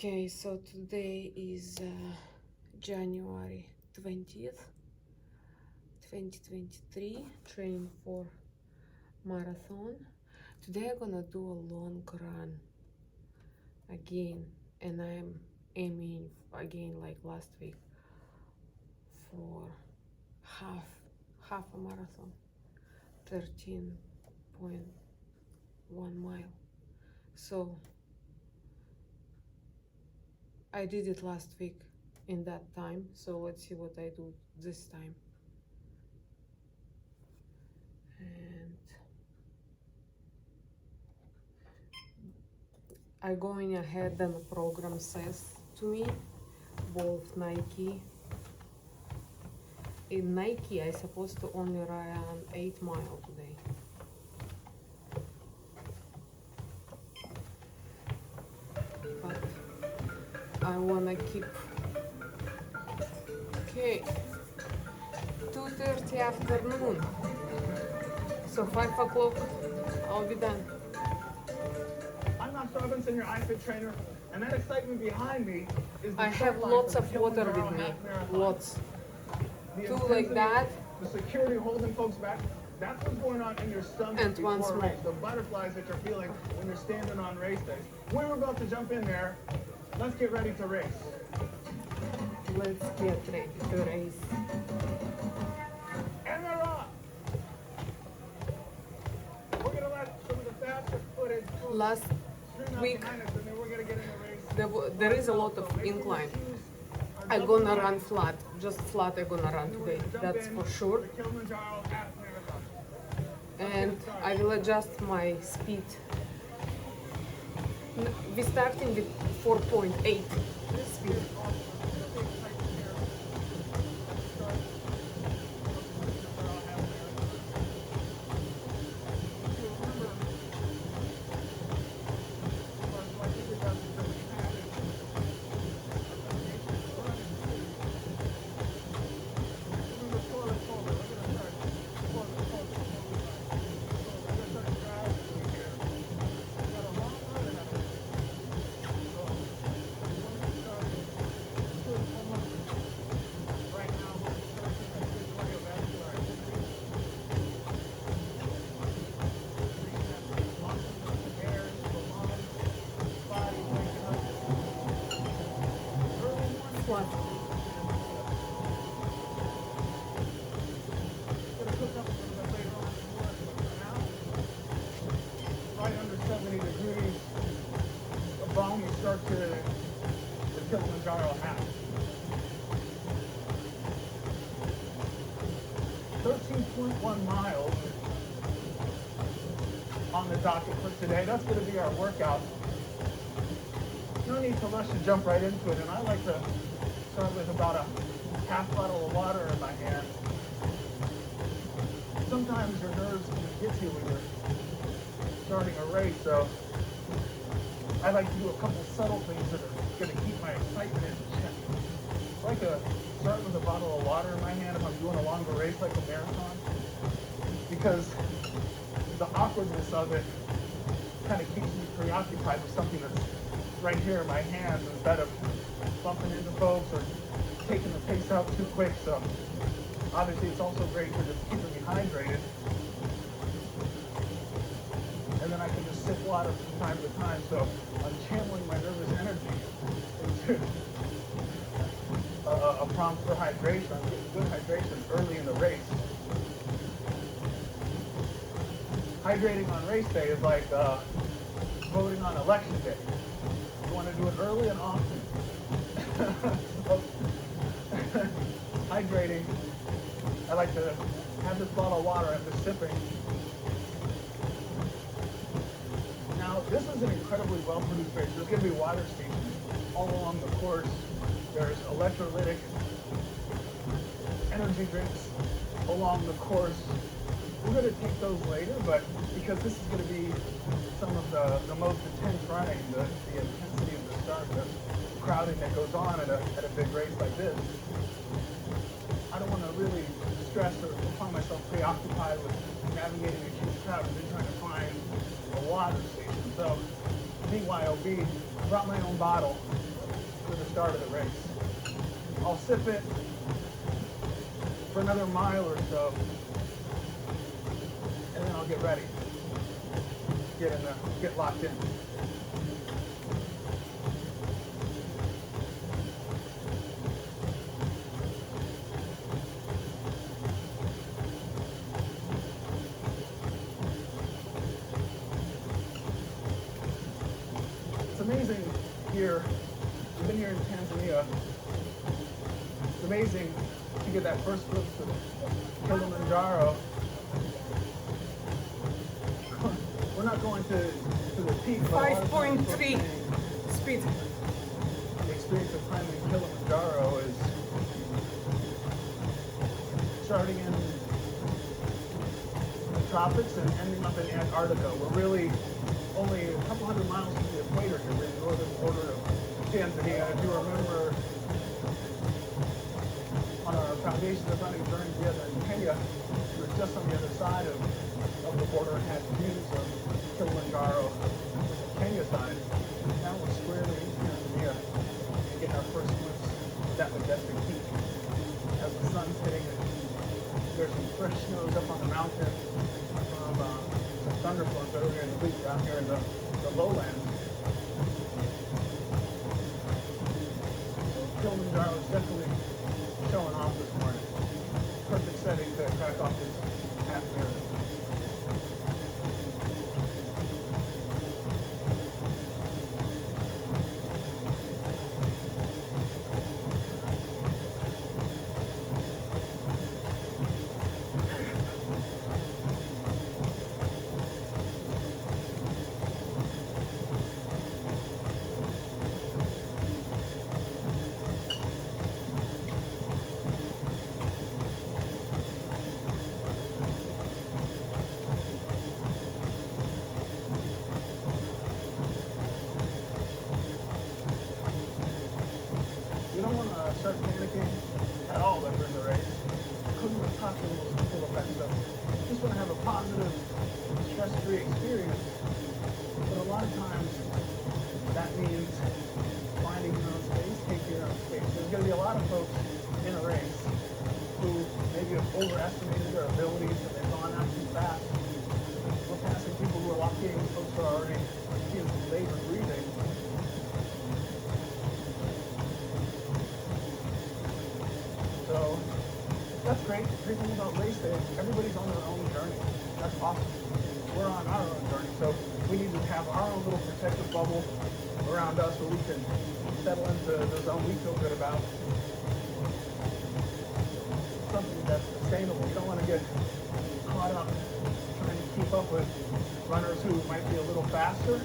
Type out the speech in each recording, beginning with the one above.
Okay, so today is January 20th, 2023, training for marathon. Today I'm gonna do a long run again, and I'm aiming again like last week for half a marathon, 13.1 mile. So I did it last week in that time, so let's see what I do this time. And I'm going ahead than the program says to me, both Nike. In Nike, I supposed to only run 8 miles today. But I wanna keep, okay, 2:30 afternoon. So 5 o'clock, I'll be done. I'm Max Robinson, your iFit trainer, and that excitement behind me is the I have start line lots for of the water Kilimanjaro with me, Half Marathon. lots. The Two like intensity, that. The security holding folks back. That's what's going on in your stomach And before once a more. race. The butterflies that you're feeling when you're standing on race day. We're about to jump in there. Let's get ready to race. Let's get ready to race. And we're off. We're gonna let some of the faster footage Last stream out week, behind us, and then we're gonna get in the race. there is a lot of incline. I'm gonna run flat, just flat I'm gonna run today, that's for sure. The Kilimanjaro Half Marathon. And I will adjust my speed. We're starting with 4.8 speed. Flat. Right under 70 degrees above we start to the Kilimanjaro half. 13.1 miles on the docket for today. That's going to be our workout. No need to rush and jump right into it, and I like to start with about a half bottle of water in my hand. Sometimes your nerves can hit you when you're starting a race, so I like to do a couple subtle things that are going to keep my excitement in check. I like to start with a bottle of water in my hand if I'm doing a longer race like a marathon, because the awkwardness of it kind of keeps me preoccupied with something that's right here in my hand instead of bumping into folks or taking the pace out too quick. So obviously it's also great for just keeping me hydrated. And then I can just sip water from time to time. So I'm channeling my nervous energy into a prompt for hydration. I'm getting good hydration early in the race. Hydrating on race day is like voting on election day. You want to do it early and often. Hydrating, I like to have this bottle of water I'm just sipping. Now, this is an incredibly well-produced race. There's going to be water stations all along the course. There's electrolytic energy drinks along the course. We're going to take those later, but because this is going to be some of the most intense running, the intensity of the start, the crowding that goes on at a big race like this, I don't want to really stress or find myself preoccupied with navigating a huge crowd and then trying to find a water station. So BYOB. I brought my own bottle for the start of the race. I'll sip it for another mile or so, and then I'll get ready. Get locked in. It's amazing here. We've been here in Tanzania. It's amazing to get that first glimpse of Kilimanjaro. We're not going to the peak, but 5.3 speed. The experience of climbing Kilimanjaro is starting in the tropics and ending up in Antarctica. We're really only a couple hundred miles from the equator here. We're in the northern border of Tanzania. If you remember, on our foundation of running journey together in Kenya, we were just on the other side of the border and had views of Kilimanjaro, the Kenya side. Now we're squarely in Tanzania and getting our first glimpse of that majestic peak. As the sun's hitting it, there's some fresh snows up on the mountain from some thunderstorms earlier in the week down here in the lowlands. Kilimanjaro is definitely showing off this morning. Perfect setting to crack off this half marathon. Start panicking at all that we're in the race. Couldn't have talked to the most simple effects of just want to have a positive, stress-free experience. But a lot of times that means finding your own space, taking your own space. There's going to be a lot of folks in a race who maybe have overestimated their abilities and they've gone out too fast. We're passing people who are walking, folks who are already in labor breathing. So that's great. The great thing about race day is everybody's on their own journey. That's awesome. We're on our own journey. So we need to have our own little protective bubble around us where we can settle into the zone we feel good about. Something that's sustainable. You don't want to get caught up trying to keep up with runners who might be a little faster.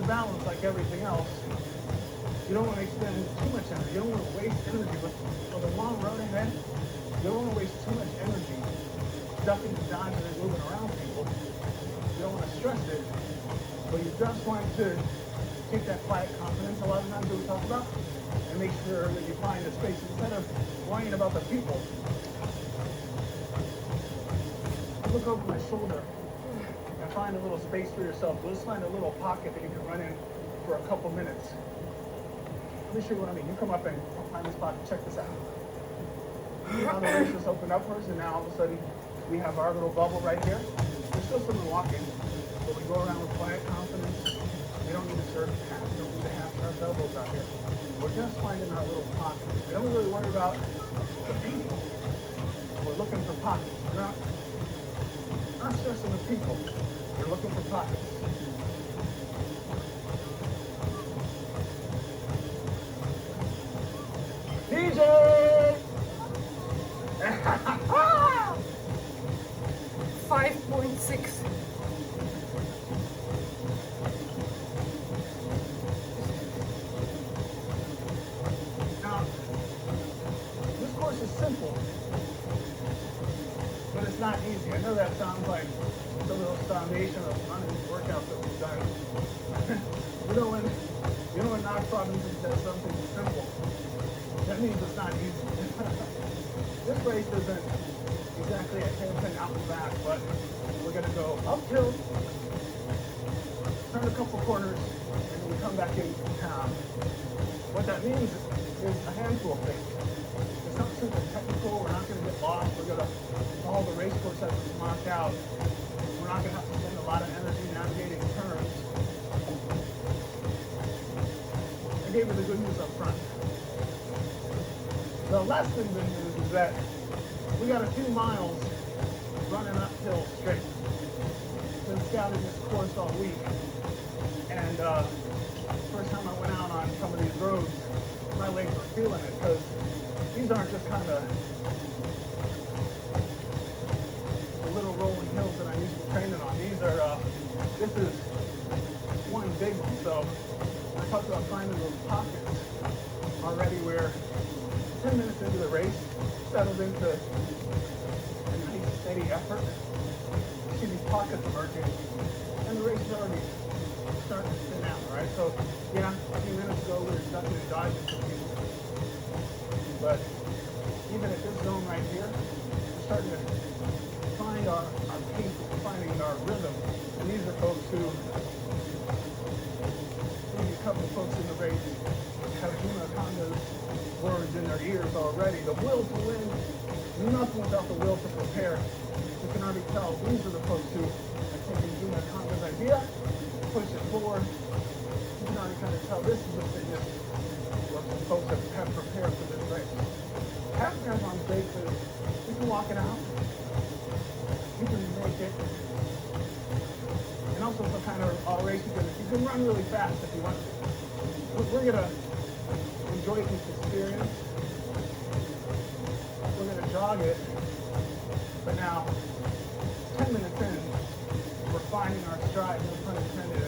Balance like everything else. You don't want to expend too much energy. You don't want to waste energy, but for the long road ahead, you don't want to waste too much energy ducking and dodging and moving around people. You don't want to stress it, but you just want to take that quiet confidence a lot of times that we talk about and make sure that you find a space instead of worrying about the people. Look over my shoulder. Find a little space for yourself. Just find a little pocket that you can run in for a couple minutes. Let me show you what I mean. You come up and find this pocket. Check this out. See how the race just opened up for us, and now all of a sudden we have our little bubble right here. There's still someone walking, but we go around with quiet confidence. We don't need to surf past. We don't need to have sharp elbows out here. We're just finding our little pockets. We don't really worry about the people. We're looking for pockets. We're not stressing the people. We're looking for pockets. know that sounds like the little foundation of running workouts that we've done. when Knox Robinson says something simple, that means it's not easy. This race isn't exactly a hairpin out and back, but we're going to go uphill, turn a couple corners, and then we come back into town. What that means is a handful of things. It's not super technical. We're not going to get lost. We're going to follow the race course as it's marked out. We're not going to have to spend a lot of energy navigating turns. I gave you the good news up front. The less than good news is that we got a few miles running uphill straight. Been scouting this course all week, and first time I went out on some of these roads, my legs were feeling it, because these aren't just kind of the little rolling hills that I'm used to training on. These are, this is one big one. So I talked about finding those pockets already where 10 minutes into the race, settled into a nice steady effort. You see these pockets emerging, and the race is already starting to spin out, right? So, yeah, a few minutes ago we were ducking and dodging some people. But even at this zone right here, we're starting to find our pace, finding our rhythm. And these are folks who, maybe a couple of folks in the race have Juna Konda's words in their ears already. The will to win, nothing without the will to prepare. You can already tell these are the folks who are taking Juna Konda's idea, push it forward. You can already kind of tell this is the fitness where some folks have prepared for this race. Half marathon race is, you can walk it out, you can make it, and also some kind of race you can run really fast if you want to. We're going to enjoy this experience. We're going to jog it, but now, 10 minutes in, we're finding our stride, no pun intended.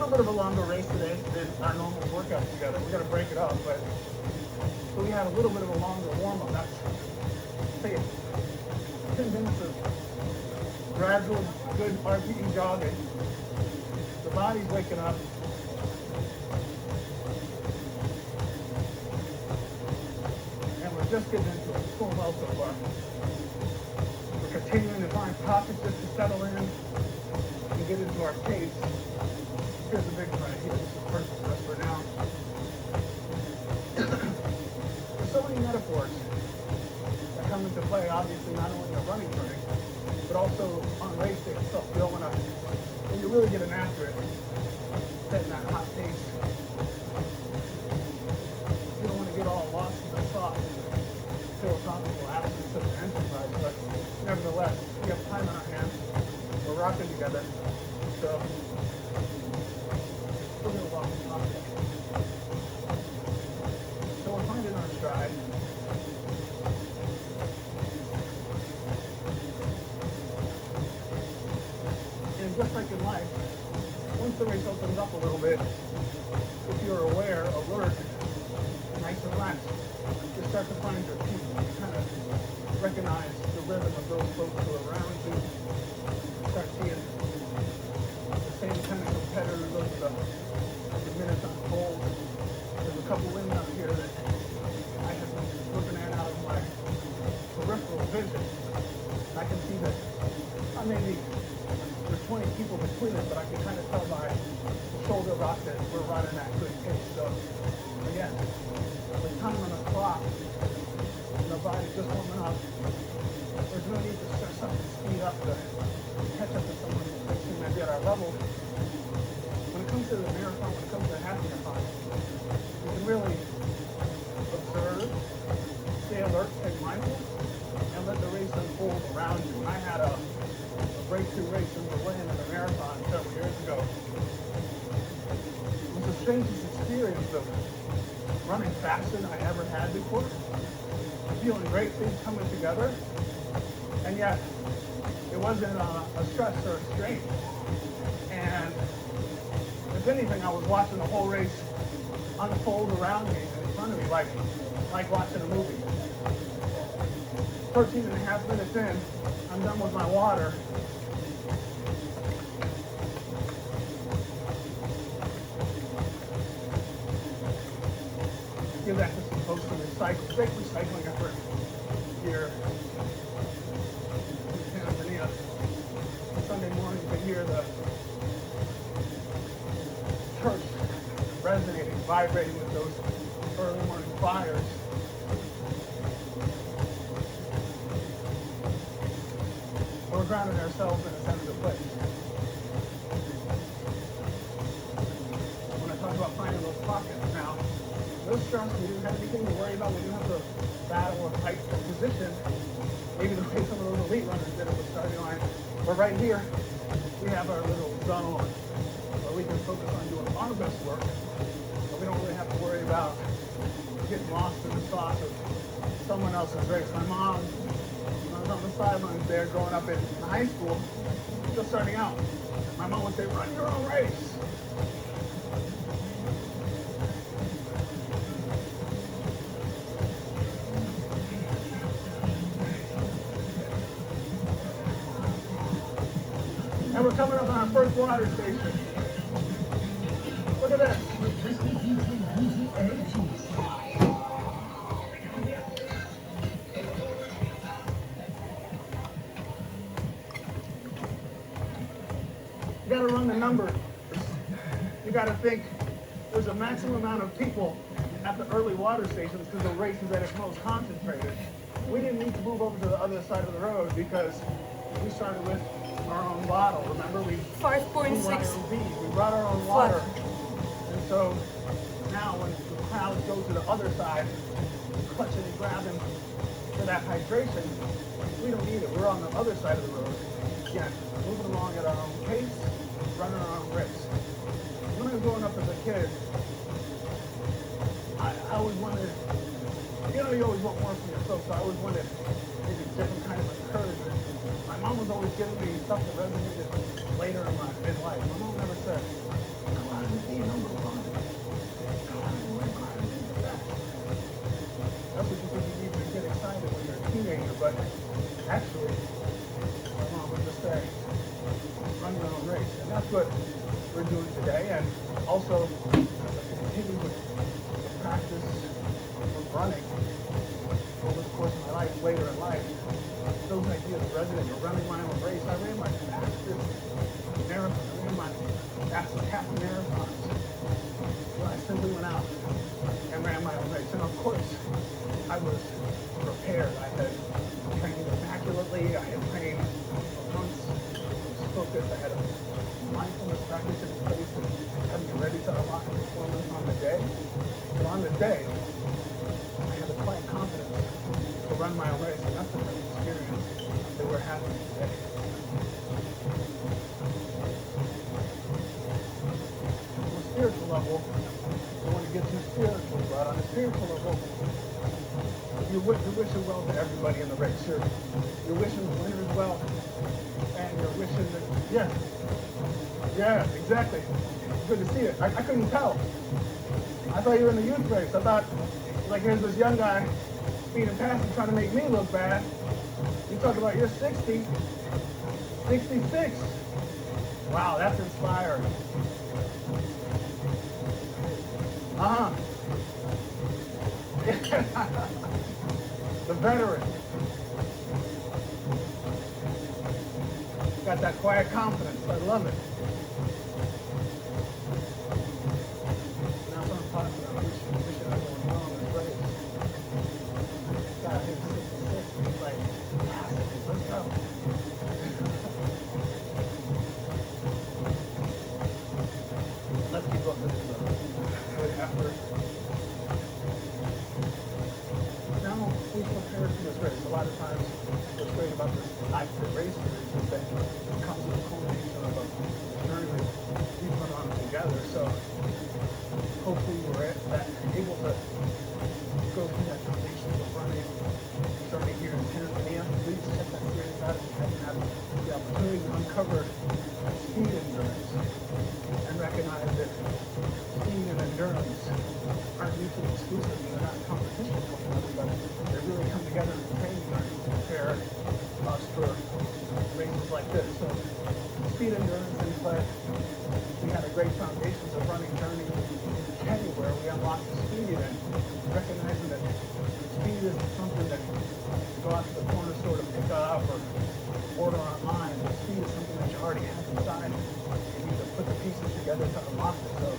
Of a longer race today than our normal workout together. We're going to break it up, but so we had a little bit of a longer warm-up. That's, say, 10 minutes of gradual, good RPE jogging. The body's waking up. And we're just getting into a full well so far. We're continuing to find pockets just to settle in and get into our pace. Here's the big one right here. This is perfect for us for now. There's so many metaphors that come into play, obviously, not only in a running journey, but also on race day itself. You don't want to, when you really get after it, setting that hot pace, you don't want to get all lost in the sauce and the philosophical absence of the enterprise, but nevertheless, we have time on our hands. We're rocking together. So, we're going to walk the top. So we're finding our stride. And just like in life, once the race opens up a little bit, if you're aware, alert, nice and relaxed, you start to find your people. You kind of recognize the rhythm of those folks who are around you. You start seeing the same kind of competitors over the minutes unfold. There's a couple wins out here that I have been looking at out of my peripheral vision. I can see that maybe there's 20 people between us, but I can kind of tell by the shoulder rock that we're running at good pace. So again, the time on the clock and the body just warming up, there's no need to stress up and speed up to catch up to someone who's racing maybe at our level. When it comes to the marathon, when it comes to the half marathon, you can really observe, stay alert, stay mindful, and let the race unfold around you. When I had a breakthrough race in Berlin in the marathon several years ago, it was the strangest experience of running faster than I ever had before. Feeling great, things coming together. And yet, it wasn't a stress or a strain. And if anything, I was watching the whole race unfold around me and in front of me like watching a movie. 13 and a half minutes in, I'm done with my water. Give that to some folks to recycle. Great recycling effort here in Tanzania. Sunday morning you can hear the church resonating, vibrating with those early morning fires. We're grounding ourselves in a sensitive place. When I talk about finding those pockets now, no stress, we didn't have anything to worry about, we didn't have to battle or fight for position, maybe the way some of those elite runners did at the starting line. But right here, we have our little zone where we can focus on doing our best work, but we don't really have to worry about getting lost in the sauce of someone else's race. My mom, when I was on the sidelines there growing up in high school, just starting out, my mom would say, run your own race. And we're coming up on our first water station. Look at this. You gotta run the numbers. You gotta think there's a maximum amount of people at the early water stations because the race is at its most concentrated. We didn't need to move over to the other side of the road because we started with our own bottle. Remember, we 5.6. we brought our own water. And so now when the crowds go to the other side, clutching and grabbing for that hydration, we don't need it. We're on the other side of the road. Again, moving along at our own pace, running our own race. When I was growing up as a kid, I always wanted, you always want more from yourself, so I always wanted maybe different kind of encouragement. My mom was always giving me stuff that resonated later in my midlife. My mom never said, go out and be number one. Go out and win hard and do that. That's what you think you need to get excited when you're a teenager, but actually, my mom would just say, run your own race. And that's what we're doing today. And also, as I continue with the practice of running over the course of my life, later in life, those ideas resonate. You're running my own race. I ran my fastest marathon. I ran my fastest half marathons. Well, I simply went out and ran my own race. And of course, I was prepared. I had trained immaculately. I had trained for months. I was focused. I had a mindfulness practice in place and had me ready to unlock performance on the day. But on the day, I had the quiet confidence to run my own race, and that's the experience that we're having today. On a spiritual level, I don't want to get too spiritual, but on a spiritual level, you're wishing well to everybody in the race. You're wishing the winners well, and you're wishing that, yeah, exactly. Good to see it. I couldn't tell. I thought you were in the youth race. I thought, like, here's this young guy speeding past and trying to make me look bad. You talk about you're 60, 66. Wow, that's inspiring. The veteran. Got that quiet confidence. I love it. Now I'm talking about wishing I was going well in this race. God, hit 66. He's like, let's go. Let's keep up this good effort. Now we prepare for this race. A lot of times, what's great about this active race series is that it comes with a culmination of a journey we put on together. So hopefully we're able to the opportunity to uncover speed endurance and recognize that speed and endurance aren't mutually exclusive and they're not in competition with one another, but they really come together in training ground to prepare us for races like this. So speed endurance in play. We had a great foundations of running journey in Kenya where we unlocked the speed and recognizing that speed isn't something that you go out to the corner store to pick up or order online. But speed is something that you already have inside. You need to put the pieces together to unlock it. So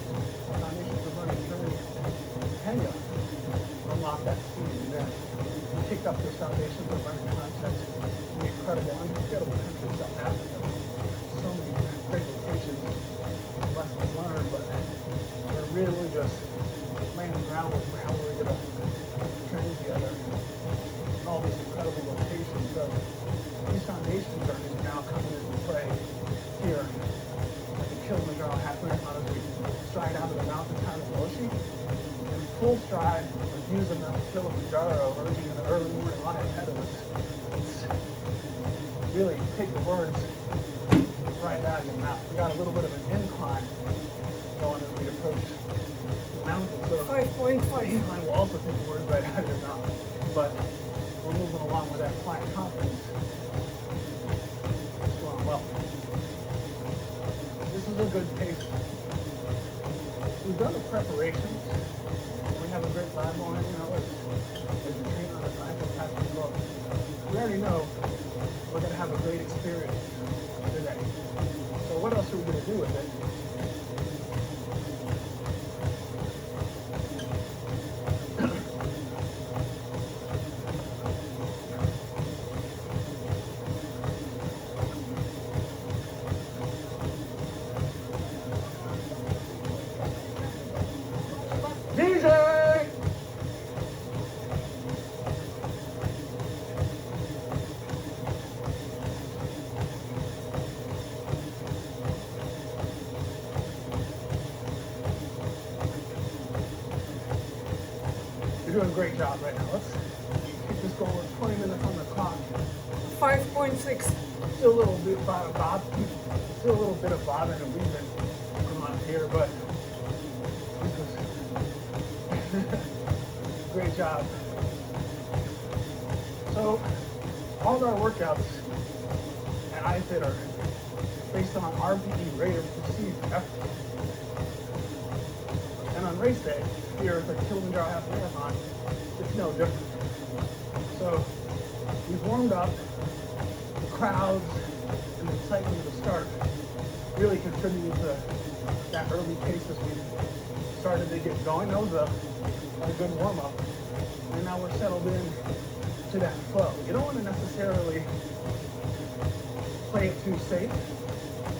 foundations of running journey in Kenya unlock that speed. And then we picked up this foundations of running concepts in the incredible, unforgettable country of South Africa. So many great locations, lessons learned, but we're really just laying the groundwork for how we're going to train together in all these incredible locations. So these foundation journeys are now coming into play here at the Kilimanjaro Half Marathon as we stride out of the mountain town of Moshi. In full stride with views of Mount Kilimanjaro emerging in the early morning light ahead of us. It's really take the words right out of your mouth. We got a little bit of an incline going as we approach the mountain. So 5.5. incline will also take the words right out of your mouth. But we're moving along with that flying confidence. It's going well. This is a good pace. We've done the preparations. We have a great vibe going, as we train on the cycle path as well. We already know we're going to have a great experience today. So what else are we going to do with it? DJ! You're doing a great job right now. Let's keep this going with 20 minutes on the clock. 5.6. Still a little bit still a little bit of bobbing and weaving going on here, but this is great job. So all of our workouts at iFit are based on RPE, rate of perceived effort. And on race day, here at the Kilimanjaro Half Marathon, it's no different. So we've warmed up, the crowds and the excitement of the start really contributed to that early pace as we started to get going. That was a good warm-up. And now we're settled in to that flow. You don't want to necessarily play it too safe.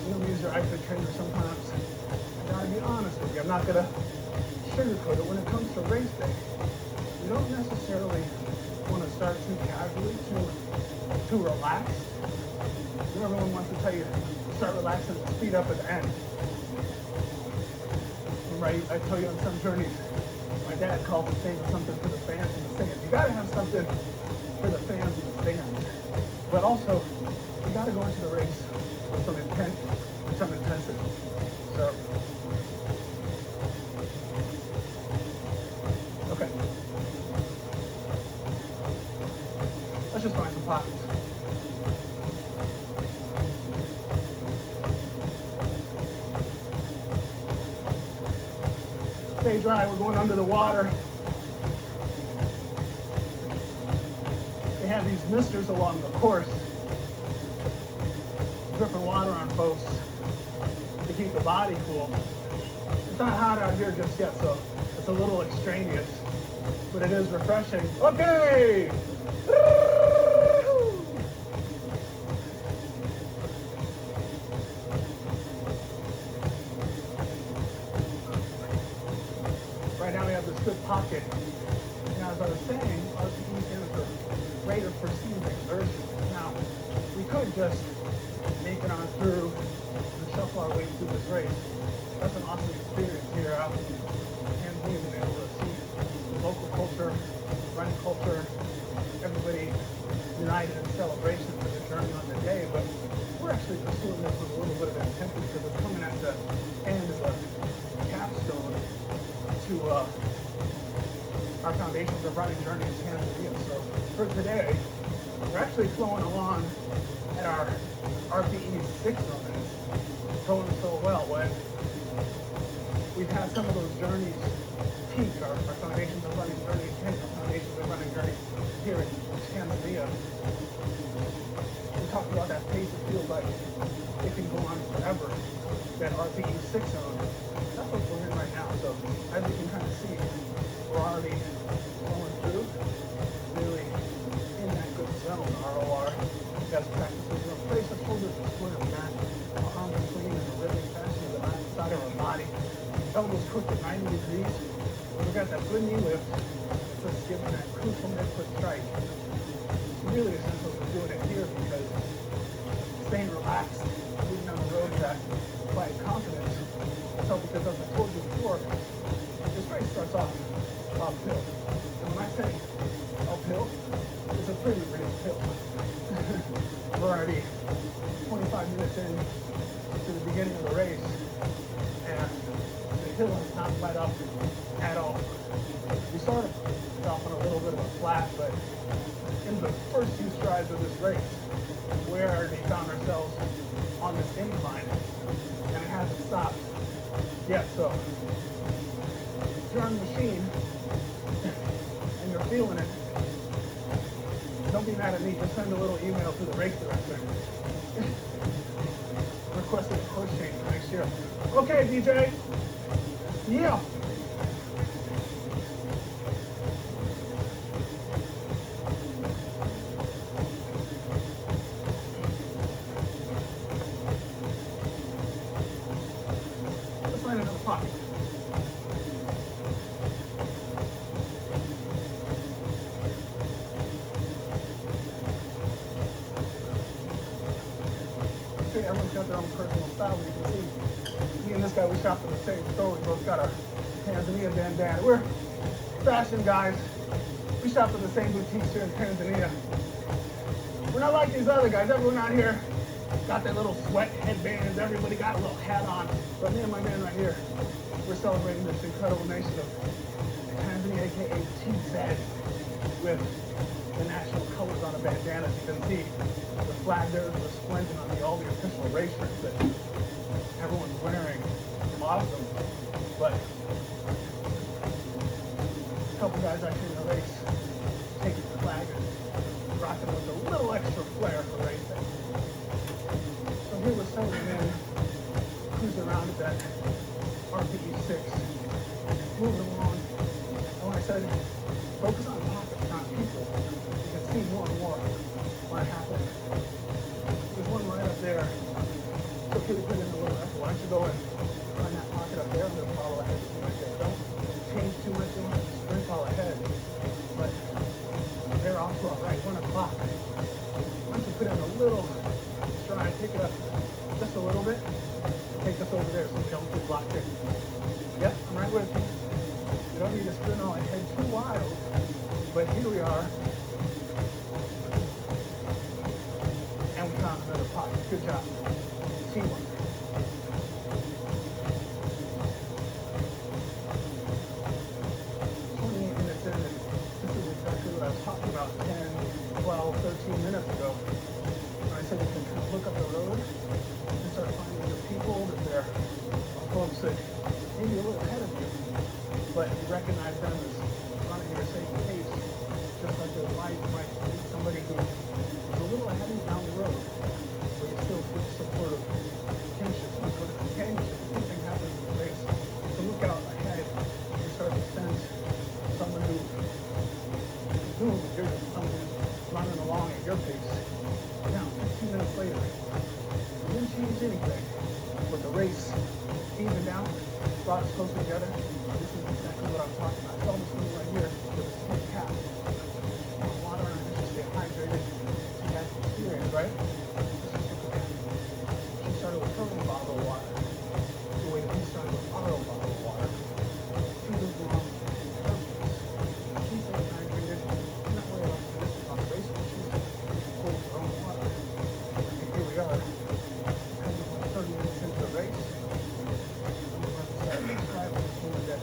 You don't use your iFit trainer sometimes. I gotta be honest with you. I'm not gonna sugarcoat it. When it comes to race day, you don't necessarily want to start too casually, too relaxed. Everyone wants to tell you start relaxing and speed up at the end. Right? I tell you on some journeys, my dad called the thing something for the fans and the stands. You gotta have something for the fans and the stands. But also, you gotta go into the race with some intent and some intensity. So, okay. Let's just find some pockets. Stay dry, we're going under the water. They have these misters along the course, dripping water on folks to keep the body cool. It's not hot out here just yet, so it's a little extraneous, but it is refreshing. Okay! Right now we have this good pocket. And as I was saying, RPE stands for rate of perceived exertion. Now, we could just make it on through and shuffle our way through this race. That's an awesome experience here out in Tanzania, being able to see local culture, running culture, everybody united in celebration for the journey on the day. But Foundations of Running journey in Tanzania. So for today, we're actually flowing along at our RPE 6 run. It's going so well when we've had some of those journeys peak, our Foundations of Running journey in Kenya, Foundations of Running journey here in Tanzania. We talked about that pace. It feels like it can go on forever. That RPE 6 zone, that's what we're in right now. So as you can kind of see, we're already going through, really in that good zone. ROR, best practices are in place. The shoulders are square back, arms are swinging in a rhythmic fashion to the side of our body. Elbows crooked at 90 degrees. We've got that good knee lift, just giving that crucial mid-foot strike. It's really essential to doing it here because staying relaxed, moving on the road with that quiet confidence. So because as I told you before, this race starts off uphill. And when I say uphill, it's a pretty real hill. We're already 25 minutes in to the beginning of the race, and the hill is not let up at all. We started off on a little bit of a flat, but in the first few strides of this race, we already found ourselves on this incline, and it hasn't stopped yet. So if you're on the machine and you're feeling it, don't be mad at me. Just send a little email to the race director requesting a course change for next year. Okay, DJ. Yeah. Let's land another pocket. Okay, everyone's got their own personal style. You can see me and this guy, we shop at the same store. We both got our Tanzania bandana. We're fashion guys. We shop at the same boutiques here in Tanzania. We're not like these other guys. Everyone out here got their little sweat headbands. Everybody got a little hat on. But me and my man right here, we're celebrating this incredible nation of Tanzania, aka TZ, with the national colors on the bandanas. You can see the flag there is resplendent on all the official race shirts that everyone's wearing. Awesome. But a couple guys out here in the race taking the flag and rocking it with a little extra flair for racing. So here we're settling in, cruising around at that RPE 6, moving along. And when I said focus on pockets, not people, you can see more and more what happened. There's one right up there. So if you put in a little effort, why don't you go and find that pocket up there? I'm going to follow ahead right there. Don't change too much. You don't have to sprint all ahead. But they're off to our right, 1 o'clock. Why don't you put in a little stride, pick it up just a little bit, take this over there so you don't get blocked in. Yep, I'm right with you. You don't need to sprint all ahead too wild, but here we are. And we found another pocket. Good job. Teamwork. 28 minutes in, and this is exactly what I was talking about 10, 12, 13 minutes ago. I said you can kind of look up the road and start finding the people that they're folks that maybe a little ahead of you, but you recognize them as running your same pace, just like their life might meet somebody who is a little ahead of you down the road, but you still feel supportive, kinship, some sort of companionship. Something happens in the race. So look out ahead, you start to sense someone who you're just someone running along at your pace. Now, 15 minutes later, it didn't change anything, but the race evened out, brought us closer together. This is exactly what I'm talking about. I saw this one right here with a stick cap. Water and just stay hydrated. She has experience, right? She started with her own bottle of water. The way that we started with our own bottle of water. She was along her pace. She stayed hydrated. She's not worried about this on the race, but she's full of her own water. And here we are, coming 30 minutes into the race. I'm going to start describing this woman that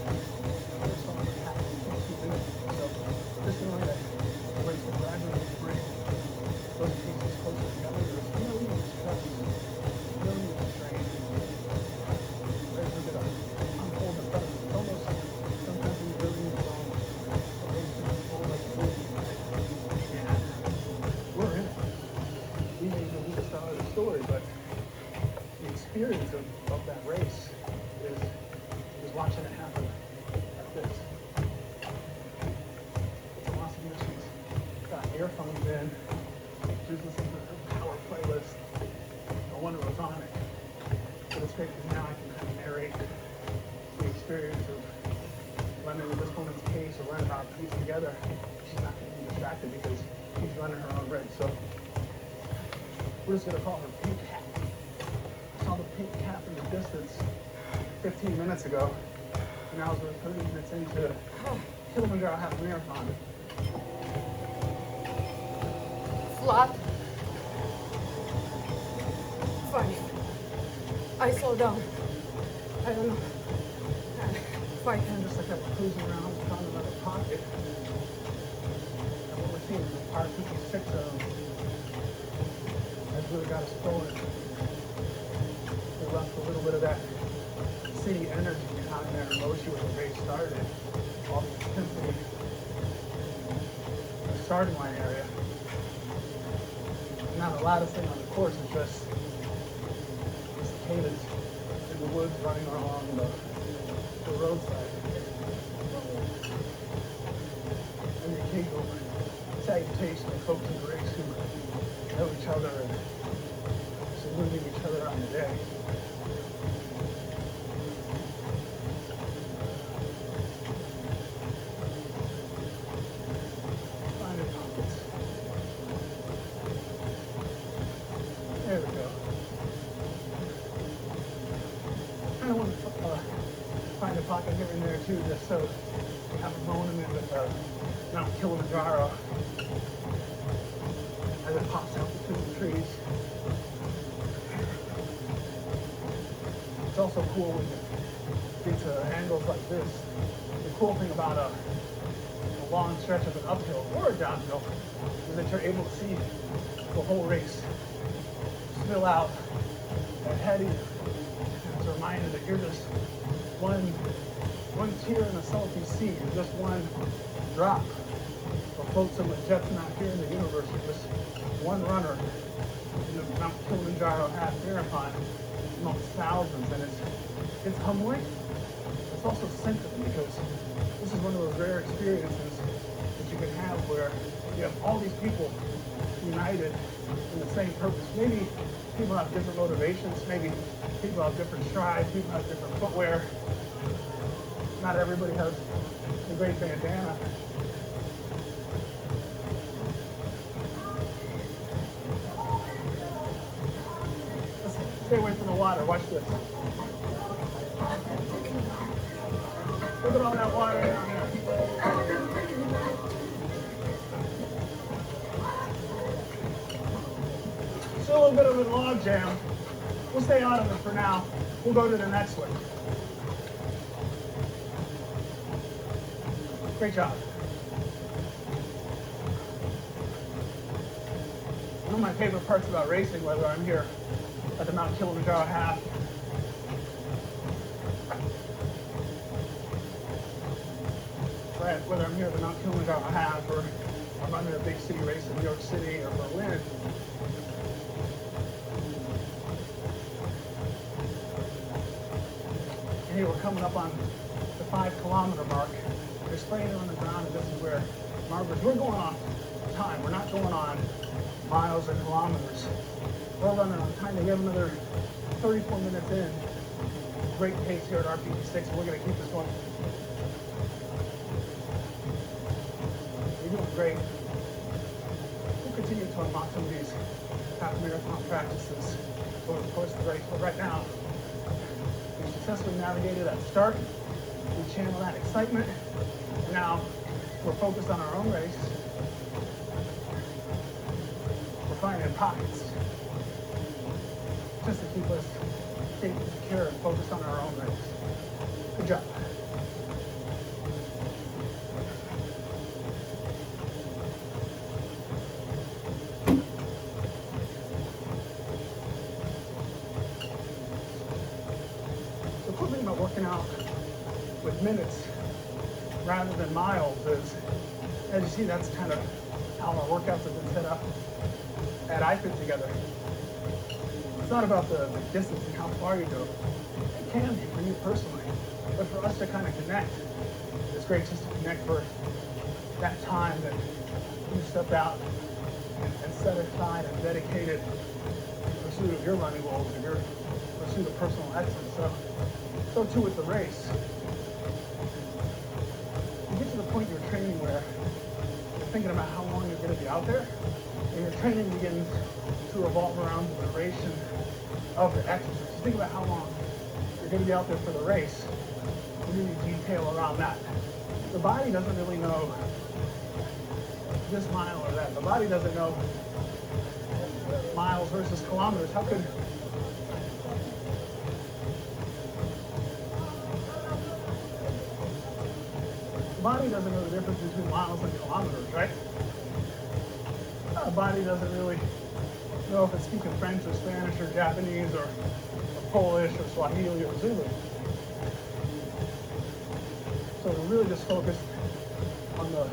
experience of that race is watching it happen like this. It's awesome. She's got earphones in. She's listening to her power playlist. No wonder it was on it. But it's great because now I can kind of narrate the experience of running at this woman's pace or running our pace together. She's not going to be distracted because she's running her own race. So we're just going to call her Pink Cap. I saw the pink cap in the distance 15 minutes ago. And now we're 30 minutes into Kilimanjaro Half Marathon. Flat. Funny. I slow down. I don't know. Fight. And just like I was cruising around, found another pocket. And what we're seeing is the Par 56 zone has really got us going. We left a little bit of that city energy behind there in Moshi where the race started. All the intensity in the starting line area. And now the loudest thing on the course is just the cicadas in the woods running along the roadside. And the occasional salutation of folks in the race who know each other and saluting each other on the day. Finding pockets. There we go. I don't want to find a pocket here and there too, just so we have a monument with Mount Kilimanjaro as it pops out between the trees. It's also cool when you get to angles like this. The cool thing about a long stretch of an uphill or a downhill is that you're able to see the whole race spill out ahead of you. It's a reminder that you're just one tear in the salty sea, you're just one drop of floats of majestic out here in the universe. You're just one runner in the Mount Kilimanjaro Half Marathon amongst thousands, and it's humbling. It's also sentimental because this is one of those rare experiences that you can have where you have all these people united in the same purpose. Maybe people have different motivations, maybe people have different strides, people have different footwear. Not everybody has a great bandana. Let's stay away from the water. Watch this. Look at all that water down there. Still a little bit of a log jam. We'll stay out of it for now. We'll go to the next one. Great job. One of my favorite parts about racing, whether I'm here at the Mount Kilimanjaro Half, whether I'm here at the Mount Kilimanjaro Half, or I'm running a big city race in New York City or Berlin, and here we're coming up on the 5-kilometer mark. They're spraying it on the ground, and this is where markers. We're going on time. We're not going on miles or kilometers. We're running on time. We have another 34 minutes in. Great pace here at RP6. We're going to keep this going. You're doing great. We'll continue to unlock some of these half marathon practices over the course of the race. But right now, we successfully navigated that start. We channel that excitement. Now we're focused on our own race. We're finding pockets just to keep us safe and secure and focused on our own race. Good job. The cool thing about working out with minutes rather than miles is, as you see, that's kind of how our workouts have been set up at iFit together. It's not about the distance and how far you go. It can be for you personally, but for us to kind of connect, it's great just to connect for that time that you step out and set aside and dedicate it in pursuit of your running goals and your pursuit of personal excellence. So too with the race. You get to the point in your training where you're thinking about how long you're going to be out there, and your training begins to revolve around the duration of the exercise. Think about how long you're going to be out there for the race. You need detail around that. The body doesn't really know this mile or that. The body doesn't know miles versus kilometers. How could the body doesn't know the difference between miles and kilometers, right? The body doesn't really know if it's speaking French or Spanish or Japanese or Polish or Swahili or Zulu. So we're really just focused on the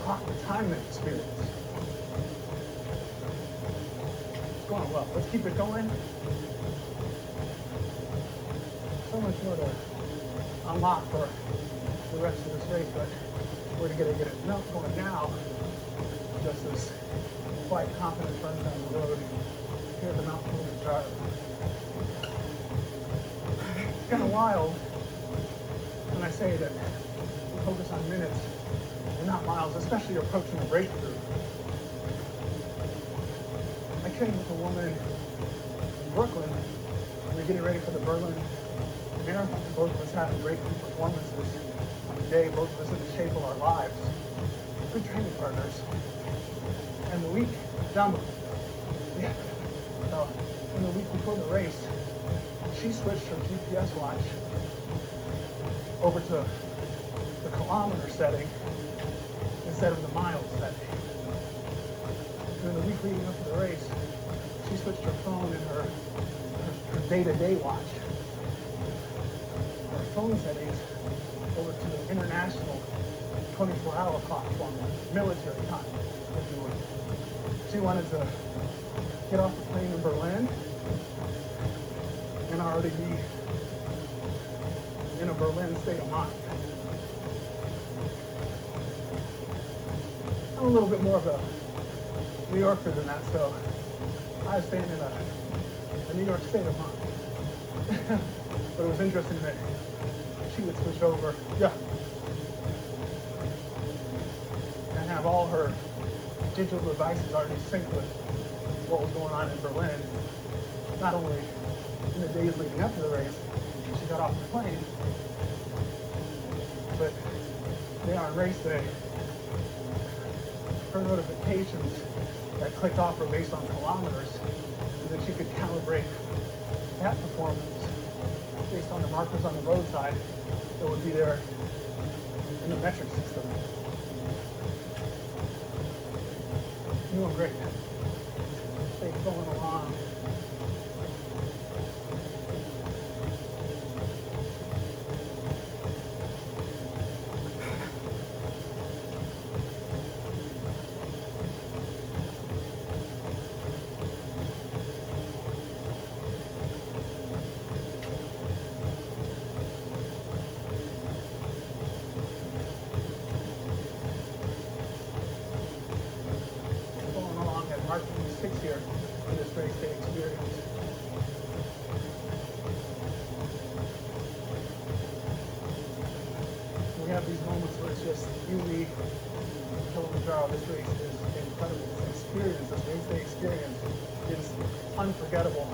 clock retirement experience. It's going well. Let's keep it going. So much more to unlock for the rest of this race, but we're going to get it going now. Just this quite confident run down the road here at the Mount Kilimanjaro. It's kind of wild when I say that we focus on minutes and not miles, especially approaching a breakthrough. I trained with a woman in Brooklyn. We were getting ready for the Berlin Marathon. Both of us had breakthrough performances on the day. Both of us in the shape of our lives. Good training partners. And the week down the in the week before the race, she switched her GPS watch over to the kilometer setting instead of the miles setting. During the week leading up to the race, she switched her phone and her day-to-day watch, her phone settings, over to the international 24-hour clock format, military time, if you would. She wanted to get off the plane in Berlin and already be in a Berlin state of mind. I'm a little bit more of a New Yorker than that, so I was staying in a New York state of mind. But it was interesting that she would switch over, and have all her digital devices already synced with what was going on in Berlin, not only in the days leading up to the race, she got off the plane, but day on race day, her notifications that clicked off were based on kilometers, so that she could calibrate that performance based on the markers on the roadside that would be there in the metric system. Doing great. Stay going along. Mark 26 here for this race day experience. We have these moments where it's just you, me, Kilimanjaro. This race is incredible. This experience, this race day experience is unforgettable.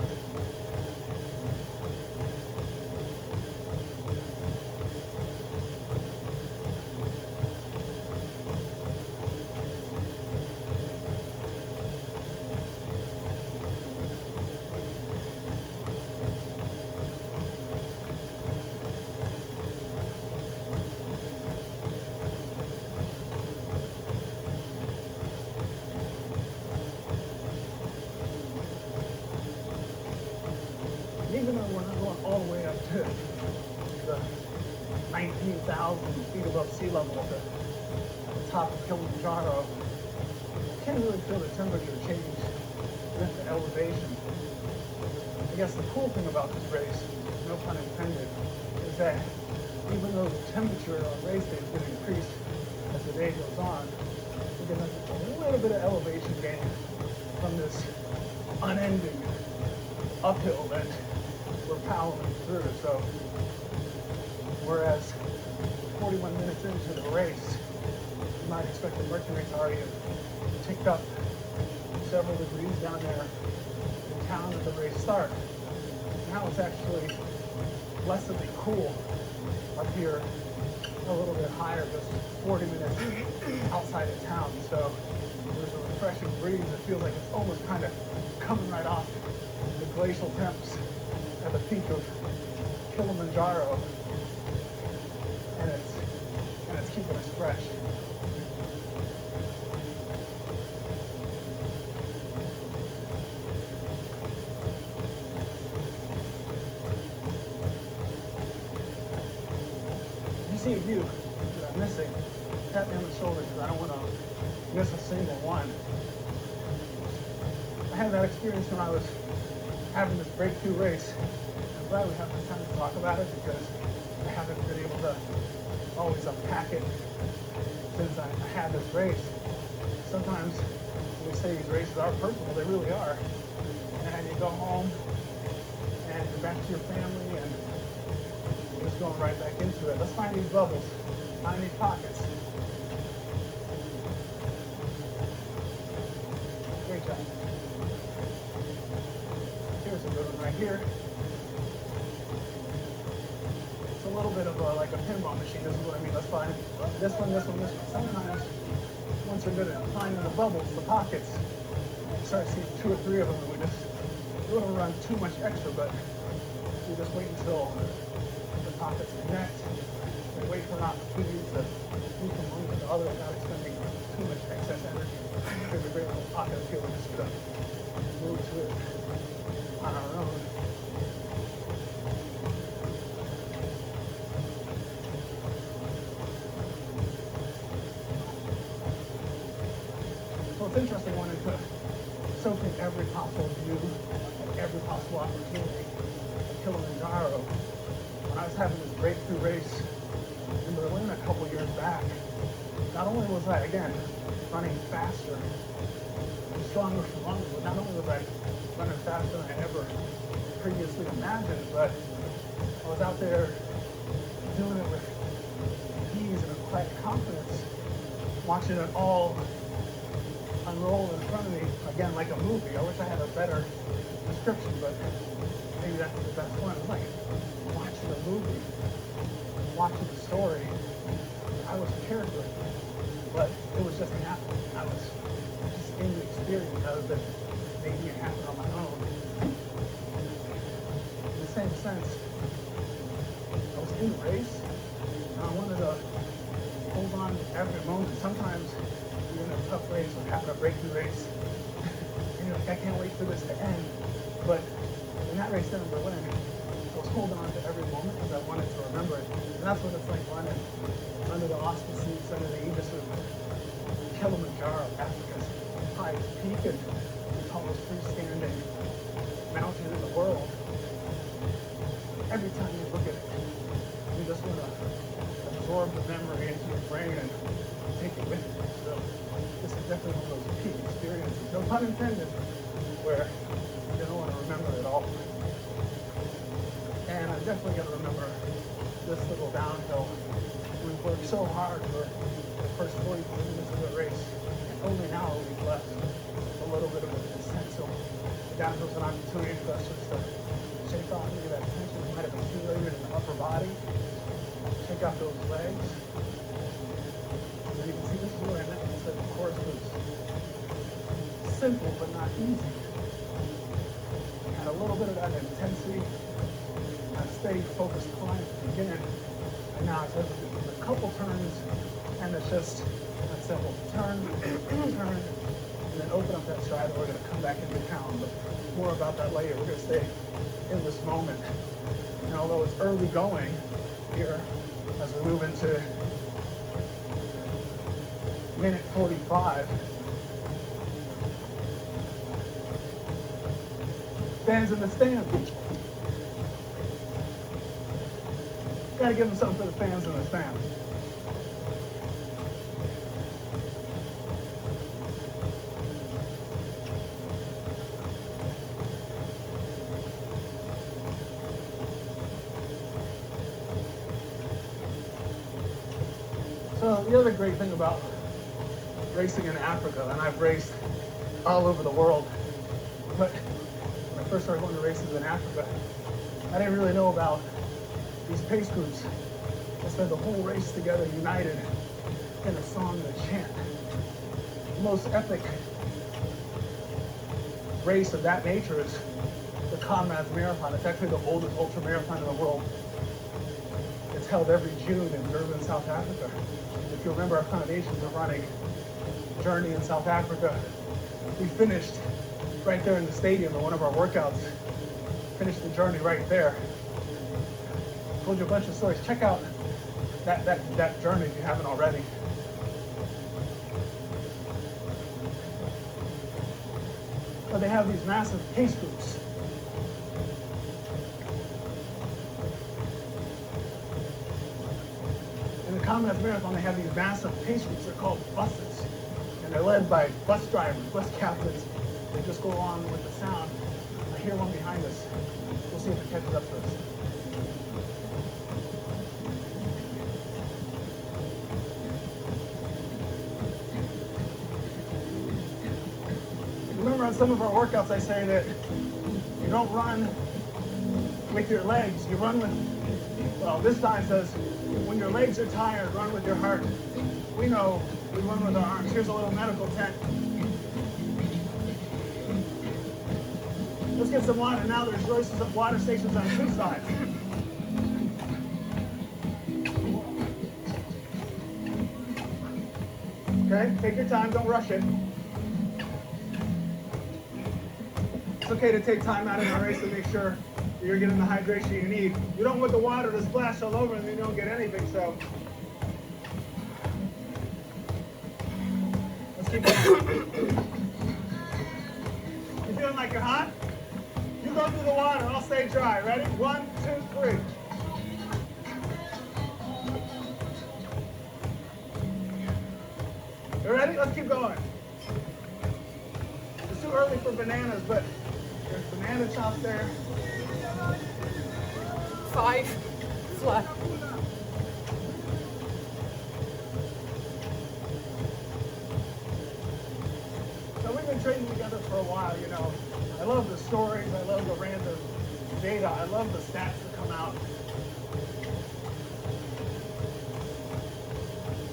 Even though we're not going all the way up to the 19,000 feet above sea level at the top of Kilimanjaro, you can't really feel the temperature change with the elevation. I guess the cool thing about this race, no pun intended, is that even though the temperature on race day is going to increase as the day goes on, we're going to get a little bit of elevation gain from this unending uphill that we're powering through. So whereas 41 minutes into the race, you might expect the mercury to already have ticked up several degrees down there in town at the race start. Now it's actually blessedly cool up here, a little bit higher, just 40 minutes outside of town. So there's a refreshing breeze. It feels like it's almost kind of coming right off the glacial temps at the peak of Kilimanjaro, and it's keeping us fresh. See a view that I'm missing, tap me on the shoulder because I don't want to miss a single one. I had that experience when I was having this breakthrough race. I'm glad we have this time to talk about it because I haven't been able to always unpack it since I had this race. Sometimes we say these races are personal, they really are. And you go home and you're back to your family and just going right back into it. Let's find these bubbles, find these pockets. Great job. Here's a good one right here. It's a little bit of like a pinball machine. This is what I mean. Let's find this one, this one, this one. Sometimes, once you're good at finding the bubbles, the pockets, you start seeing 2 or 3 of them, and we don't run too much extra, but we just wait until pockets connect and wait for an opportunity to move from one to the other without expending too much excess energy. There's a great little pocket of fuel. We're just going to move to it on our own. So it's interesting wanting to soak in every possible view and every possible opportunity of Kilimanjaro. When I was having this breakthrough race in Berlin a couple years back, not only was I, again, running faster and stronger for longer, but not only was I running faster than I ever previously imagined, but I was out there doing it with ease and a quiet confidence, watching it all unroll in front of me, again, like a movie. I wish I had a better description, but maybe that's the best one. It's like watching a movie, watching a story. I was a character, but it was just happening. I was just in the experience rather than making it happen on my own. In the same sense, I was in the race, and I wanted to hold on to every moment. Sometimes you're in a tough race or having a breakthrough race, and you're like, I can't wait for this to end. But in that race there in Berlin, I was holding on to every moment because I wanted to remember it. And that's what it's like running under the auspices, under the aegis of Kilimanjaro, Africa's highest peak and the tallest freestanding mountain in the world. Every time you look at it, you just want to absorb the memory into your brain and take it with you. So this is definitely one of those peak experiences, no pun intended, where you don't want to remember it all. And I'm definitely going to remember this little downhill. We worked so hard for the first 44 minutes of the race, and only now we've left a little bit of a descent. So the downhill is an opportunity for us just to shake off any of that tension that might have accumulated in the upper body, shake out those legs. And you can see this is where I meant to say the course was simple but not easy. Had a little bit of that intensity, that steady, focused climb at the beginning, and now it's a couple turns, and it's just that simple. Turn, turn, and then open up that stride, and we're going to come back into town. But more about that later. We're going to stay in this moment. And although it's early going here, as we move into minute 45, Fans in the stand. Gotta give them something for the fans in the stand. So the other great thing about racing in Africa, and I've raced all over the world, but when I first started going to races in Africa, I didn't really know about these pace groups that spend the whole race together united in a song and a chant. The most epic race of that nature is the Comrades Marathon. It's actually the oldest ultra marathon in the world. It's held every June in Durban, South Africa. If you remember, our foundations are running Journey in South Africa. We finished right there in the stadium in one of our workouts. Finished the journey right there. Told you a bunch of stories. Check out that journey if you haven't already. But they have these massive pace groups. In the Comrades Marathon, they have these massive pace groups. They're called buses. And they're led by bus drivers, bus captains. They just go along with the sound. I hear one behind us. We'll see if it catches up to us. Remember, on some of our workouts, I say that you don't run with your legs. You run with, well, this sign says, when your legs are tired, run with your heart. We know we run with our arms. Here's a little medical tent. Let's get some water. Now there's choices of water stations on two sides. Okay, take your time, don't rush it. It's okay to take time out in a race to make sure that you're getting the hydration you need. You don't want the water to splash all over and you don't get anything, so. Let's keep going. You feeling like you're hot? You go through the water, I'll stay dry. Ready? 1, 2, 3. You ready? Let's keep going. It's too early for bananas, but there's banana chops there. 5 flat. So we've been training together for a while, you know. I love the stories, I love the random data, I love the stats that come out.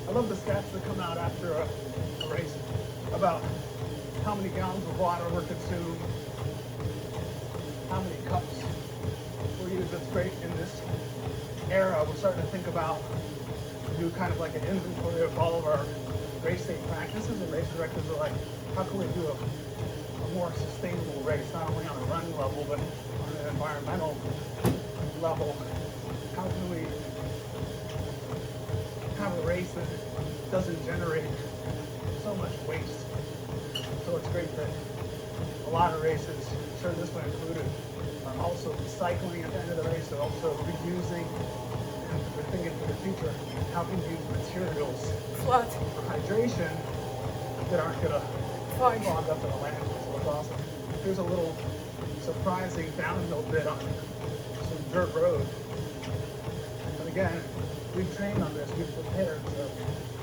I love the stats that come out after a race about how many gallons of water were consumed, how many cups were used. It's great in this era. We're starting to think about do kind of like an inventory of all of our race day practices, and race directors are like, how can we do a more sustainable race, not only on a running level, but on an environmental level? How can we have a race that doesn't generate so much waste? So it's great that a lot of races, I'm sure this one included, are also recycling at the end of the race. They're also reusing, and they're thinking for the future, how can you use materials Flat. for hydration that aren't gonna Fine. clog up in the landfill. So it's awesome. Here's a little surprising downhill bit on some dirt road. But again, we've trained on this, we've prepared, so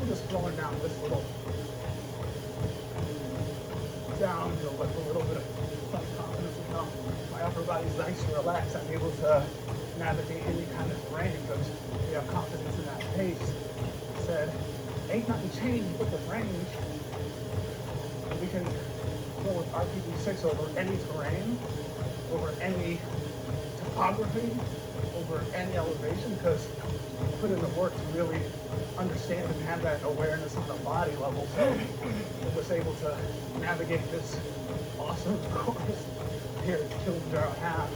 we're just flowing down this little downhill with a little bit of self-confidence. You know, my upper body's nice and relaxed. I'm able to navigate any kind of terrain because we have confidence in that pace. I said, ain't nothing changed but the range. We can go with RPD6 over any terrain, over any topography, over any elevation, because we put in the work to really understand and have that awareness on the body level. So it was able to navigate this awesome course here at Kilimanjaro Half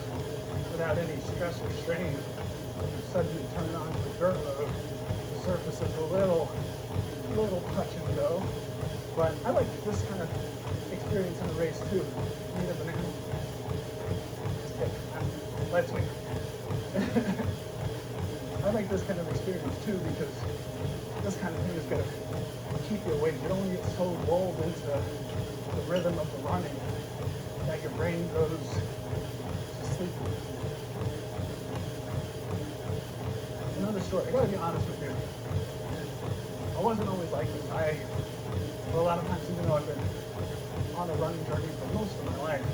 without any stress or strain. Suddenly turn on the dirt road, the surface is a little touch and go. But I like this kind of experience in a race too. Need a banana. lets me. I like this kind of experience too because this kind of thing is going to keep you awake. You don't want to get so lulled into the rhythm of the running that your brain goes to sleep. Another story. I gotta be honest with you. I wasn't always like this. A lot of times, even though I've been on a running journey for most of my life,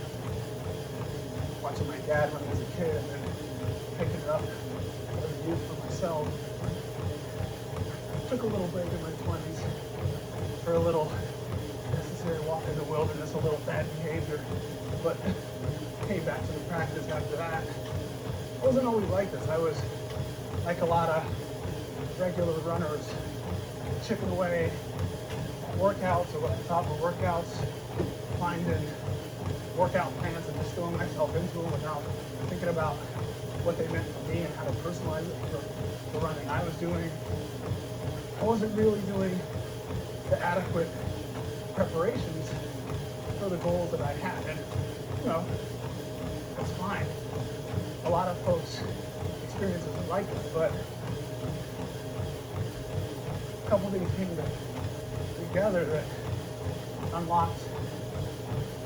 watching my dad run as a kid and then picking it up as a youth for myself. Took a little break in my 20s for a little necessary walk in the wilderness, a little bad behavior, but came back to the practice after that. I wasn't always like this. I was like a lot of regular runners, chipping away at workouts or what I thought were workouts, finding workout plans and just throwing myself into them without thinking about what they meant for me and how to personalize it for the running I was doing. I wasn't really doing the adequate preparations for the goals that I had. And, that's fine. A lot of folks' experiences are like this, but a couple things came together that unlocked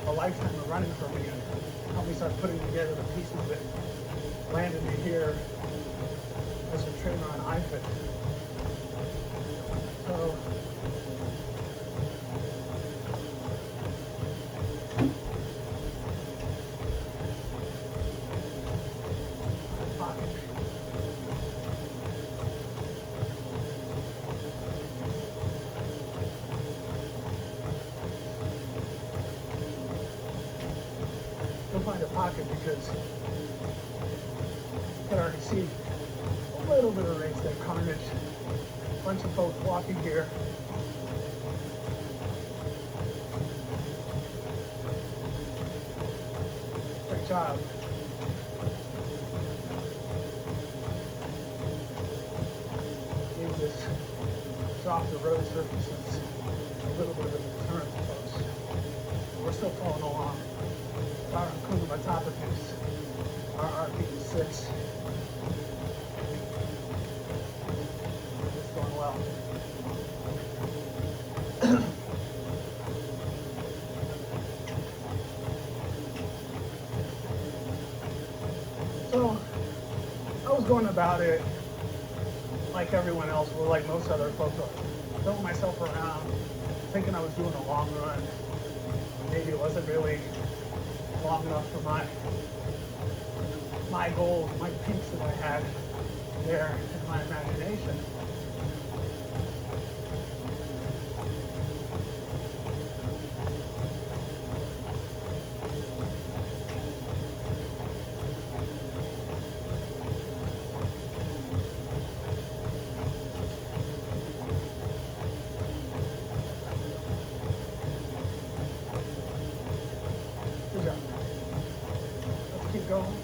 a lifetime of running for me and helped me start putting together the pieces that landed me here as a trainer on iFit. So, you'll find a pocket because you can already see a little bit of race day carnage. A bunch of folks walking here. Great job. Gave this softer road surfaces a little bit of a turn for folks. We're still following along. Our Kungama Topicus, our RP6. It's going well. So, I was going about it like everyone else, or like most other folks, throwing myself around, thinking I was doing a long run. Maybe it wasn't really long enough for my goals, my peaks that I had there in my imagination. Good job. Let's keep going.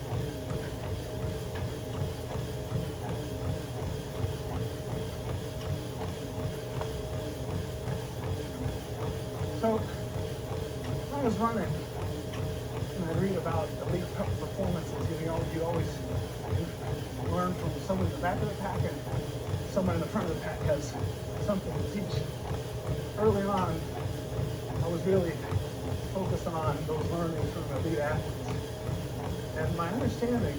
So, when I was running, and I read about elite performances, you always learn from someone in the back of the pack and someone in the front of the pack has something to teach. Early on, I was really focused on those learnings from elite athletes. And my understanding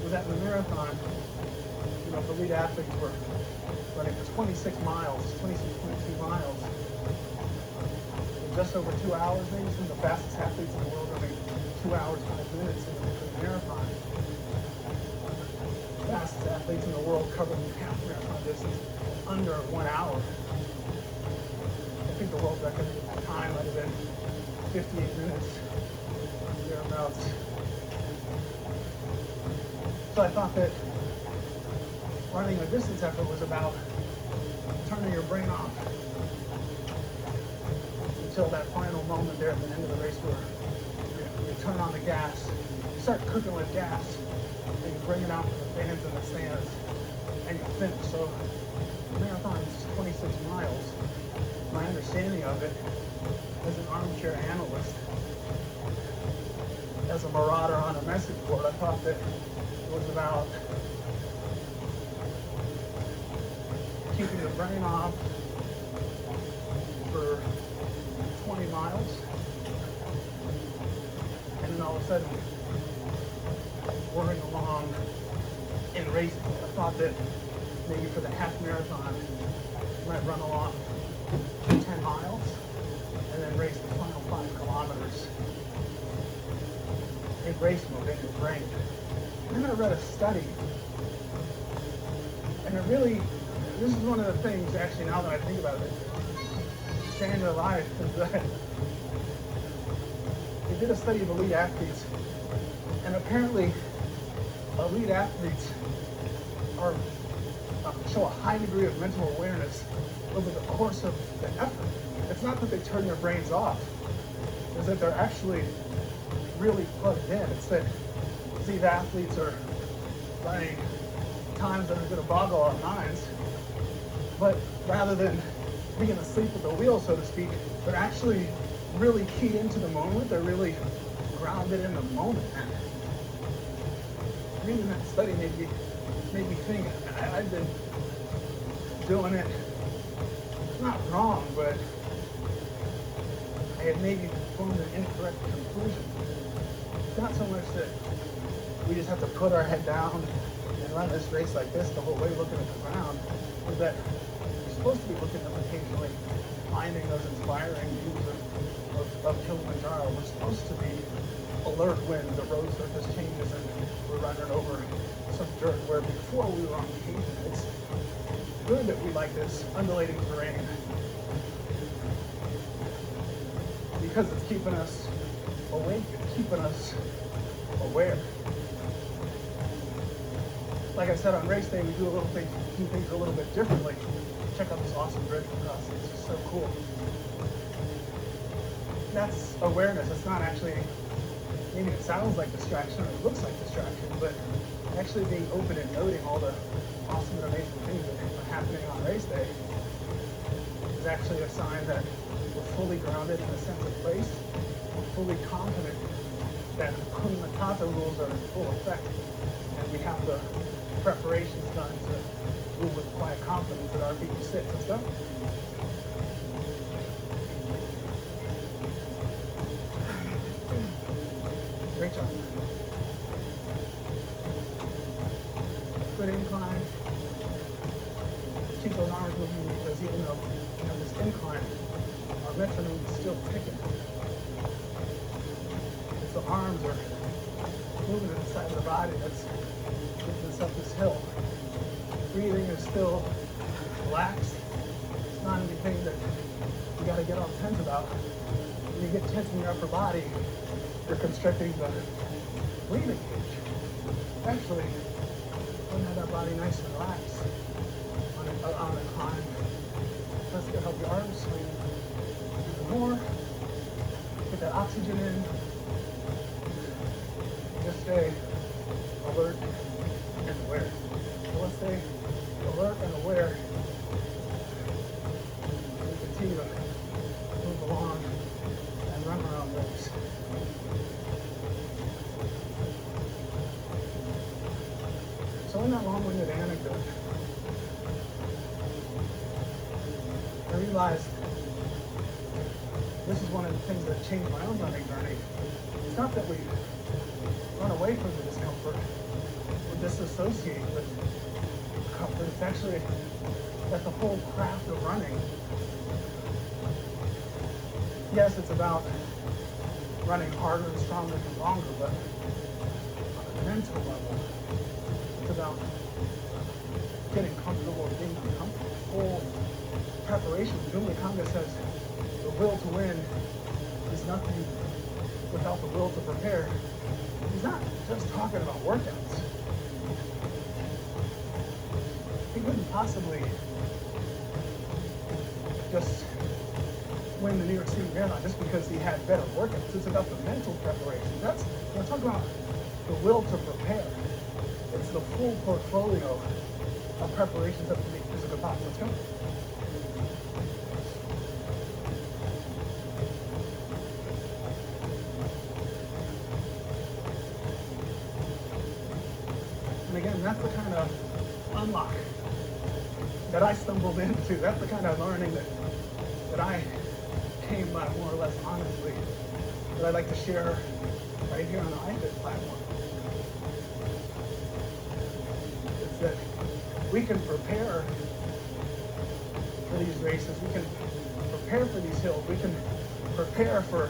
was that in the marathon, the elite athletes were running for 26 miles, 26.2 miles, in just over 2 hours, maybe some of the fastest athletes in the world running 2 hours, 5 minutes in the marathon. The fastest athletes in the world covering half marathon distance under 1 hour. I think the world record at that time might have been 58 minutes, thereabouts. So I thought that running a distance effort was about turning your brain off until that final moment there at the end of the race where you turn on the gas, you start cooking with gas, and you bring it out for the fans in the stands, and you finish. So the marathon is 26 miles. My understanding of it as an armchair analyst, as a marauder on a message board. I thought that it was about keeping the brain off for 20 miles, and then all of a sudden whirring along in racing. I thought that maybe for the half marathon, you might run along 10 miles and then race the final 5 kilometers in race mode in your brain. And then I read a study, and it really, this is one of the things, actually, now that I think about it, changed their life, is that they did a study of elite athletes, and apparently elite athletes are show a high degree of mental awareness over the course of the effort. It's not that they turn their brains off, it's that they're actually really plugged in. It's that these athletes are running times that are going to boggle our minds, but rather than being asleep at the wheel, so to speak, they're actually really keyed into the moment. They're really grounded in the moment. Reading that study made me think. I've been doing it, not wrong, but I had maybe formed an incorrect conclusion. It's not so much that we just have to put our head down and run this race like this the whole way looking at the ground, but that we're supposed to be looking up occasionally, finding those inspiring views of Kilimanjaro. We're supposed to be alert when the road surface changes and we're running over some dirt where before we were on pavement. It's good that we like this undulating terrain because it's keeping us awake, it's keeping us aware. Like I said, on race day, we do things a little bit differently. Check out this awesome bridge across. It's just so cool. That's awareness. It's not actually, maybe it sounds like distraction or it looks like distraction, but actually being open and noting all the awesome and amazing things that are happening on race day is actually a sign that we're fully grounded in a sense of place. We're fully confident that Hakuna Matata rules are in full effect, and we have the preparations done to move with quiet confidence at our feet to sit. Let's go. Great job. Good incline. Keep those arms moving because even though we have this incline, our metronome is still ticking. As the arms are moving to the side of the body that's getting us up this hill. Breathing is still relaxed. It's not anything that you got to get all tense about. When you get tense in your upper body, you're constricting the breathing cage. Actually, when you have that body nice and relaxed on a climb, that's going to help your arms swing even more. Get that oxygen in. Just stay alert and aware. So let's stay alert and aware. And continue to move along and run around those. So in that long-winded anecdote, I realized this is one of the things that changed my own running journey. It's not that we run away from the discomfort or disassociate with comfort. It's actually that the whole craft of running, yes, it's about running harder and stronger and longer, but on a mental level, it's about getting comfortable and being uncomfortable. Full preparation. Jumla Kanga says the will to win is nothing without the will to prepare. He's not just talking about workouts. He couldn't possibly just win the New York City Marathon just because he had better workouts. It's about the mental preparation. That's, when I talk about the will to prepare, it's the full portfolio of preparations that make physical body. Let's go. again, that's the kind of unlock that I stumbled into. That's the kind of learning that I came by more or less honestly, that I'd like to share right here on the iFit platform. It's that we can prepare for these races, we can prepare for these hills, we can prepare for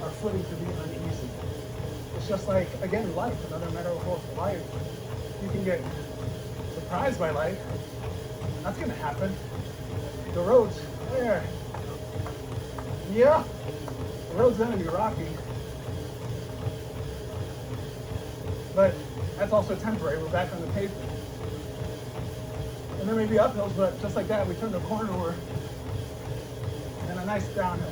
our footing to be uneasy. It's just like, again, life, another metaphor for life. You can get surprised by life. That's going to happen. The road's there. Yeah, the road's going to be rocky. But that's also temporary. We're back on the pavement. And there may be uphills, but just like that, we turn the corner over and a nice downhill.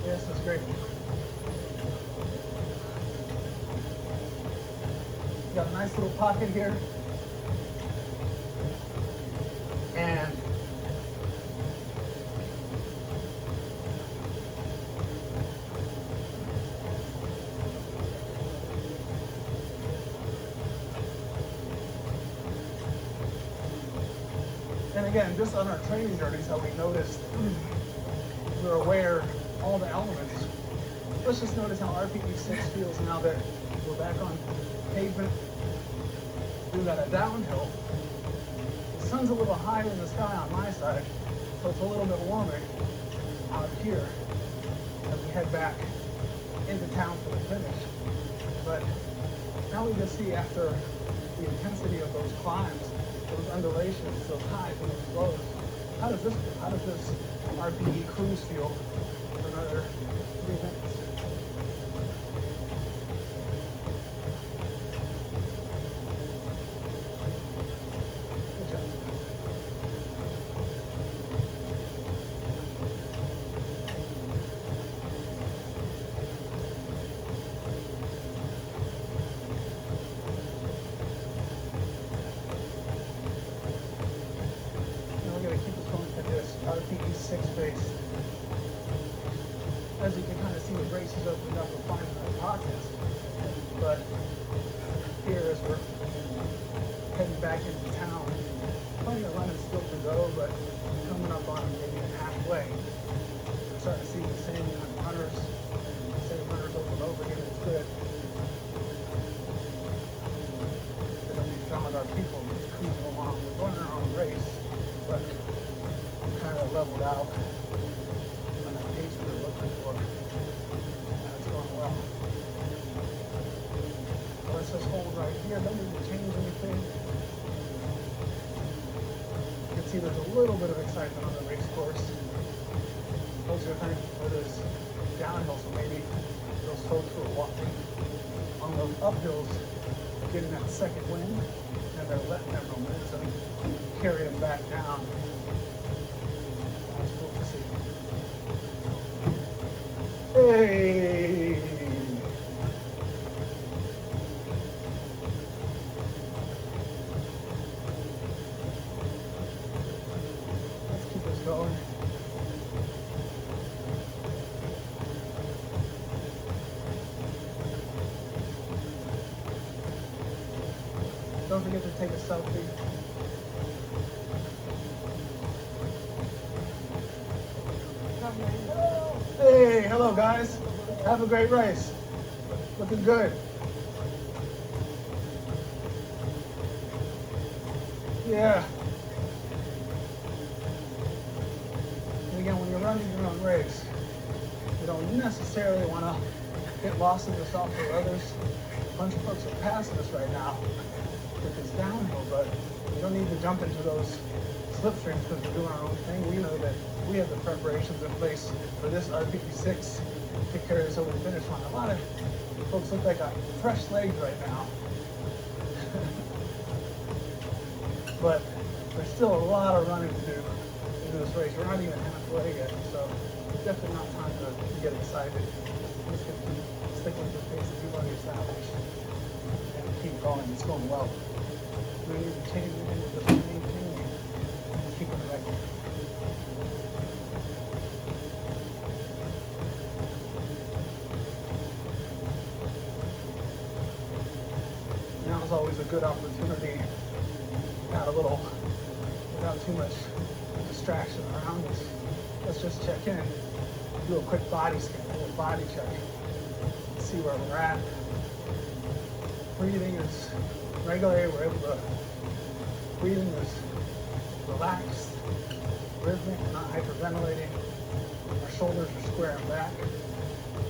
Yes, that's great. Got a nice little pocket here. And again, just on our training journeys, how we noticed, we're aware all the elements. Let's just notice how RPE6 feels now that we're back on pavement. We've got a downhill. The sun's a little higher in the sky on my side, so it's a little bit warmer out here as we head back into town for the finish. But now we just see, after the intensity of those climbs, those undulations, those highs and those lows, how does this feel? How does this RPE cruise feel for another 3 minutes? Good job. RPE6 base. As you can kind of see, the brace is opened up. We're finding our pockets. But here, as we're heading back into town, plenty of running still to go, but coming up on maybe halfway. We're starting to see the same runners over and over again. It's good. And then we found our people cruising along. We're running our own race, but kind of leveled out on the pace we were looking for. And it's going well. So let's just hold right here. Don't need to change anything. You can see there's a little bit of excitement on the race course. Folks are trying for this downhill, so maybe those folks who are walking on those uphills are getting that second wind, and they're letting their momentum carry them back down. Hey! Let's keep this going. Don't forget to take a selfie. Hey, hello guys. Have a great race. Looking good. Yeah. And again, when you're running your own race, you don't necessarily want to get lost in yourself or others. A bunch of folks are passing us right now with this downhill, but you don't need to jump into those slipstreams because we're doing our own thing. We know that we have the preparations in place for this RPE6 to carry us over the finish line. A lot of folks look like fresh legs right now. But there's still a lot of running to do into this race. We're not even halfway yet, so it's definitely not time to get excited. I'm just going to keep sticking with the pace that we've already established and keep it's going well. We need to change it into the main thing and keep it right. Now is always a good opportunity, not a little, without too much distraction around us. Let's just check in, do a quick body scan, a little body check, see where we're at. Breathing is regular, we're able to, breathing is relaxed, rhythmic, not hyperventilating. Our shoulders are squaring back,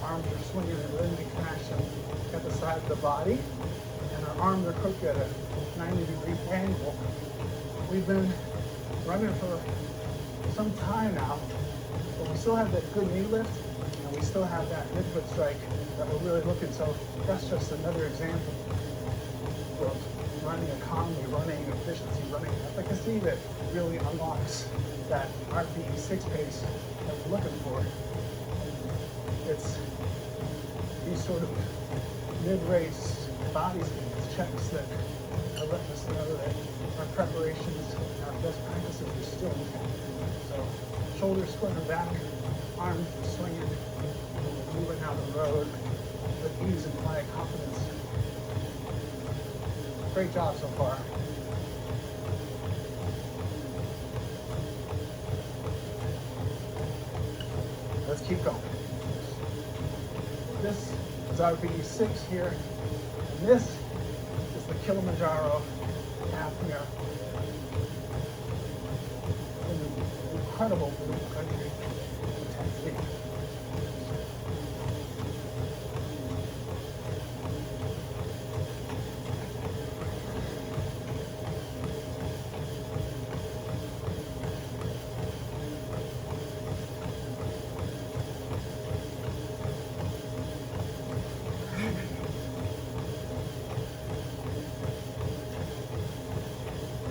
arms are swinging in rhythmic fashion at the side of the body, and our arms are cooked at a 90-degree angle. We've been running for some time now, but we still have that good knee lift, and we still have that midfoot strike that we're really looking. So that's just another example of running economy, running efficiency, running efficacy that really unlocks that RPE6 pace that we're looking for. It's these sort of mid-race body scans, checks that are letting us know that our preparations and our best practices are still intact. So shoulders squaring back, arms swinging, moving down the road with ease and quiet confidence. Great job so far. Let's keep going. This is RPE6 here, and this is the Kilimanjaro apnea in the incredible beautiful country of Tanzania.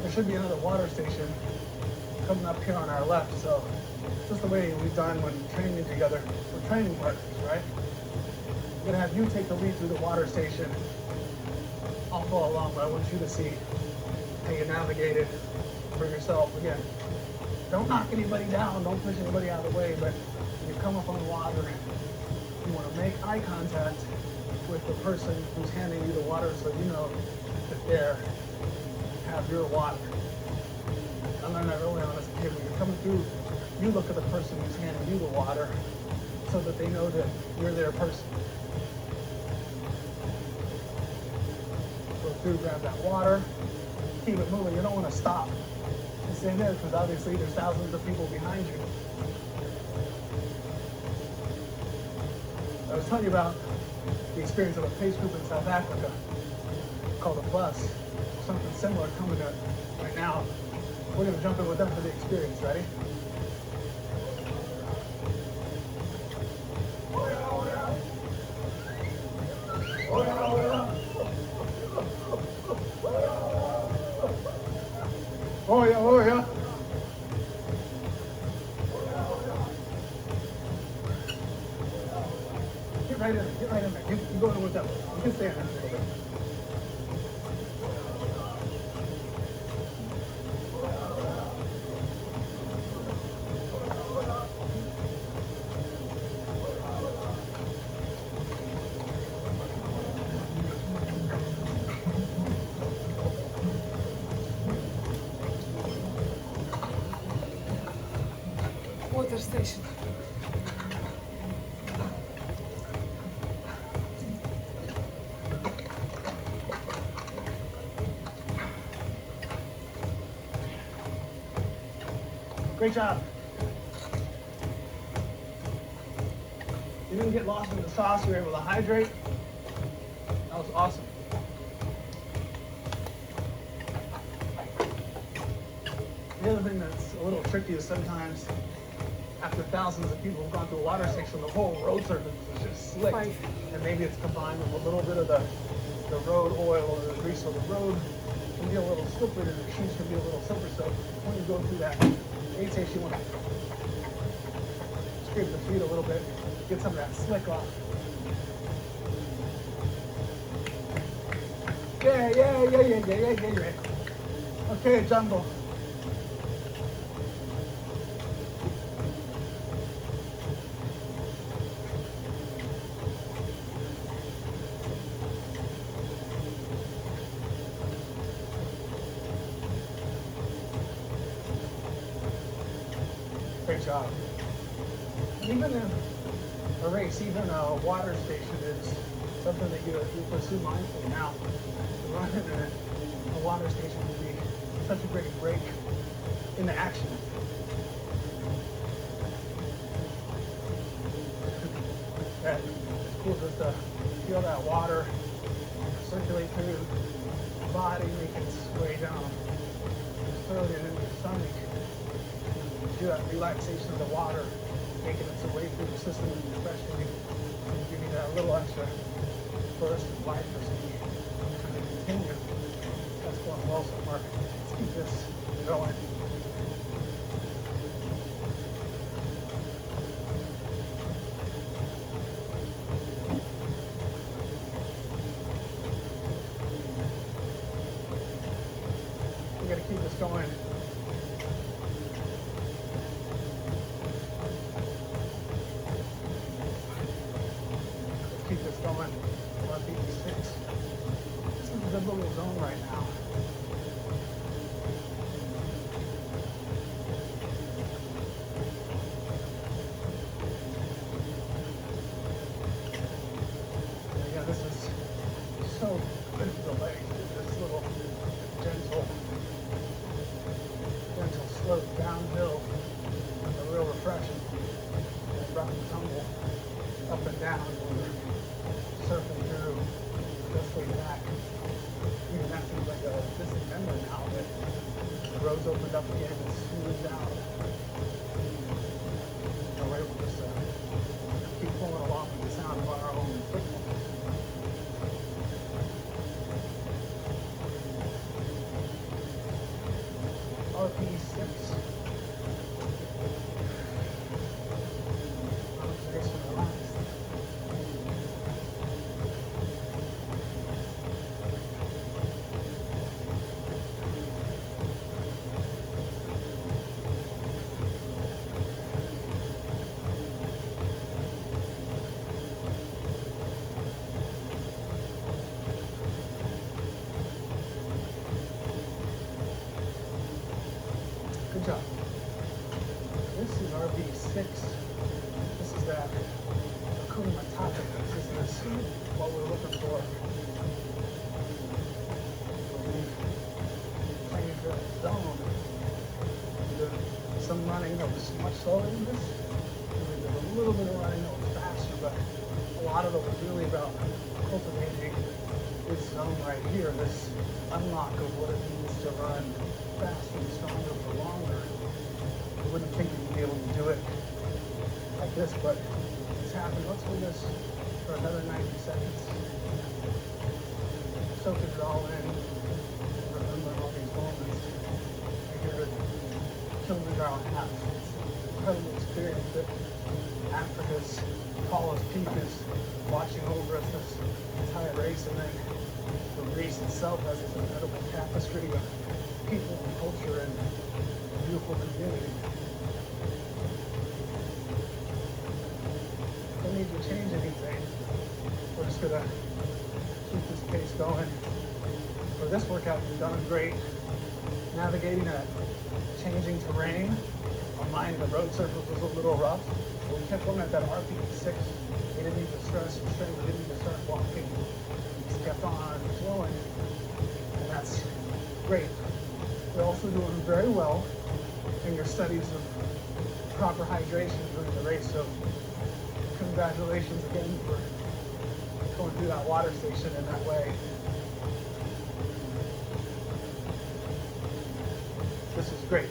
There should be another water station coming up here on our left, so just the way we've done when training together. We're training partners, right? I'm gonna have you take the lead through the water station. I'll follow along, but I want you to see how you navigate it for yourself. Again, don't knock anybody down, don't push anybody out of the way, but when you come up on water, you wanna make eye contact with the person who's handing you the water so you know that they're have your water. I learned that early on as a kid. When you're coming through, you look at the person who's handing you the water so that they know that you're their person. Go through, grab that water, keep it moving. You don't want to stop and stay there because obviously there's thousands of people behind you. I was telling you about the experience of a pace group in South Africa called a bus. Something similar coming up right now. We're going to jump in with them for the experience. Ready? Oh yeah, oh yeah. Get right in there, get right in there. You go in with them. You can stay in there a little bit. Water station. Great job. You didn't get lost in the sauce. You were able to hydrate. That was awesome. The other thing that's a little tricky is sometimes after thousands of people have gone through a water station, the whole road surface is just slick. And maybe it's combined with a little bit of the road oil or the grease. So the road can be a little slippery and the shoes can be a little slippery. So when you go through that aid station, you want to scrape the feet a little bit, get some of that slick off. Yeah. Okay, Jumbo. Great job. Even in a race, even a water station is something that you pursue mindfully now. Running a water station would be such a great break in the action. That it's cool just to feel that water circulate through the body, make its way down your throat and into your stomach. Do that relaxation of the water, making its way through the system and especially give you that little extra burst of life as we kind of continue. That's going well so far. Let's keep this going. We gotta keep this going. Keep this going. We're 86. This is a good little zone right now. Yeah, this is so good for the legs. This little gentle slope downhill. A real refreshing. Rough and tumble up and down. Surfing through this way back. Even that seems like a distant memory now that the roads opened up again and smoothed out. And we're able to just keep pulling along with the sound of our own footfall. RP6. Nice and relaxed. Good job. This is RV6. This is that Hakuna Matata. This is what we're looking for. We've played the zone. Some running that was much slower than this. We did a little bit of running that was faster, but a lot of it was really about cultivating this zone right here, this unlock of what it means to run faster and stronger for longer. I wouldn't think you'd be able to do it like this, but it's happened. Let's hold this for another 90 seconds. Soak it all in. Remember all these moments. You're Kilimanjaro half. It's an incredible experience that Africa's tallest peak is watching over us this entire race, and then the race itself has this incredible tapestry of people and culture and beautiful community. Don't need to change anything. We're just gonna keep this pace going. For this workout, we've done great navigating a changing terrain. On mine, the road surface was a little rough, but we kept going at that RP6. We didn't need to stress and strain. We didn't need to start walking. We just kept on flowing, and that's great. You're also doing very well in your studies of proper hydration during the race, so congratulations again for going through that water station in that way. This is great.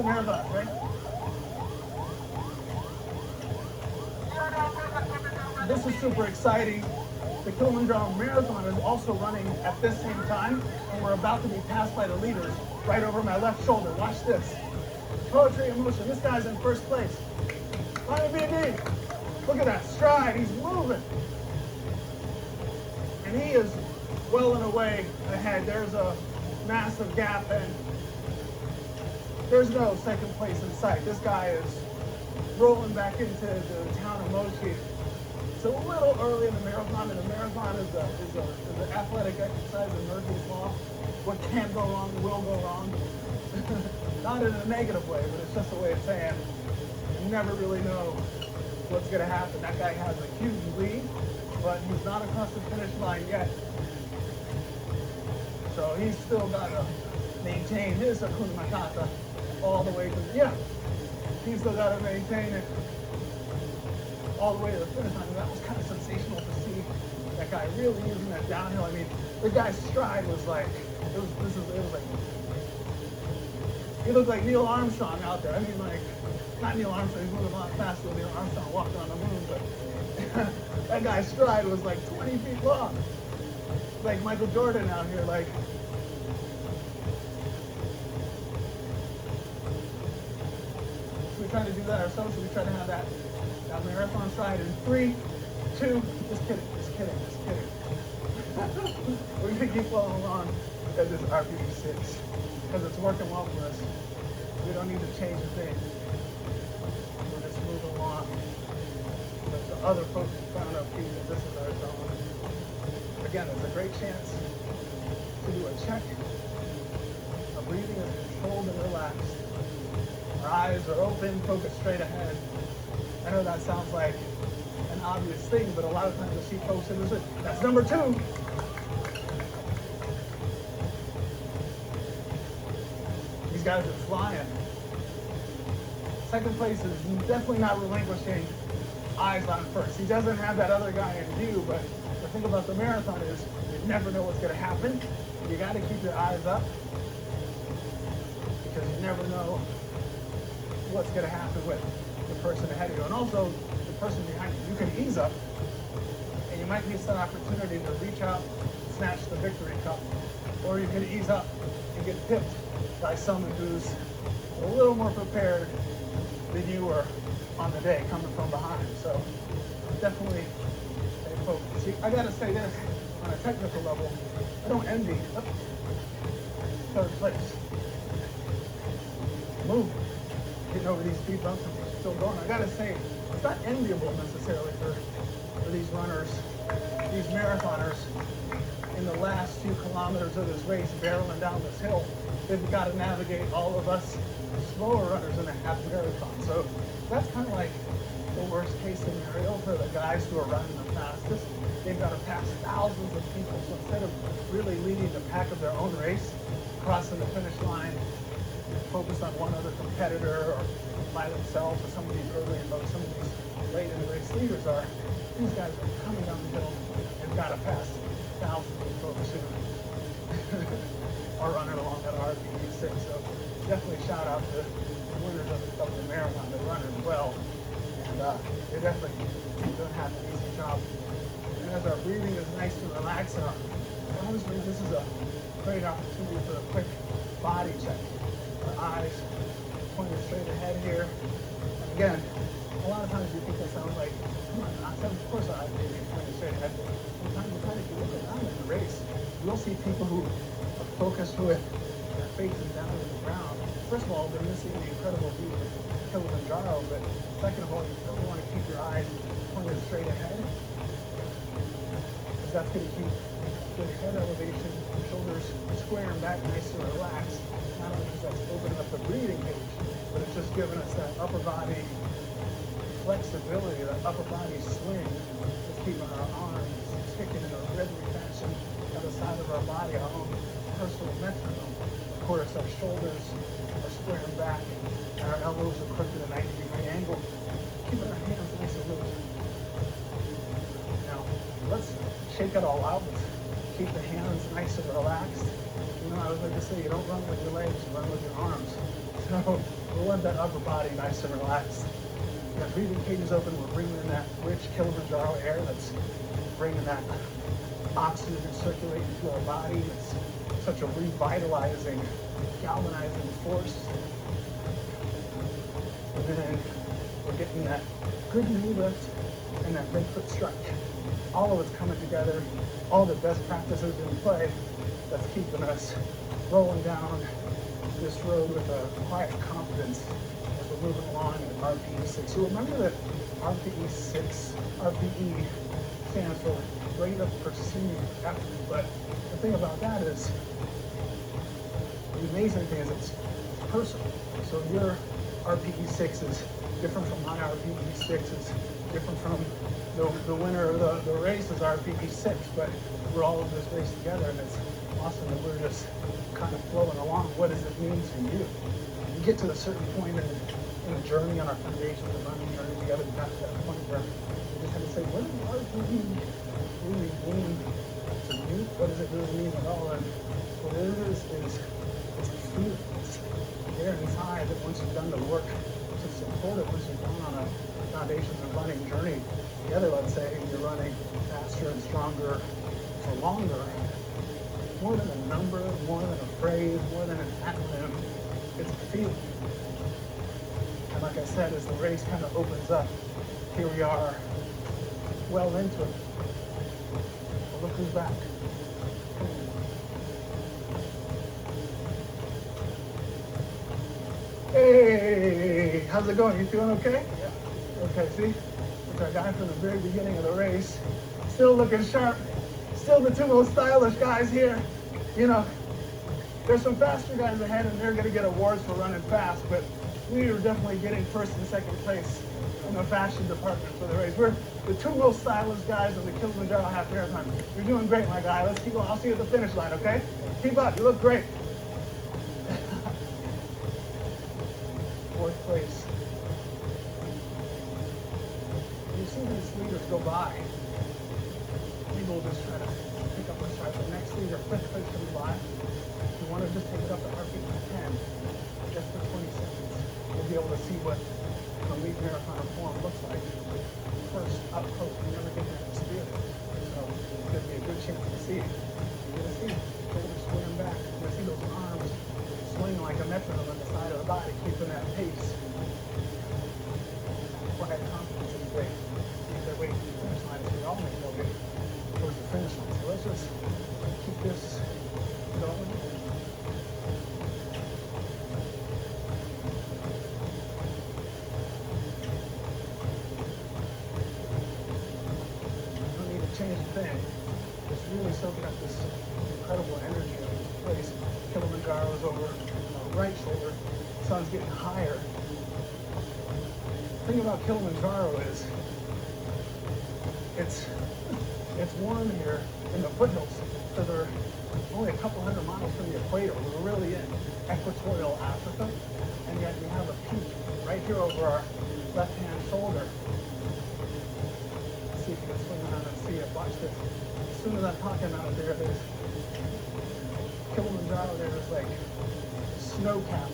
the marathon, right? This is super exciting. The Kilimanjaro Marathon is also running at this same time, and we're about to be passed by the leaders right over my left shoulder. Watch this. Poetry in motion. This guy's in first place. Ryan BB. Look at that stride. He's moving. And he is well and away ahead. There's a massive gap, and there's no second place in sight. This guy is rolling back into the town of Moshi. It's a little early in the marathon, and the marathon is an athletic exercise in Murphy's Law. What can go wrong will go wrong. Not in a negative way, but it's just a way of saying you never really know what's going to happen. That guy has a huge lead, but he's not across the finish line yet. So he's still got to maintain his Hakuna Matata all the way to the, he's still got to maintain it all the way to the finish line. And that was kind of sensational to see that guy really using that downhill. I mean, the guy's stride was like, it was like, he looked like Neil Armstrong out there. I mean, like, not Neil Armstrong, he's moving a lot faster than Neil Armstrong walking on the moon, but that guy's stride was like 20 feet long. Like Michael Jordan out here, like. So we try to do that ourselves, so we try to have that marathon stride in 3, 2, just kidding. We're gonna keep following along at this RPE6 because it's working well for us. We don't need to change a thing. We're just moving along. But the other folks found out that this is our zone. Again, it's a great chance to do a check. Our breathing is controlled and relaxed. Our eyes are open, focused straight ahead. I know that sounds like an obvious thing, but a lot of times I see folks in this. That's number 2. These guys are flying. Second place is definitely not relinquishing eyes on first. He doesn't have that other guy in view, but the thing about the marathon is you never know what's going to happen. You got to keep your eyes up because you never know what's going to happen with the person ahead of you. And also the person behind you. You can ease up and you might miss that opportunity to reach out, snatch the victory cup, or you can ease up and get pipped by someone who's a little more prepared than you were on the day coming from behind. So definitely stay focused. See, I gotta say this on a technical level, I don't envy third place. Move. Getting over these speed bumps and still going. I gotta say, it's not enviable necessarily for these runners, these marathoners in the last few kilometers of this race, barreling down this hill. They've got to navigate all of us slower runners in a half marathon. So that's kind of like the worst case scenario for the guys who are running the fastest. They've got to pass thousands of people. So instead of really leading the pack of their own race, crossing the finish line, focus on one other competitor or by themselves, or some of these early and some of these late in the race leaders are, these guys are coming down the hill and got to pass thousands of folks who are running along at RPE6. So definitely shout out to the winners of the marathon. They're running well, and they're definitely don't have an easy job. And as our breathing is nice and relaxed, honestly, this is a great opportunity for a quick body check. Our eyes pointed straight ahead here. And again, a lot of times you think that sounds like, come on, of course our eyes may be pointed straight ahead. Sometimes if you look around in the race, you'll see people who are focused with their faces down to the ground. First of all, they're missing the incredible view of Kilimanjaro, but second of all, you really want to keep your eyes pointed straight ahead, because that's going to keep good head elevation, shoulders squaring back nice and relaxed. Not only because that's opening up the breathing page, but it's just giving us that upper body flexibility, that upper body swing, just keeping our arms kicking in a rhythmic fashion at the side of our body, our own personal metronome. Of course, our shoulders are squaring back, and our elbows are crooked at a 90-degree angle, keeping our hands nice and loose. Now, let's shake it all out. Let's keep the hands nice and relaxed. You know, I was like to say, you don't run with your legs, you run with your arms. So we'll let that upper body nice and relaxed. Got breathing cages open. We're bringing in that rich Kilimanjaro air that's bringing that oxygen circulating through our body. It's such a revitalizing, galvanizing force. And then we're getting that good knee lift and that midfoot stretch. All of it's coming together. All the best practices in play that's keeping us rolling down this road with a quiet confidence as we're moving along at RPE 6. So remember that RPE 6, RPE stands for rate of perceived effort. But the thing about that is, the amazing thing is it's personal. So your RPE 6 is different from my RPE 6. It's different from the winner of the race is RPE 6. But we're all in this race together, and it's awesome that we're just kind of flowing along. What does it mean to you? You get to a certain point in the journey on our foundation, the running journey together, we got to that point where we just have to say, what does RPE really mean to you? What does it really mean at all? And what it is it's a feeling. It's there inside that once you've done the work to support it, once you've gone on a foundations and running journey together, let's say, and you're running faster and stronger for longer, more than a number, more than a phrase, more than an acronym, it's a feeling. And like I said, as the race kind of opens up, here we are, well into it. Well, look who's back. Hey, how's it going? You feeling okay? Yeah. Okay, see? It's our guy from the very beginning of the race. Still looking sharp. Still the two most stylish guys here. You know, there's some faster guys ahead and they're going to get awards for running fast, but we are definitely getting first and second place in the fashion department for the race. We're the two most stylish guys in the Kilimanjaro half marathon. You're doing great, my guy. Let's keep going. I'll see you at the finish line, okay? Keep up. You look great. Fourth place. You see these leaders go by. Maybe we'll just try to pick up a shot. The next leader, fifth place comes by. If you want to just take it up to RPE 10, just for 20 seconds, you'll be able to see what an elite marathoner form looks like. First, up close, you never get that experience. So it's going to be a good chance to see it. You're going to see shoulders swinging back. You're going to see those arms swinging like a metronome on the side of the body, keeping that pace. Quiet confidence is great. See if they're waiting for the finish line, so we all make no way towards the finish line. So let's just keep this going. No need to change a thing. Just really soaking up this incredible energy of this place. Kilimanjaro is over my right shoulder. The sun's getting higher. The thing about Kilimanjaro is it's warm here in the foothills because they're only a couple hundred miles from the equator. We're really in equatorial Africa, and yet we have a peak right here over our left-hand shoulder. Let's see if you can swing around and see it. Watch this. As soon as I'm talking about it, there's Kilimanjaro. There's like snow-capped.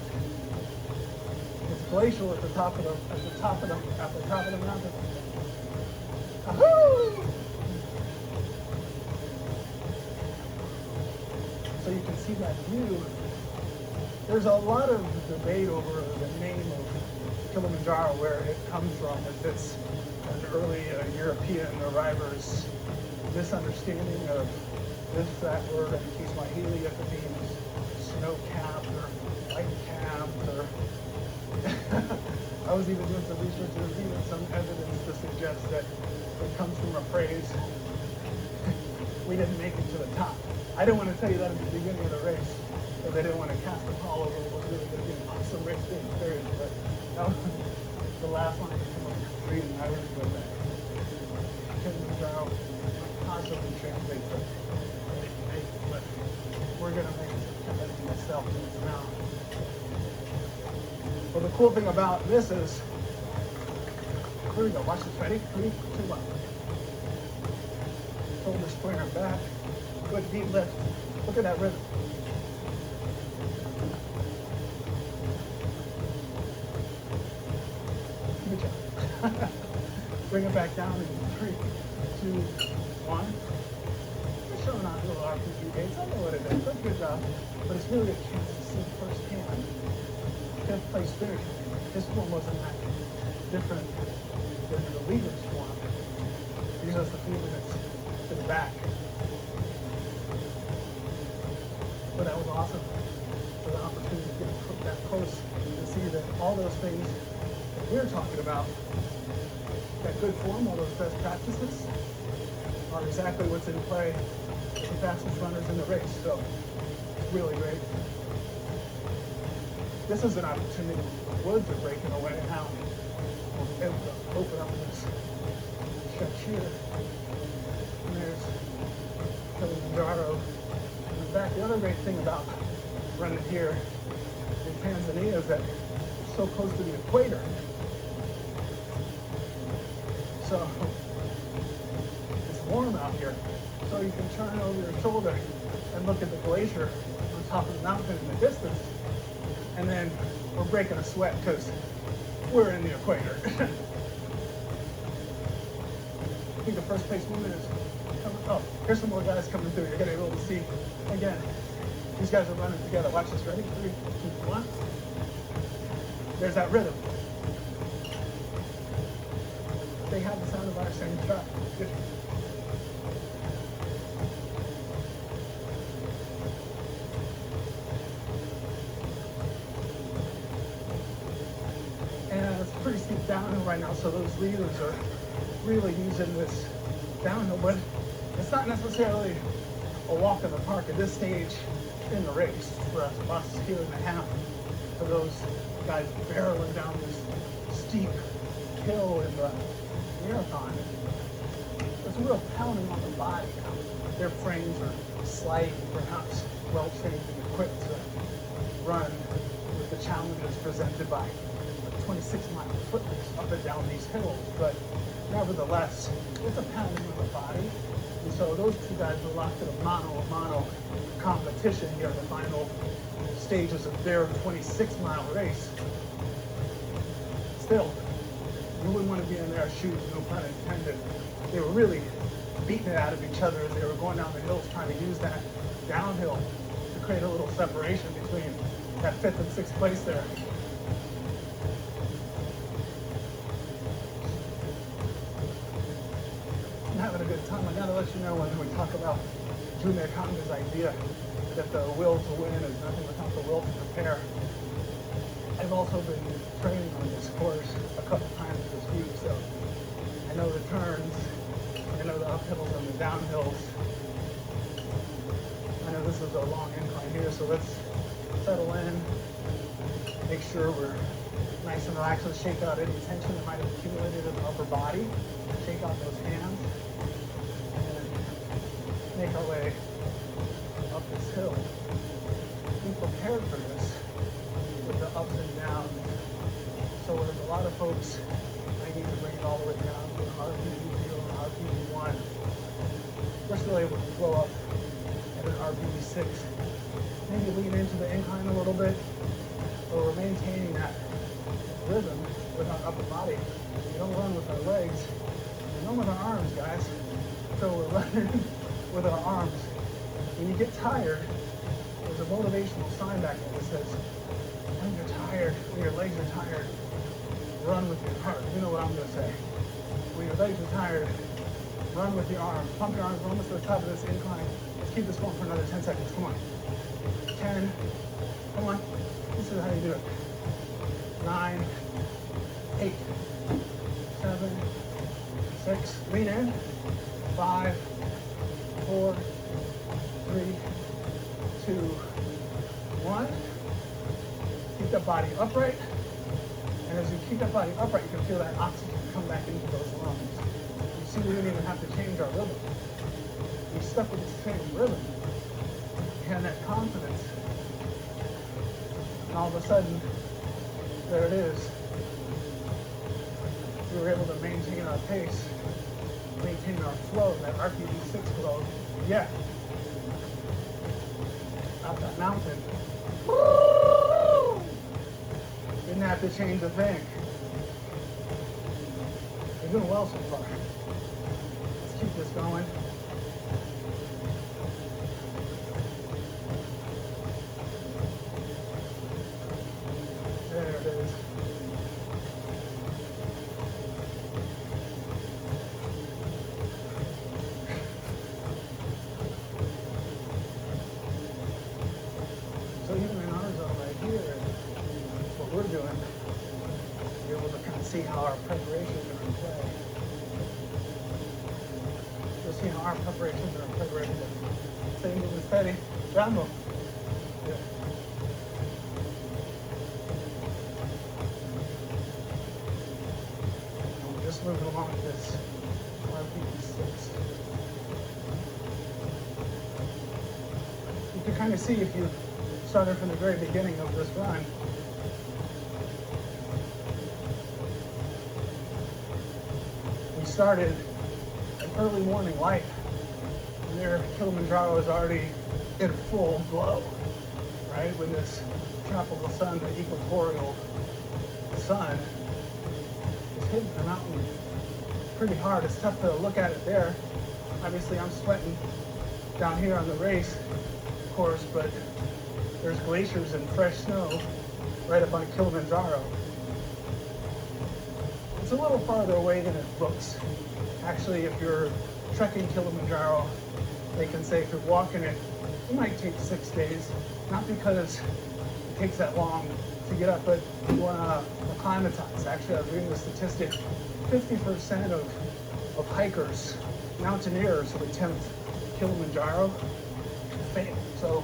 It's glacial at the top of the mountain. Ahoo! So you can see that view. There's a lot of debate over the name of Kilimanjaro, where it comes from. If it's an early European arriver's misunderstanding of that word in Kiswahili, if it means snow-capped or white-capped, or I was even doing some research. There's even some evidence to suggest that it comes from a phrase, we didn't make it to the top. I didn't want to tell you that at the beginning of the race, because I didn't want to cast a pall over what was really going to be an awesome race day experience, but that was the last one I came up reading. I was with that. Kilimanjaro possibly translate to but we're going to make it myself to its mouth. Well, the cool thing about this is, here we go, watch this, ready? 3, 2, 1. Shoulders squaring back, good deep lift. Look at that rhythm. Bring it back down in 3, 2, 1. We're showing off a little RPG gates. I know what it is. That's a good job. But it's really a chance to see firsthand. 5th place finish. This one wasn't that different than the leaders one. These are the few minutes to the back. But that was awesome for the opportunity to get that close and see that all those things that we're talking about, that good form, all those best practices, are exactly what's in play with the fastest runners in the race. So it's really great. This is an opportunity. The woods are breaking away now. We'll be able to open up this stretch here. And there's Kilimanjaro. In fact, the other great thing about running here in Tanzania is that it's so close to the equator. So it's warm out here. So you can turn over your shoulder and look at the glacier on top of the mountain in the distance. And then we're breaking a sweat because we're in the equator. I think the first place woman is coming. Oh, here's some more guys coming through. You're going to be able to see. Again, these guys are running together. Watch this. Ready? 3, 2, 1. There's that rhythm. They have the sound of our same track. Good. And it's pretty steep downhill right now, so those leaders are really using this downhill, but it's not necessarily a walk in the park at this stage in the race for us here in the half. For those guys barreling down this steep hill in the marathon, there's a real pounding on the body. Their frames are slight, perhaps well trained and equipped to run with the challenges presented by a 26-mile foot race up and down these hills. But nevertheless, it's a pounding on the body. And so those two guys were locked in a mano-a-mano competition here in the final stages of their 26-mile race. Still, you wouldn't want to be in their shoes, no pun intended. They were really beating it out of each other as they were going down the hills, trying to use that downhill to create a little separation between that 5th and 6th place there. I'm having a good time. I gotta let you know when we talk about Junior Kanga's idea that the will to win is nothing without the will to prepare. I've also been training on this course a couple times this week, so I know the turns, I know the uphills and the downhills. I know this is a long incline here, so let's settle in, make sure we're nice and relaxed. Let's shake out any tension that might have accumulated in the upper body, shake out those hands, and make our way up this hill. Be prepared for this with the ups and downs. So there's a lot of folks I need to bring it all the way down to an RPG 0 and RPG 1. We're still able to flow up at an RPG 6. Maybe lean into the incline a little bit, but we're maintaining that rhythm with our upper body. We don't run with our legs, we run with our arms, guys. So we're running with our arms. When you get tired, there's a motivational sign back there that says, when you're tired, when your legs are tired, run with your heart. You know what I'm going to say. When your legs are tired, run with your arms. Pump your arms, we're almost to the top of this incline. Let's keep this going for another 10 seconds. Come on. 10. Come on. This is how you do it. 9, 8, 7, 6. Lean in. 5, 4, 3, 2, 1. Keep that body upright. And as you keep that body upright, you can feel that oxygen come back into those lungs. You see, we didn't even have to change our rhythm. We stuck with the same rhythm. We had that confidence. And all of a sudden, there it is. We were able to maintain our pace, maintain our flow, that RPG 6 flow. Yeah. Up that mountain. Didn't have to change a thing. We're doing well so far. Let's keep this going. There it is. So even in our zone right here, what we're doing, you're able to kind of see how our preparations are in play. You'll see how our preparations are in play right here. Stay moving steady. Rambo. Yeah. And we're just moving along with this RPE6. You can kind of see if you started from the very beginning of this run. We started an early morning light, and there Kilimanjaro is already in full glow, right? When this tropical sun, the equatorial sun, is hitting the mountain pretty hard. It's tough to look at it there. Obviously, I'm sweating down here on the race course, but there's glaciers and fresh snow right up on Kilimanjaro. It's a little farther away than it looks. Actually, if you're trekking Kilimanjaro, they can say if you're walking it, it might take 6 days. Not because it takes that long to get up, but you want to acclimatize. Actually, I was reading the statistic, 50% of hikers, mountaineers who attempt Kilimanjaro fail. So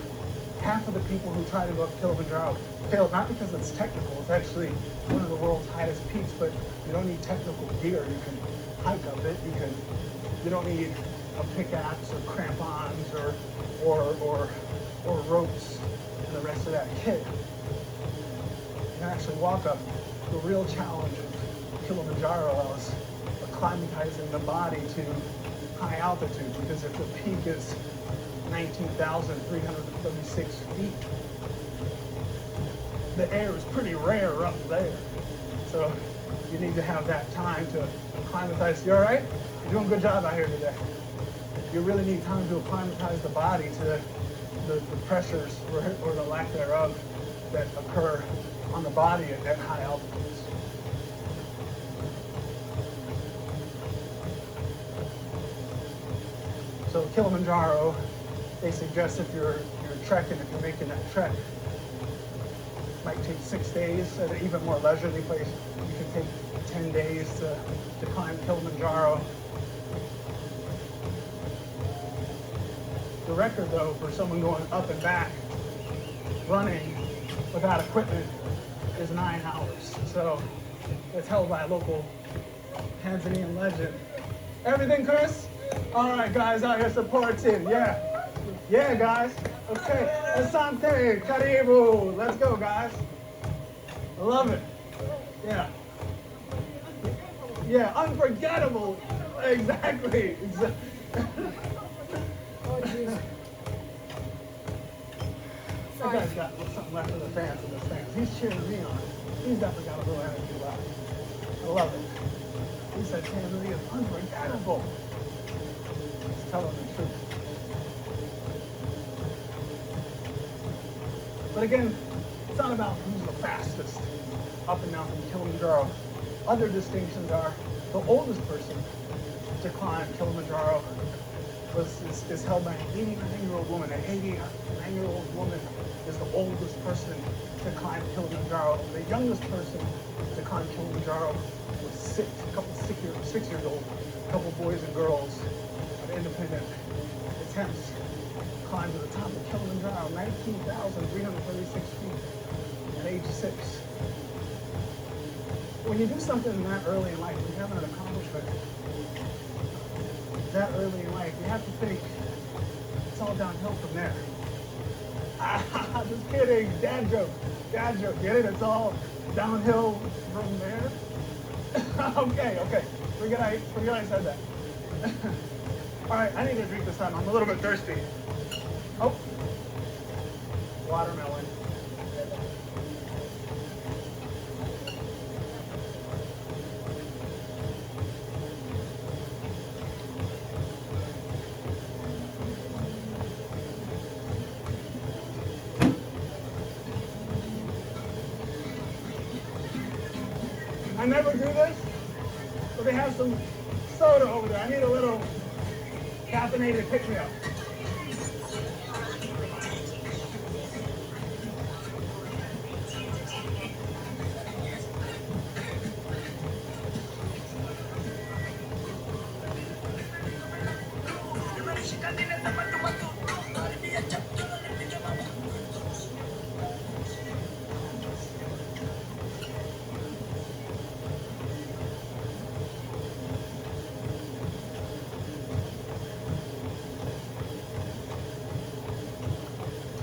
half of the people who try to go up Kilimanjaro fail, not because it's technical. It's actually one of the world's highest peaks, but you don't need technical gear. You can hike up it. You don't need a pickaxe or crampons or ropes and the rest of that kit. You can actually walk up. The real challenge of Kilimanjaro is acclimatizing the body to high altitude, because if the peak is 19,336 feet, the air is pretty rare up there. So you need to have that time to acclimatize. You all right? You're doing a good job out here today. You really need time to acclimatize the body to the pressures or the lack thereof that occur on the body at high altitudes. So Kilimanjaro, they suggest if you're trekking, if you're making that trek, it might take 6 days at an even more leisurely place. You can take 10 days to climb Kilimanjaro. The record, though, for someone going up and back, running without equipment, is 9 hours. So it's held by a local Tanzanian legend. Everything, Chris? All right, guys out here supporting. Yeah. Yeah, guys. Okay. Asante, karibu. Let's go, guys. I love it. Yeah. Yeah, unforgettable. Exactly. That guy's got something left for the fans in this thing. He's cheering me on. He's definitely got a little energy left. I love it. He said Tanzania is unforgettable. He's telling the truth. But again, it's not about who's the fastest up and down from Kilimanjaro. Other distinctions are the oldest person to climb Kilimanjaro is held by an 89-year-old woman. An 89-year-old woman is the oldest person to climb Kilimanjaro. The youngest person to climb Kilimanjaro was a couple 6 years old, a couple boys and girls at independent attempts climbed to the top of Kilimanjaro, 19,336 feet at age 6. When you do something that early in life, when you have an accomplishment that early in life, you have to think it's all downhill from there. Just kidding, dad joke, get it? It's all downhill from there? Okay, forget I said that. All right, I need a drink this time. I'm a little bit thirsty. Oh, watermelon. I never do this, but they have some soda over there. I need a little caffeinated pick-me-up.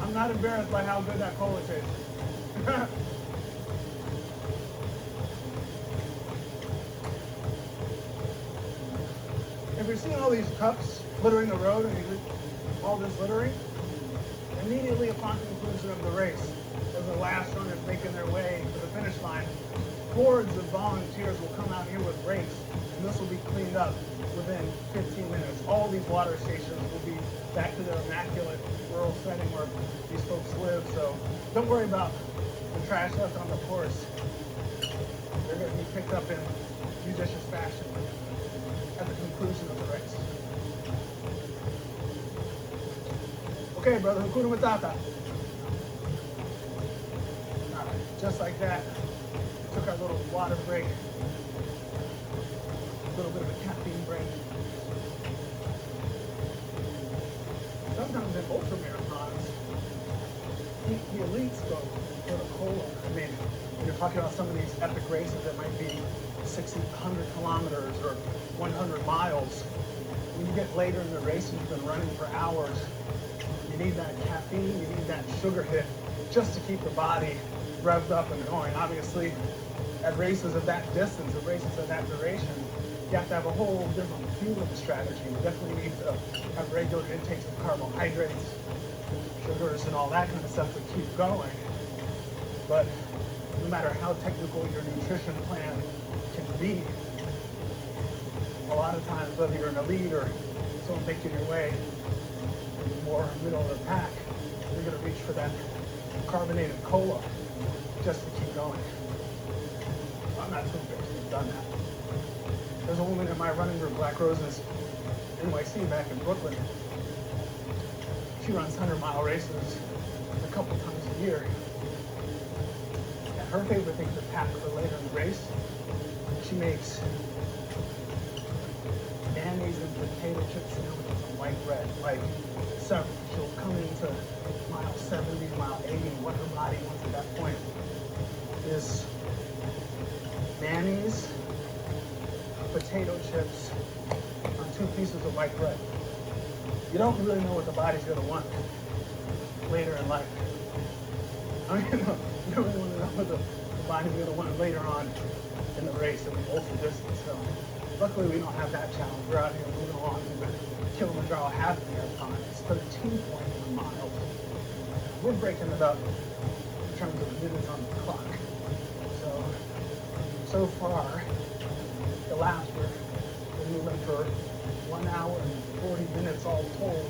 I'm not embarrassed by how good that cola tastes. If you're seeing all these cups littering the road and all this littering, immediately upon conclusion of the race, as the last runners making their way to the finish line, hordes of volunteers will come out here with rakes, and this will be cleaned up within 15 minutes. All these water stations will be back to their immaculate rural setting where these folks live, so don't worry about the trash left on the course. They're going to be picked up in judicious fashion at the conclusion of the race. Okay, brother, Hakuna Matata. All right, just like that, took our little water break, a little bit of a caffeine break. Sometimes in ultra marathons, the elites go for the cola. I mean, when you're talking about some of these epic races that might be 60, 100 kilometers or 100 miles, when you get later in the race and you've been running for hours, you need that caffeine, you need that sugar hit just to keep the body revved up and going. Obviously, at races of that distance, at races of that duration, you have to have a whole different fueling strategy. You definitely need to have regular intakes of carbohydrates, sugars, and all that kind of stuff to keep going. But no matter how technical your nutrition plan can be, a lot of times, whether you're an elite or someone making your way more middle of the pack, you're going to reach for that carbonated cola just to keep going. I'm not too embarrassed to have done that. There's a woman in my running group, Black Roses NYC back in Brooklyn. She runs 100-mile races a couple times a year. And her favorite thing to pack for later in the race, she makes mayonnaise and potato chip sandwiches on white bread. Like, so she'll come into mile 70, mile 80, and what her body wants at that point is mayonnaise, potato chips on 2 pieces of white bread. You don't really know what the body's going to want later in life. I mean, you don't really want to know what the body's going to want later on in the race, in the ultra distance. So luckily we don't have that challenge. We're out here moving along with the Kilimanjaro half marathon. It's 13.1 miles. We're breaking it up in terms of minutes on the clock. So far, the laps we're moving for 1 hour and 40 minutes all told.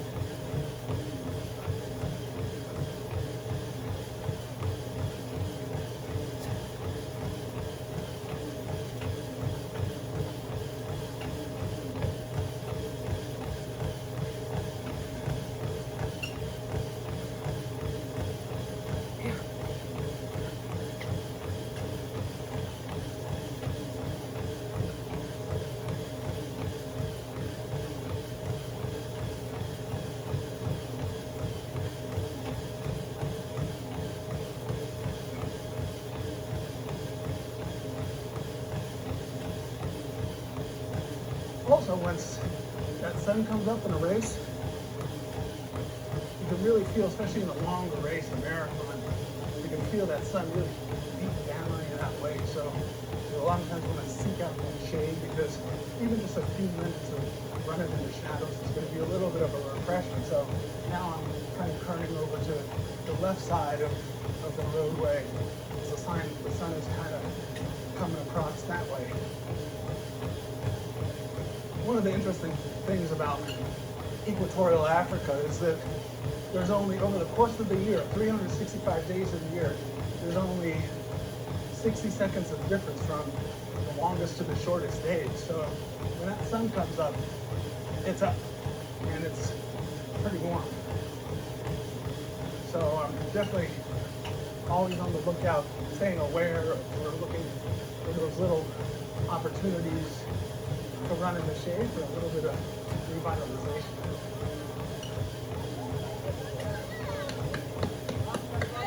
Also, once that sun comes up in a race, you can really feel, especially in a longer race, a marathon, you can feel that sun really beat down on you that way. So a lot of times when I seek out that shade, because even just a few minutes of running in the shadows is going to be a little bit of a refreshment. So now I'm kind of turning over to the left side of the roadway. It's a sign that the sun is kind of coming across that way. One of the interesting things about equatorial Africa is that there's only, over the course of the year, 365 days of the year, there's only 60 seconds of difference from the longest to the shortest stage. So when that sun comes up, it's up and it's pretty warm. So I'm definitely always on the lookout, staying aware. We're looking for those little opportunities to run in the shade for a little bit of revitalization.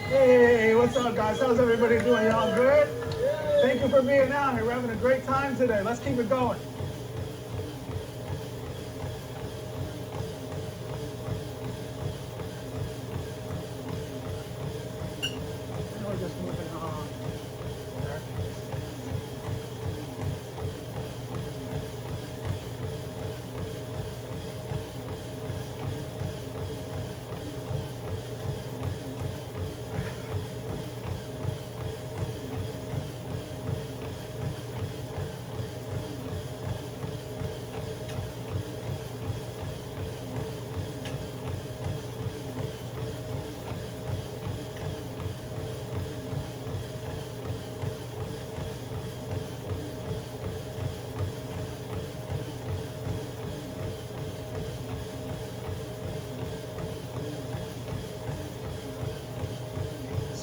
Hey, what's up, guys? How's everybody doing? Y'all good? Thank you for being out here. We're having a great time today. Let's keep it going. We're just moving on. There.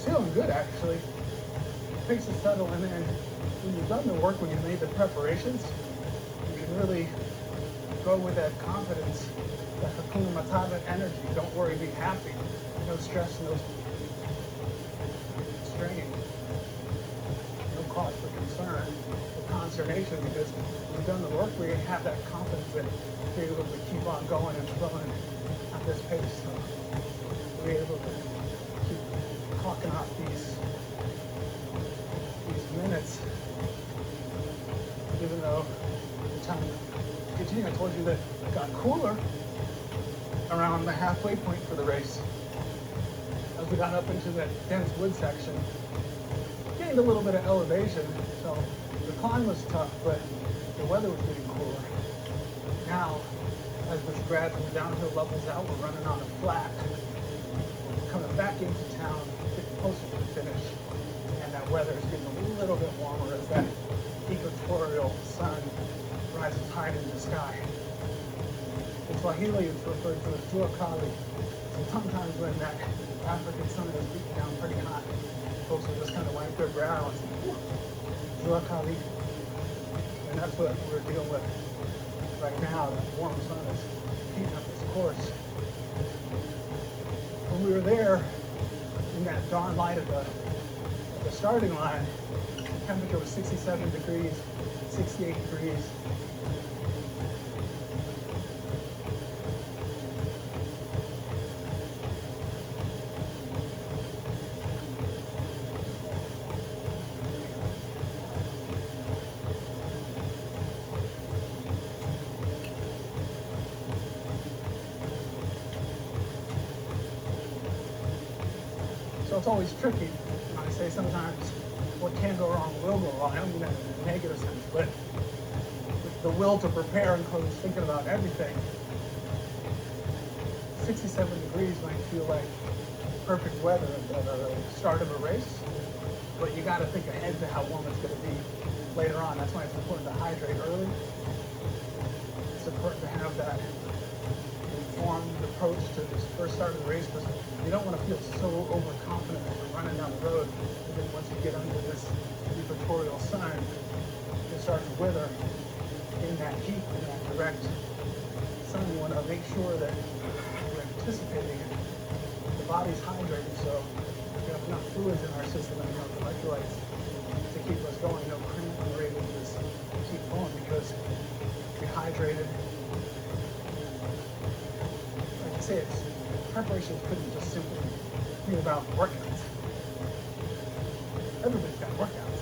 Feeling good, actually. It takes to settle in, and when you've done the work, when you've made the preparations, you can really go with that confidence, that Hakuna Matata energy. Don't worry, be happy. No stress, no strain, no cause for concern or consternation, because we've done the work, we have that confidence that we're able to keep on going and flowing at this pace. So we're able to keep clocking off these minutes, even though the time continuing, I told you that it got cooler around the halfway point for the race. As we got up into that dense wood section, gained a little bit of elevation, so the climb was tough, but the weather was getting cooler. Now, as this gradual downhill levels out, we're running on a flat. We're coming back into town, getting closer to the finish, and that weather is getting a little bit warmer as that equatorial sun rises high in the sky. In Swahili, it's referred to as Jua Kali. So sometimes when that African sun is beating down pretty hot, folks will just kind of wipe their brow and say, Jua Kali. And that's what we're dealing with right now. That warm sun is heating up its course. When we were there, in that dawn light of the starting line, the temperature was 67 degrees, 68 degrees. So it's always tricky. I say sometimes what can go wrong will go wrong. I don't mean that in a negative sense, but the will to prepare includes thinking about everything. 67 degrees might feel like perfect weather at the start of a race, but you got to think ahead to how warm it's going to be later on. That's why it's important to hydrate early. It's important to have that informed approach to this first start of the race, because you don't want to feel so overconfident that you're running down the road, and then once you get under this equatorial sun, it starts to wither in that heat, in that direct sun. You want to make sure that you're anticipating it. The body's hydrated, so we have enough fluids in our system and enough electrolytes to keep us going. No cramp, and we're able to just keep going because we're hydrated. Like I say, preparation couldn't just simply be about workouts. Everybody's got workouts.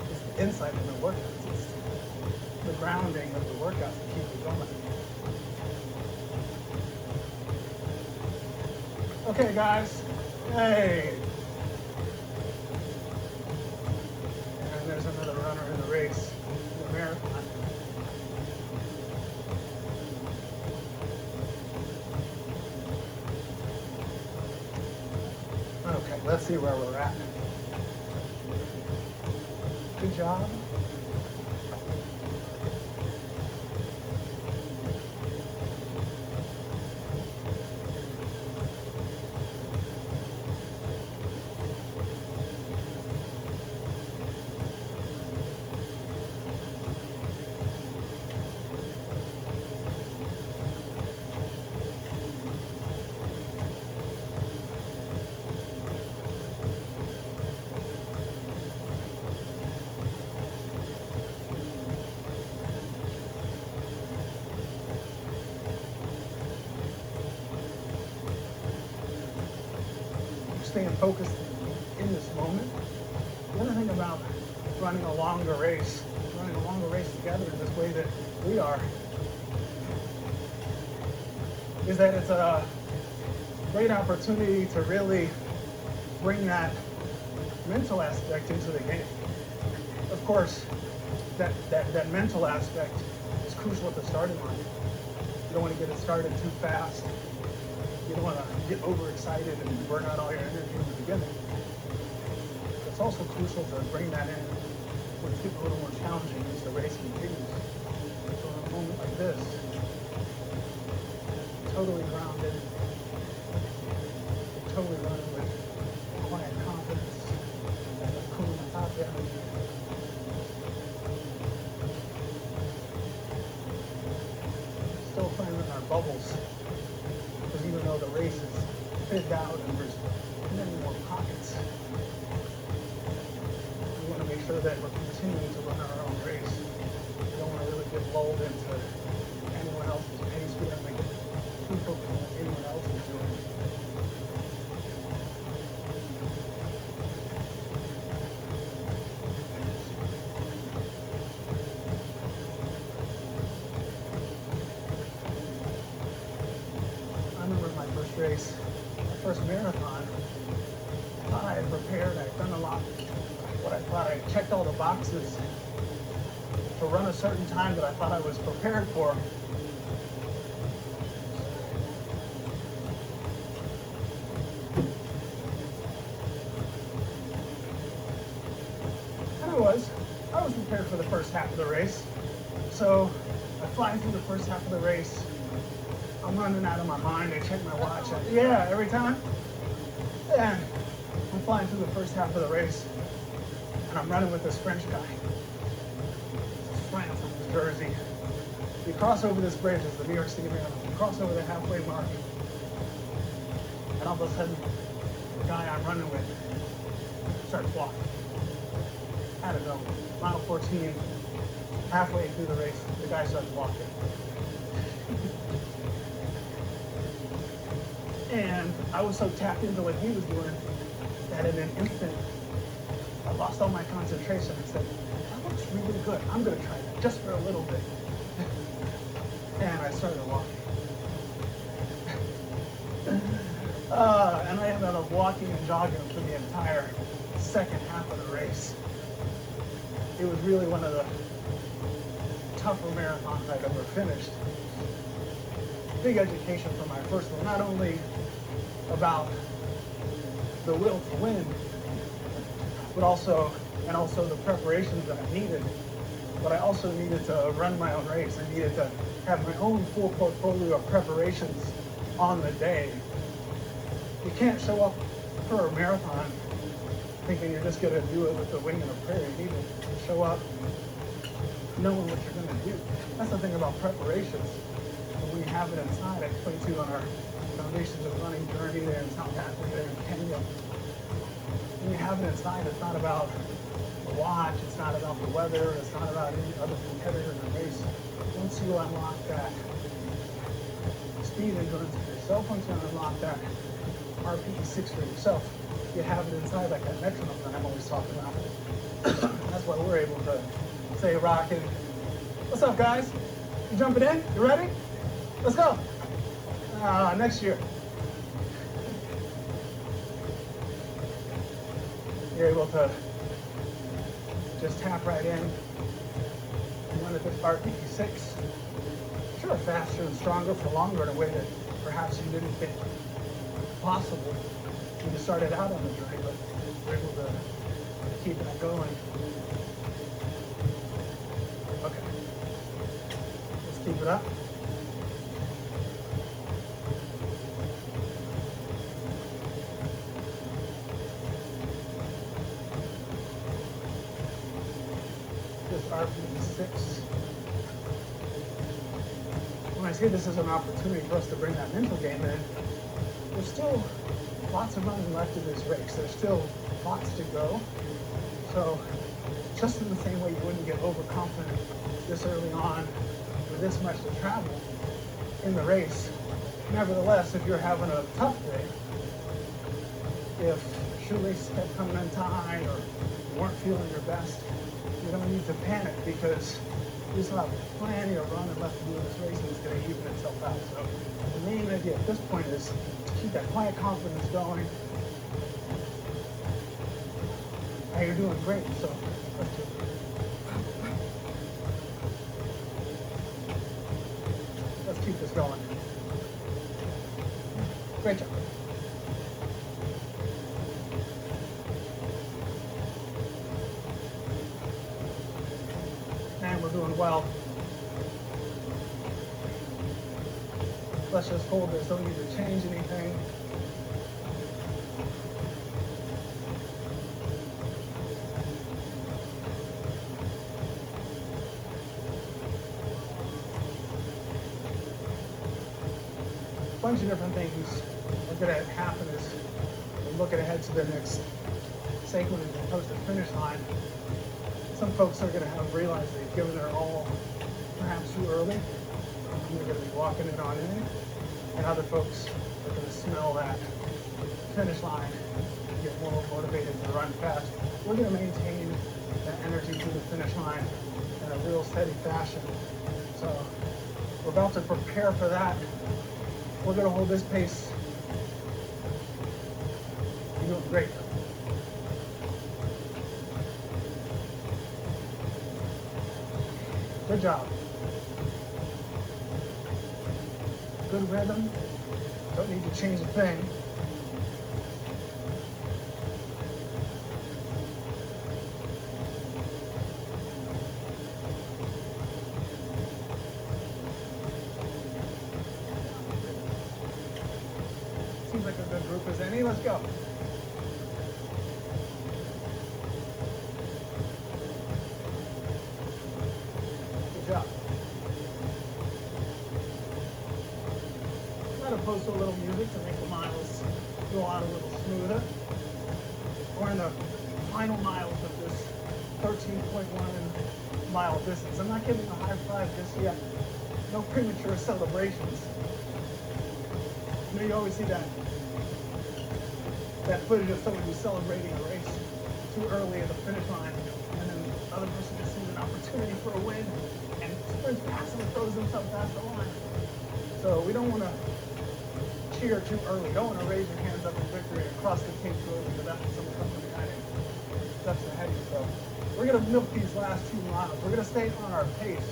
It's the insight of the workouts. It's the grounding of the workouts that keep you going. Okay, guys. Hey. And there's another runner in the race, in the marathon. Okay, let's see where we're at. Good job. Staying focused in this moment. The other thing about running a longer race together in this way that we are, is that it's a great opportunity to really bring that mental aspect into the game. Of course, that mental aspect is crucial at the starting line. You don't want to get it started too fast. You don't want to get overexcited and burn out all your energy in the beginning. It's also crucial to bring that in when it's getting a little more challenging as the race continues. So in a moment like this, totally grounded, totally running with quiet confidence, cool top energy. Still playing in our bubbles. Because even though the race is thinned out and there's many more pockets, we want to make sure that we're continuing to run our own race. We don't want to really get lulled into anyone else's pace. We don't make it too focused on what anyone else is doing. I remember my first race, my first marathon. I thought I had prepared, I'd done a lot. What I thought I checked all the boxes to run a certain time that I thought I was prepared for. And I was prepared for the first half of the race. So I fly through the first half of the race. I'm running out of my mind. I check my watch. Yeah, every time. And I'm flying through the first half of the race. And I'm running with this French guy. He's flying from New Jersey. We cross over this bridge. It's the New York City Marathon. We cross over the halfway mark. And all of a sudden, the guy I'm running with starts walking. I don't know, mile 14, halfway through the race, the guy starts walking. And I was so tapped into what he was doing that in an instant, I lost all my concentration and said, that looks really good. I'm going to try that just for a little bit. And I started walking. And I ended up walking and jogging for the entire second half of the race. It was really one of the tougher marathons I'd ever finished. Big education from my first one, not only about the will to win, but also the preparations that I needed. But I also needed to run my own race. I needed to have my own full portfolio of preparations on the day. You can't show up for a marathon thinking you're just going to do it with the wing and a prayer. You need to show up knowing what you're going to do. That's the thing about preparations. When you have it inside, I explained to you on our Foundations of Running journey there in South Africa, there in Kenya. When you have it inside, it's not about the watch, it's not about the weather, it's not about any other competitor in the race. Once you unlock that speed endurance for yourself, once you unlock that RPE6 for yourself, you have it inside like that metronome that I'm always talking about. That's why we're able to say, rocking, what's up guys? You jumping in? You ready? Let's go. Next year. You're able to just tap right in. You run at this RPE6. Sure, faster and stronger for longer in a way that perhaps you didn't think possible when you started out on the journey, but you're able to Keeping it going. Okay. Let's keep it up. This RPE6. When I say this is an opportunity for us to bring that mental game in, there's still lots of running left in this race. There's still lots to go. So just in the same way you wouldn't get overconfident this early on with this much to travel in the race, nevertheless, if you're having a tough day, if shoelaces kept coming untied or you weren't feeling your best, you don't need to panic because you still have plenty of running left to do in this race and it's going to even itself out. So the main idea at this point is to keep that quiet confidence going. Hey, you're doing great, so let's do it. Let's keep this going. Great job. And we're doing well. Let's just hold this, don't need to change anything. Bunch of different things are going to happen as we're looking ahead to the next segment as we approach the finish line. Some folks are going to have realized they've given their all perhaps too early, and they're going to be walking it on in, and other folks are going to smell that finish line and get more motivated to run fast. We're going to maintain that energy through the finish line in a real steady fashion. So we're about to prepare for that. We're going to hold this pace. You're doing great. Good job. Good rhythm. Don't need to change a thing. Seems like a good group as any. Let's go. Good job. I'm going to post a little music to make the miles go on a little smoother. We're in the final miles of this 13.1 mile distance. I'm not giving a high five just yet. No premature celebrations. You know, you always see that footage of someone who's celebrating a race too early at the finish line, and then the other person just sees an opportunity for a win and sprints past and throws themselves past the line. So we don't want to cheer too early. You don't want to raise your hands up in victory and cross the tape too early, but that's what someone comes from behind it. That's ahead of you. So we're going to milk these last 2 miles. We're going to stay on our pace.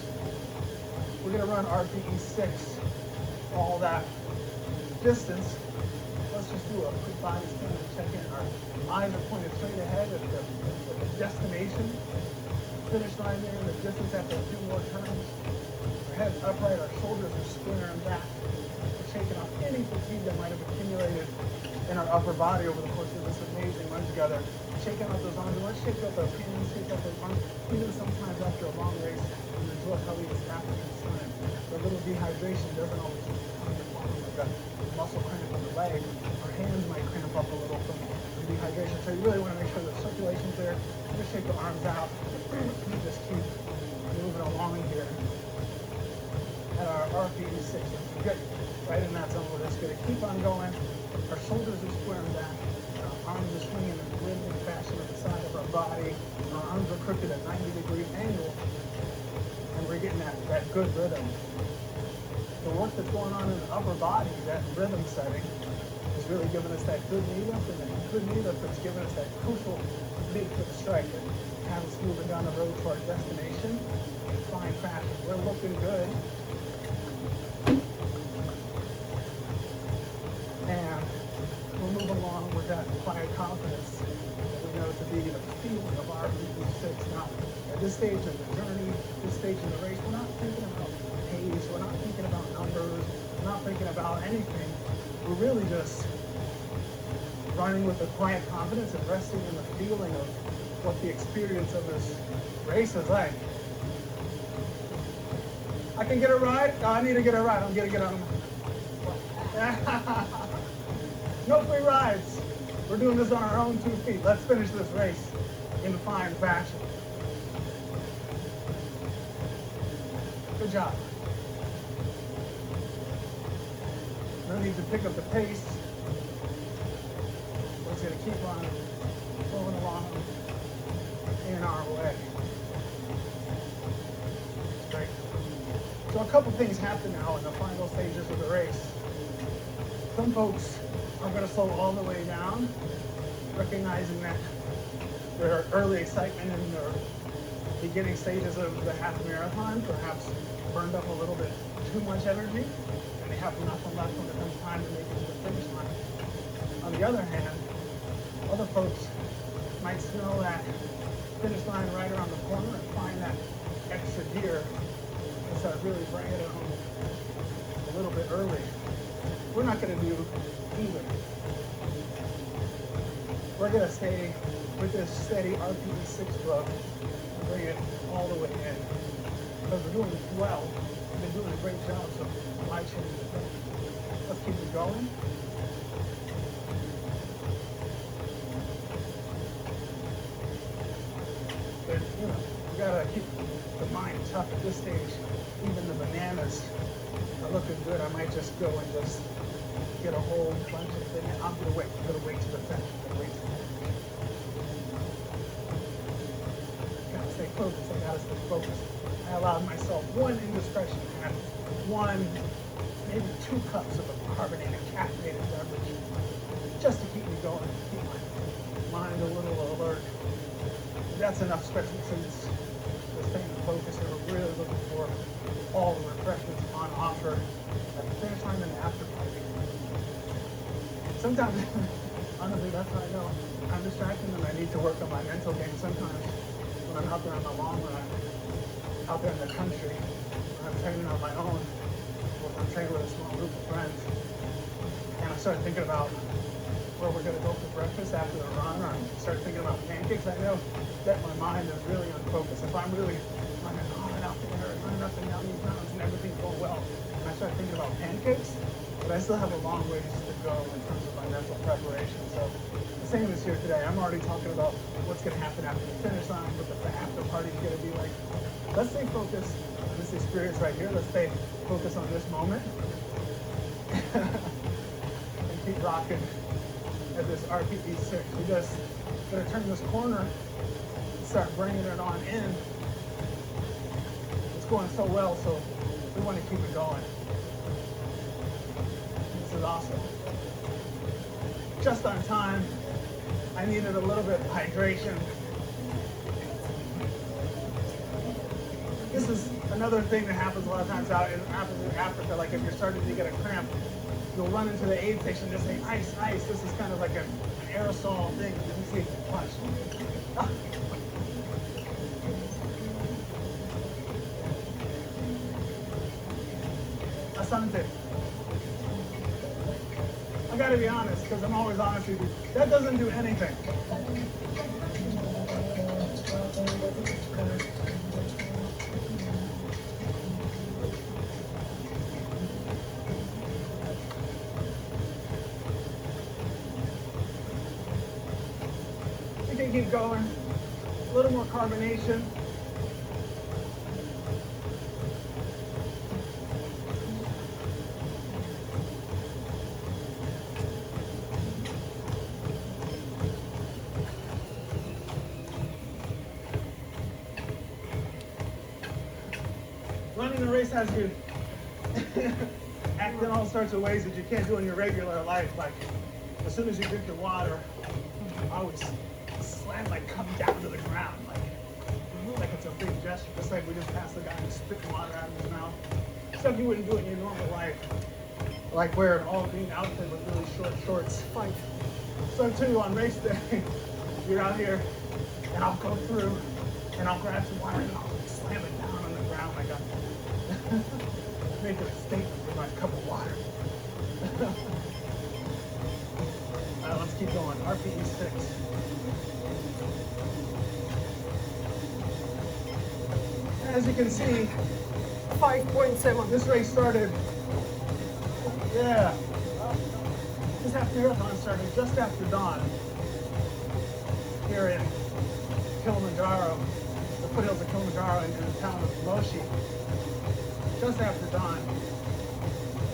We're going to run RPE6 all that distance. Let's just do a quick body scan and check in. Our eyes are pointed straight ahead at the destination. Finish line there in the distance after a few more turns. Our head's upright, our shoulders are squaring back. We're shaking off any fatigue that might have accumulated in our upper body over the course of this amazing run together. Shaking out those arms, and let's shake out those hands, shake out those arms. Even sometimes after a long race, and there's what Kelly is after this time. A little dehydration doesn't always come to form like a muscle cramp in the leg. Our hands might cramp up a little from dehydration. So you really want to make sure the circulation's there. Just shake the arms out. You just keep moving along here. At our RPE6, good. Right in that zone, we're just going to keep on going. Our shoulders are squaring back. Our arms are swinging in a rhythmic fashion at the side of our body. Our arms are crooked at 90-degree angle. And we're getting that good rhythm. The work that's going on in the upper body, that rhythm setting, is really giving us that good knee lift, and that good knee lift is giving us that crucial big foot strike and have us moving down the road to our destination in fine fashion. We're looking good. And we're moving along with that quiet confidence that we know to the feeling of our six. Now, at this stage of the journey, this stage of the race, we're not thinking about pace, we're not thinking about numbers, we're not thinking about anything. We're really just running with a quiet confidence and resting in the feeling of what the experience of this race is like. I can get a ride? No, I need to get a ride. I'm gonna get on. No free rides. We're doing this on our own 2 feet. Let's finish this race in fine fashion. Good job. No need to pick up the pace. We're just gonna keep on moving along in our way. Great. So a couple things happen now in the final stages of the race. Some folks are going to slow all the way down, recognizing that their early excitement in their beginning stages of the half marathon perhaps burned up a little bit too much energy, and they have nothing left when it comes time to make it to the finish line. On the other hand, other folks might smell that finish line right around the corner and find that extra gear and start really bringing it home a little bit early. We're not going to do either. We're going to stay with this steady RPE 6 club and bring it all the way in. Because we're doing well. We've been doing a great job, so why change the thing? Let's keep it going. But, you gotta keep the mind tough at this stage. Even the bananas are looking good. I might just go and just get a whole bunch of things. I'm gonna wait to the finish. Gotta stay focused. I allowed myself one indiscretion and one, maybe 2 cups of a carbonated, caffeinated beverage, just to keep me going, keep my mind a little alert. That's enough, especially since we're staying focused and we're really looking for all the refreshments on offer at the finish line and after party. Sometimes, honestly, that's how I know I'm distracted and I need to work on my mental game. Sometimes when I'm out there on the long run, out there in the country, when I'm training on my own, or if I'm training with a small group of friends, and I start thinking about where we're going to go for breakfast after the run, or I start thinking about pancakes, I know that my mind is really unfocused. If I'm really running hard out there and running up and down these mountains and everything's going well, and I start thinking about pancakes, but I still have a long ways to go in terms of my mental preparation. So the same is here today. I'm already talking about what's going to happen after the finish line, what the after party is going to be like. Let's stay focused on this experience right here. Let's stay focused on this moment. And keep rocking at this RPE 6. We just going to turn this corner and start bringing it on in. It's going so well, so we want to keep it going. This is awesome. Just on time. I needed a little bit of hydration. This is another thing that happens a lot of times out in Africa. Like if you're starting to get a cramp, you'll run into the aid station and just say, ice, ice. This is kind of like an aerosol thing. You see, watch. Asante. I gotta be honest, because I'm always honest with you. That doesn't do anything. We can keep going. A little more carbonation. Running a race has you act in all sorts of ways that you can't do in your regular life. Like as soon as you drink your water, I always slam, like come down to the ground, like it's a big gesture. Just like we just passed the guy who's spitting water out of his mouth. Stuff you wouldn't do in your normal life. Like wearing all green outfit with really short shorts. Like so too on race day, you're out here and I'll go through and I'll grab some water and I'll slam it down on the ground like I'm making a statement with my cup of water. Alright, let's keep going. RPE 6. As you can see, 5.7. this race started, this half marathon started just after dawn here in Kilimanjaro, the foothills of Kilimanjaro in the town of Moshi, just after dawn.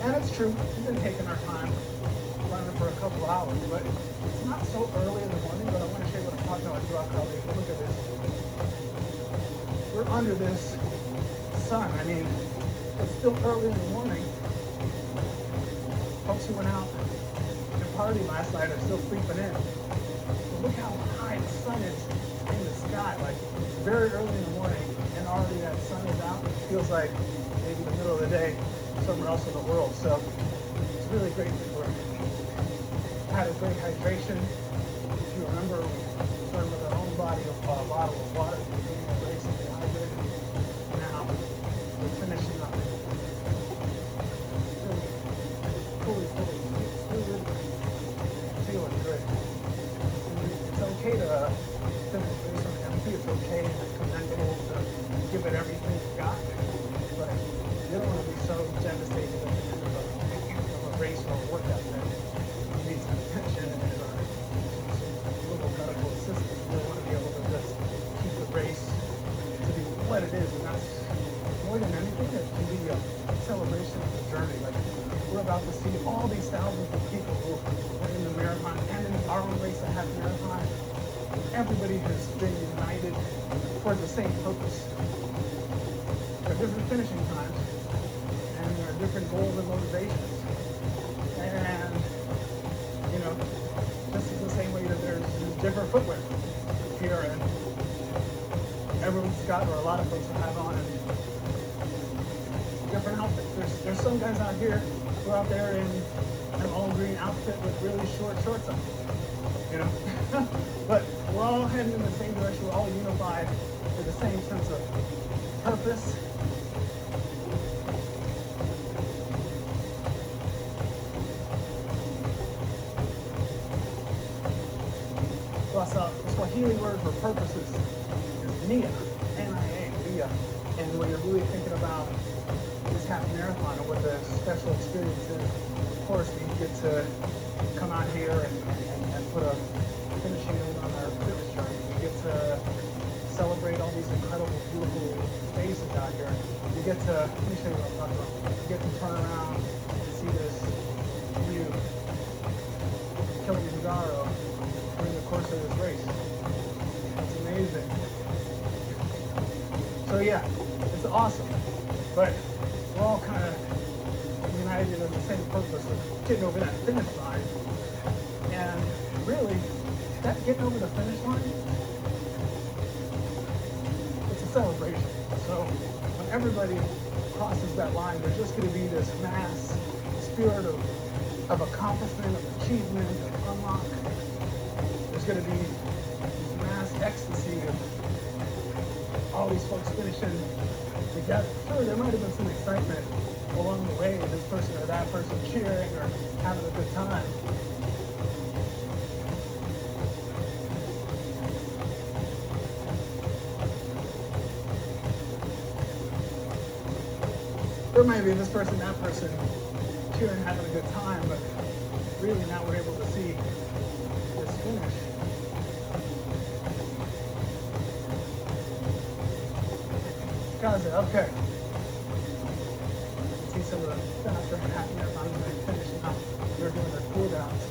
And it's true, we've been taking our time, running for a couple hours, but it's not so early in the morning, but I want to show you what I'm talking about throughout Cali. Look at this. We're under this sun. I mean, it's still early in the morning. Folks who went out and partied last night are still sleeping in. But look how high the sun is in the sky. Like, it's very early in the morning, and already that sun is out. It feels like maybe the middle of the day somewhere else in the world. So it's really great that we're had a great hydration. If you remember, we started with our own bottle of water. Now we're finishing up. Fully, feeling good. It's okay to finish this on empty. It's okay and it's commendable to give it everything you got. But you don't want to be so devastated at the end of a race or a workout that you need some attention and little medical assistance. You want to be able to just keep the race to be what it is, and that's more than anything, it can be a celebration of the journey. Like, we're about to see all these thousands of people who are in the marathon and in our own race, the half marathon. Everybody has been united for the same purpose. There are different finishing times, and there are different goals and motivations. And, you know, just in the same way that there's different footwear here, and everyone's got, or a lot of folks have on different outfits. There's some guys out here who are out there in an all green outfit with really short shorts on, you know. But we're all heading in the same direction. We're all unified with the same sense of purpose. Plus, the Swahili word for purpose is Nia, N-I-A, Nia. And when you're really thinking about this half marathon and what the special experience is, of course, we get to come out here and put a finishing note on our fitness journey. We get to celebrate all these incredible, beautiful spaces out here. We get to, let me show you what I'm talking about. We get to turn around and see this view, Kilimanjaro, during the course of this race. It's amazing. So yeah, it's awesome. But we're all kind of united in the same purpose of getting over that finish line. And really, that getting over the finish line, it's a celebration. So when everybody crosses that line, there's just going to be this mass spirit of accomplishment, of achievement, of unlock. There's going to be this mass ecstasy of all these folks finishing together. Sure, there might have been some excitement along the way, this person or that person cheering or having a good time. There might be this person, that person cheering, having a good time, but really now we're able to see this finish. Okay. See some of the faster half marathons when they're finishing up. They're doing their cool downs.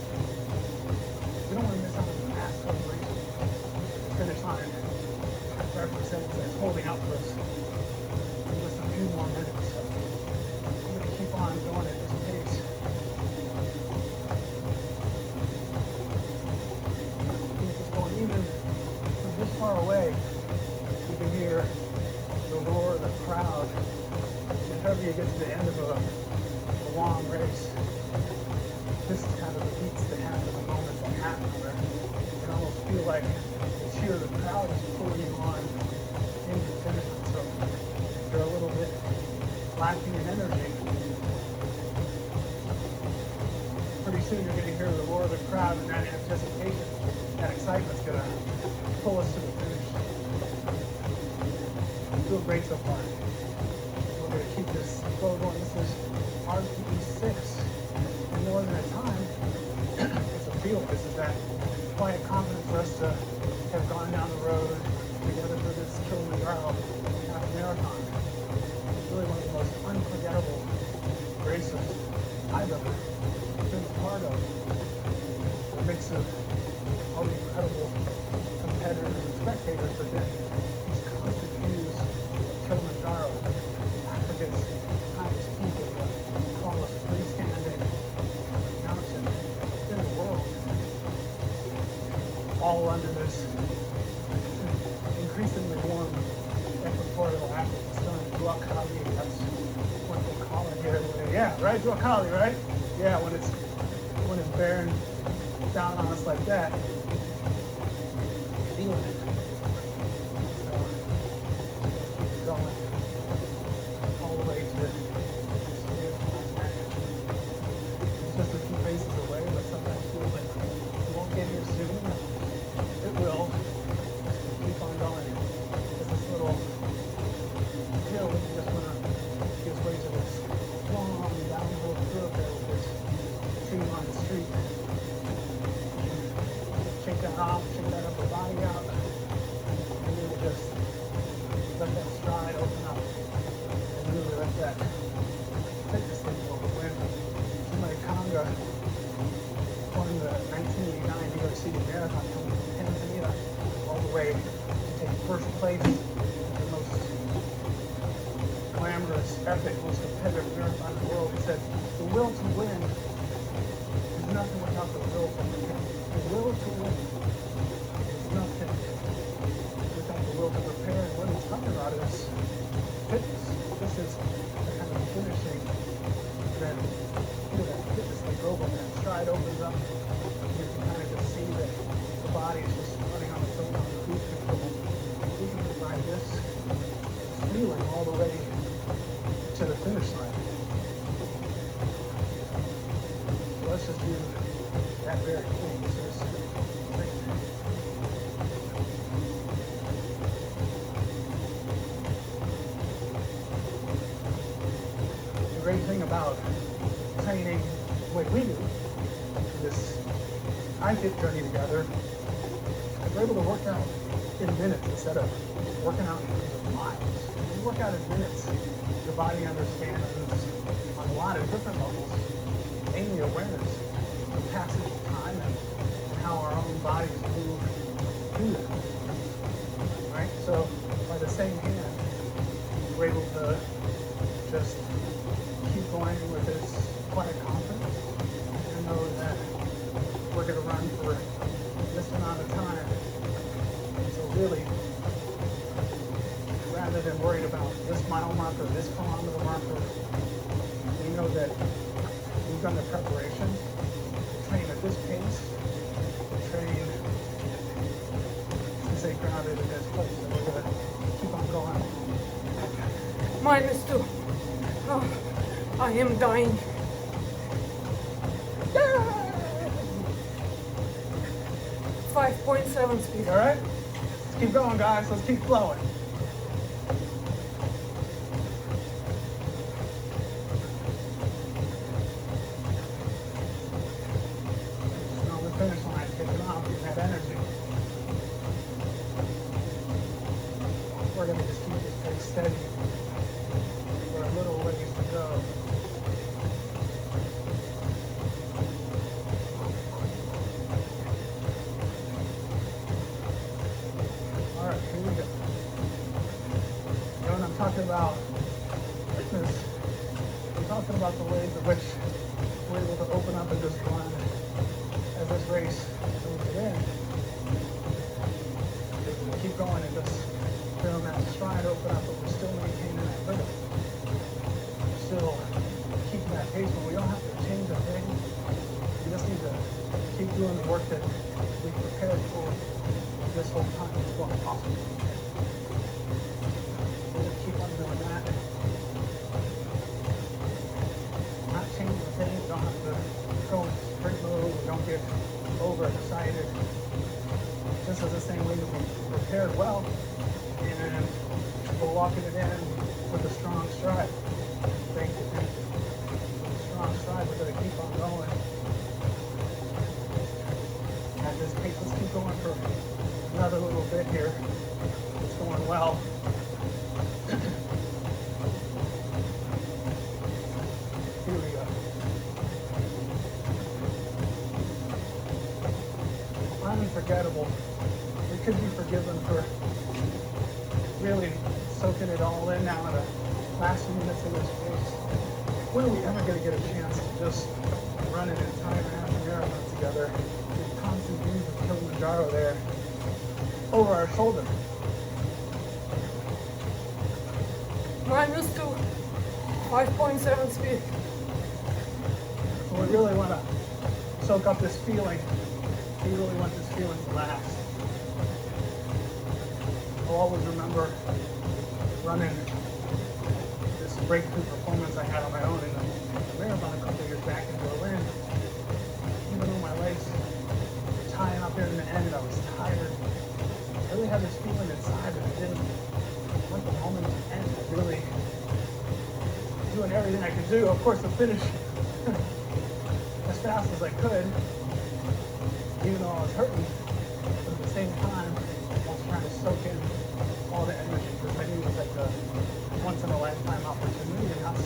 We don't want to miss out on the mass celebration. The finish line represents that's holding out for us in just a few more minutes. So I'm going to keep on going at this pace. Keep this going. Even from this far away, you can hear the roar of the crowd. Whenever you get to the end of a long race, this is kind of the beats that happen, the moments that happen where you can almost feel like the cheer of the crowd is pulling you on into the finish line. So if you're a little bit lacking in energy, pretty soon you're going to hear the roar of the crowd, and that anticipation, that excitement's going to pull us to the finish. Doing great so far. We're going to keep this flow going. This is RPE 6 in more than a time. It's a feeling. This is that quiet confidence for us to have gone down the road together for this Kilimanjaro half marathon. It's really one of the most unforgettable races I've ever been a part of. A mix of all the incredible competitors and spectators, but then these constant views of Kilimanjaro, Africa's highest peak of the tallest freestanding mountain in the world, all under this increasingly warm equatorial African sun. Jua Kali, that's what they call it here. Yeah, right? Jua Kali, right? Yeah, when it's bearing down on us like that, feeling it. So keep going all the way to this beautiful snack. It's just a few paces away, but sometimes feels like it won't get here soon. It will. Keep on going. There's this little hill that just went up, gives way to this long downhill thoroughfare with this tree-lined street. Shake that off, shake that upper body out, and really just let that stride open up, and really let that fitness thing go. When Chumai Kanga won the 1989 New York City Marathon coming from Tanzania all the way to take first place in the most glamorous, epic, most competitive marathon in the world, he said, the will to win is nothing without the will to prepare. The will to win is nothing without the will to prepare. And what he's talking about is fitness. This is the kind of finishing that, that fitness they go when that stride opens up. You can kind of just see that the body is just running on its own on the cruise control. We can provide this feeling all the way to the finish line. So let's just do that very thing. So the great thing about training the way we do, this IFIT journey together, is we're able to work out in minutes instead of working out in miles. When you work out in minutes, your body understands on a lot of different levels, mainly awareness, the passage of time and how our own bodies move through that. Right? So by the same hand, we're able to just keep going with this quiet confidence and know that we're going to run for this amount of time. And so really, rather than worried about this mile marker, this kilometer marker, we know that we've done the preparation to train at this pace, to train to stay grounded in this place. So we're going to keep on going. -2. Oh, I am dying. 5.7 speed. All right? Let's keep going, guys. Let's keep flowing. Now the finish line, taking off, getting that energy. We're going to just keep this pace steady for a little ways to go. All right, here we go. You know, when I'm talking about fitness, I'm talking about the ways in which we're able to open up and just run as this race comes to an end. We keep going and just feeling that stride open up, but we're still maintaining that rhythm. We're still keeping that pace, but we don't have to change a thing. We just need to keep doing the work that we prepared for whole time it's going awesome. So we'll keep on doing that. Not changing things, don't have to go straight move, don't get overexcited. This is the same way that we prepared well, and we're walking it in with a strong stride. Thank you. With a strong stride, we're going to keep on going. At this pace, let's keep going for another little bit here. It's going well. Here we go. Unforgettable. We could be forgiven for really soaking it all in now in the last few minutes of this race. When are we ever going to get a chance to just run an entire half marathon together with constant views of Kilimanjaro there over our shoulder? I'm used to 5.7 speed. So we really want to soak up this feeling. We really want this feeling to last. I'll always remember running this breakthrough performance I had on my own in the marathon a couple of years back in Berlin. Even though my legs were tying up there in the end, I was tired. I really had this feeling inside that I didn't want the moment to end. I really doing everything I could do, of course, to finish as fast as I could, even though I was hurting. But at the same time, I was trying to soak in all the energy because I knew it was like a once-in-a-lifetime opportunity, and that's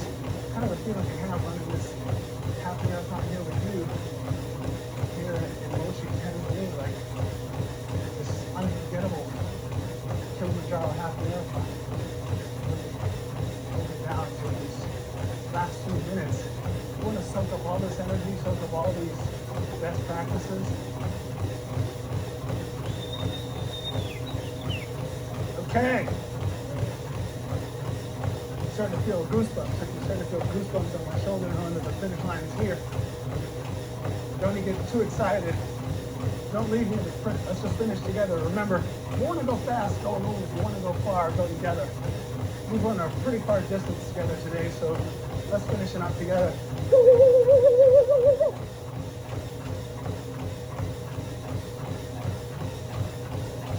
kind of a feeling I have running this half marathon here with you here in Moshi, Tennessee, like this unforgettable Kilimanjaro half marathon. Moving down to these last 2 minutes. We want to soak up all this energy, soak up all these best practices. Okay. I'm starting to feel goosebumps. I'm starting to feel goosebumps on my shoulder knowing that the finish line is here. Don't get too excited. Don't leave me in the sprint. Let's just finish together. Remember, if you want to go fast, go alone. If you want to go far, go together. We've run a pretty far distance together today, so let's finish it up together. This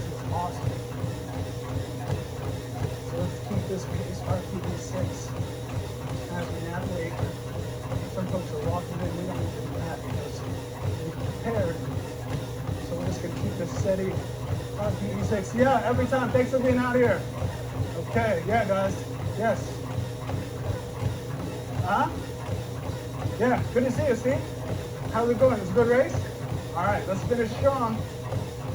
is awesome. So let's keep this pace, RPE 6, as we navigate. Some folks are walking in, we don't need to do that because we've prepared. So we're just going to keep this steady. RPE 6, yeah, every time. Thanks for being out here. Okay, yeah, guys. Yes. Yeah, good to see you, Steve. How's it going? It's a good race? All right, let's finish strong.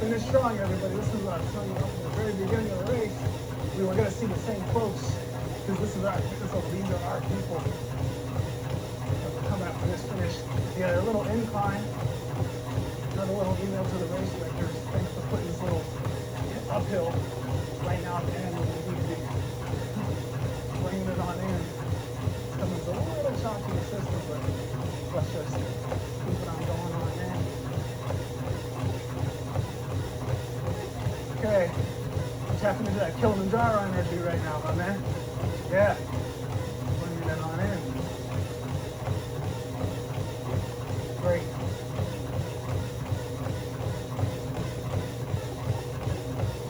Finish strong, everybody. This is what I was telling you from the very beginning of the race. We were going to see the same folks because these are our people. So we're coming up for this finish. Yeah, a little incline. Another little email to the race directors. Thanks for putting this little uphill right now at the end when we need to be bringing it on in. Coming a little shock to the system, but let's just keep it on going on in. Okay, tapping into that Kilimanjaro energy right now, my man. Yeah, bringing it on in. Great.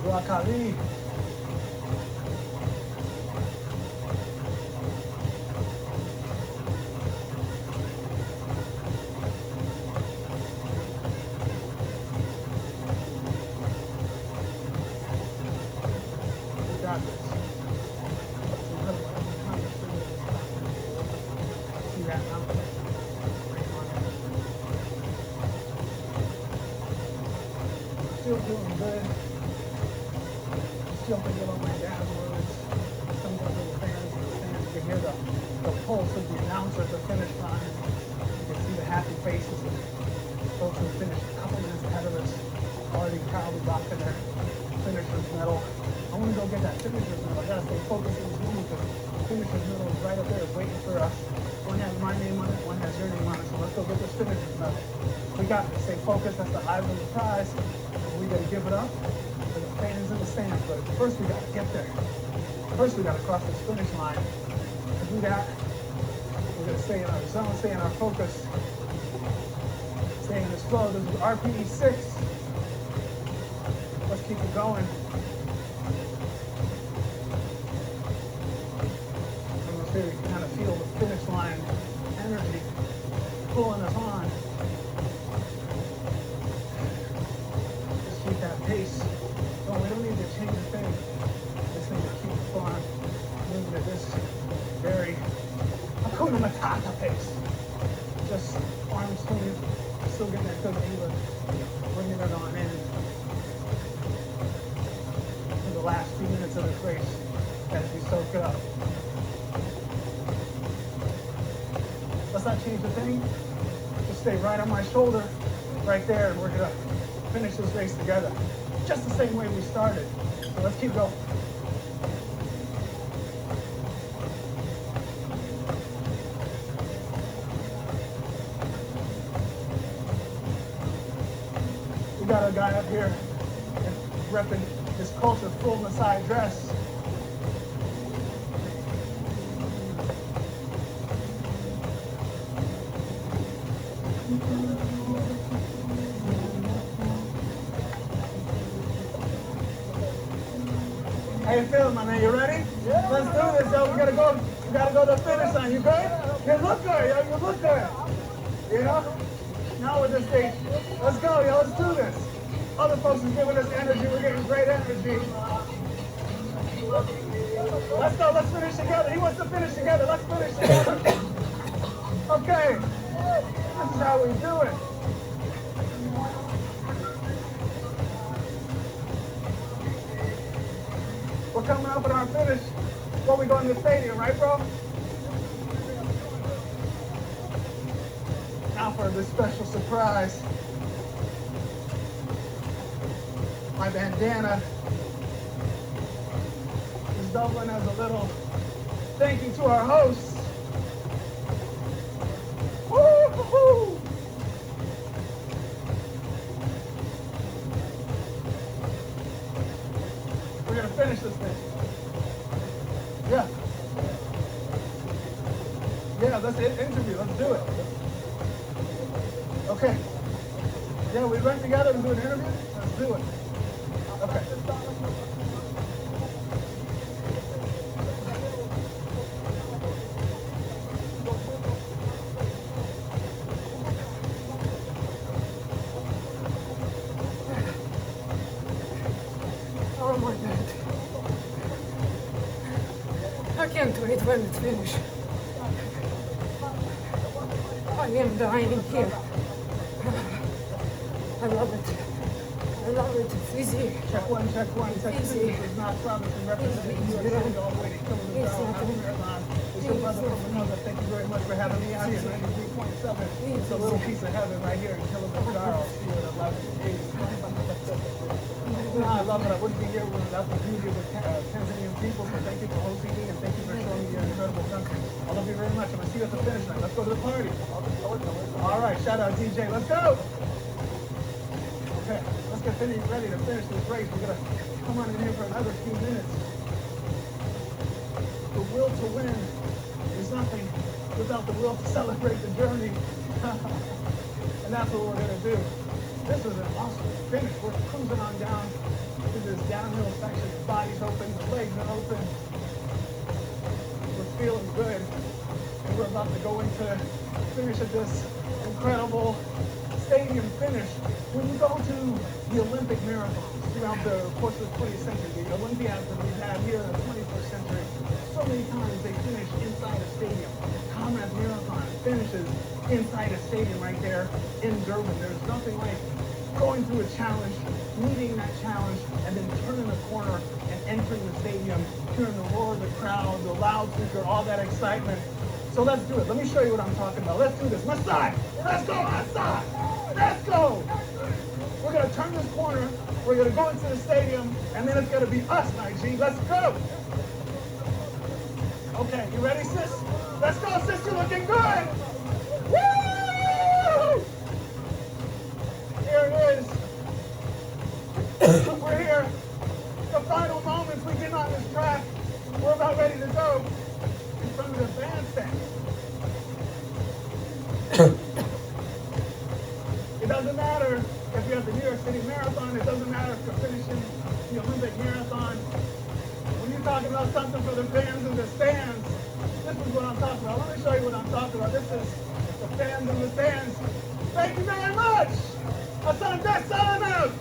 Rock Ali. Still feeling good. Still thinking about my dad's words. Some of the little fans in the stands, you can hear the pulse of the announcer at the finish line. You can see the happy faces of folks who finished a couple minutes ahead of us, already proudly rocking their finisher's medal. I want to go get that finisher's medal. I gotta stay focused in this moment because the finisher's medal is right up there waiting for us. One has my name on it, one has your name on it, so let's go get this finisher's medal. We got to stay focused. That's the eyes on the prize. We gotta give it up. for the fans in the stands, but first we gotta get there. First we gotta cross this finish line. To do that, we're gonna stay in our zone, stay in our focus, stay in this flow. This is RPE 6. Let's keep it going. Almost here, you can kind of feel the finish line energy pulling us on. Just keep that pace. No, we don't need to change a thing. Just need to keep the farm moving at this very Hakuna Matata pace. Just arms swinging, still getting that good England, bringing it on in. For the last few minutes of this race as we soak it up. Let's not change a thing. Just stay right on my shoulder, right there, and we're gonna finish this race together. Just the same way we started. So let's keep going. We got a guy up here repping his culture full Masai dress. How you feeling, my man? You ready? Yeah. Let's do this, yo. We gotta go to the finish line. You good? You look good, yo. You look good. You know? Now with this thing, let's go, yo. Let's do this. Other folks are giving us energy. We're getting great energy. Let's go. Let's finish together. He wants to finish together. Let's finish together. Okay. This is how we do it. We're coming up at our finish before we go in the stadium, right, bro? Now for this special surprise. My bandana is doubling as a little thank you to our hosts. Woo-hoo-hoo! We're gonna finish this thing. Yeah. Yeah, let's interview. Let's do it. Okay. Yeah, we run together and do an interview. Let's do it. Okay. Oh my God. I can't wait when it's finished. I am dying here. I love it. I love it. It's easy. Check one, check one. Check Easy. two. This is not Robinson representing New York City all the way to Kilimanjaro Half Marathon. It's your brother from another. Thank you very much for having me out here. 93.7. It's a little piece of heaven right here in Kilimanjaro. See you at 11 days. No, I love it. I wouldn't be here without the beauty of the Tanzanian people. So thank you for hosting me and thank you for showing me your incredible country. I love you very much. I'm gonna see you at the finish line. Let's go to the party. All right, shout out DJ. Let's go. Okay, let's get ready to finish this race. We're gonna come on in here for another few minutes. The will to win is nothing without the will to celebrate the journey. And that's what we're gonna do. This is an awesome finish. We're cruising on down to this downhill section. The body's open, the legs are open. We're feeling good. And we're about to go into finish of this incredible stadium finish. When you go to the Olympic marathons throughout the course of the 20th century, the Olympiads that we've had here in the 21st century, so many times they finish inside a stadium. Comrades Marathon finishes inside a stadium right there in Durban. There's nothing like going through a challenge, meeting that challenge, and then turning the corner and entering the stadium, hearing the roar of the crowd, the loudspeaker, all that excitement. So let's do it. Let me show you what I'm talking about. Let's do this. Masai! Let's go, Masai! Let's go! We're going to turn this corner. We're going to go into the stadium, and then it's going to be us, Nige. Let's go! Okay, you ready, sis? Let's go, sis. You're looking good! Woo! Here it is. We're here. talking about something for the fans in the stands. This is what I'm talking about. Let me show you what I'm talking about. This is the fans in the stands. Thank you very much. Asante Sana.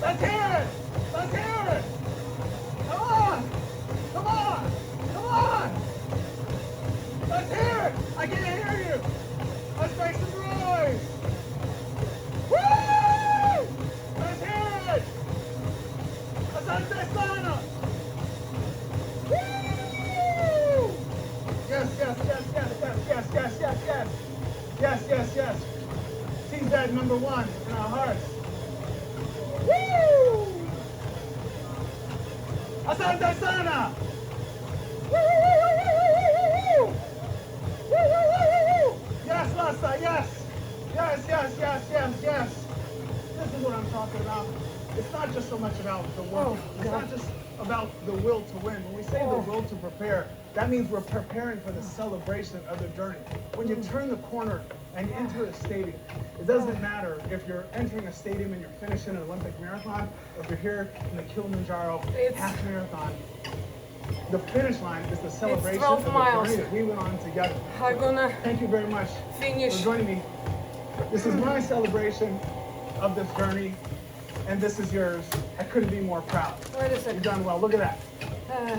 Let's hear it. Let's hear it. Come on. Come on. Come on. Let's hear it. I can't hear you. Let's make some noise. Woo! Let's hear it. Asante Sana. Woo! Yes, yes, yes, yes, yes, yes, yes, yes, yes. Yes, yes, yes. He's that number one in our hearts. Woo! Asante Sana. Woo! Yes, Lassa, yes. Yes, yes, yes, yes, yes. This is what I'm talking about. It's not just so much about the work. It's not just about the will to win. When we say the will to prepare, that means we're preparing for the celebration of the journey. When you turn the corner and enter a stadium, it doesn't matter if you're entering a stadium and you're finishing an Olympic marathon, or if you're here in the Kilimanjaro half marathon. The finish line is the celebration of the journey that we went on together. I'm gonna Thank you very much finish. for joining me. This is my celebration of this journey, and this is yours. I couldn't be more proud. Wait a You've second. done well. Look at that. Uh,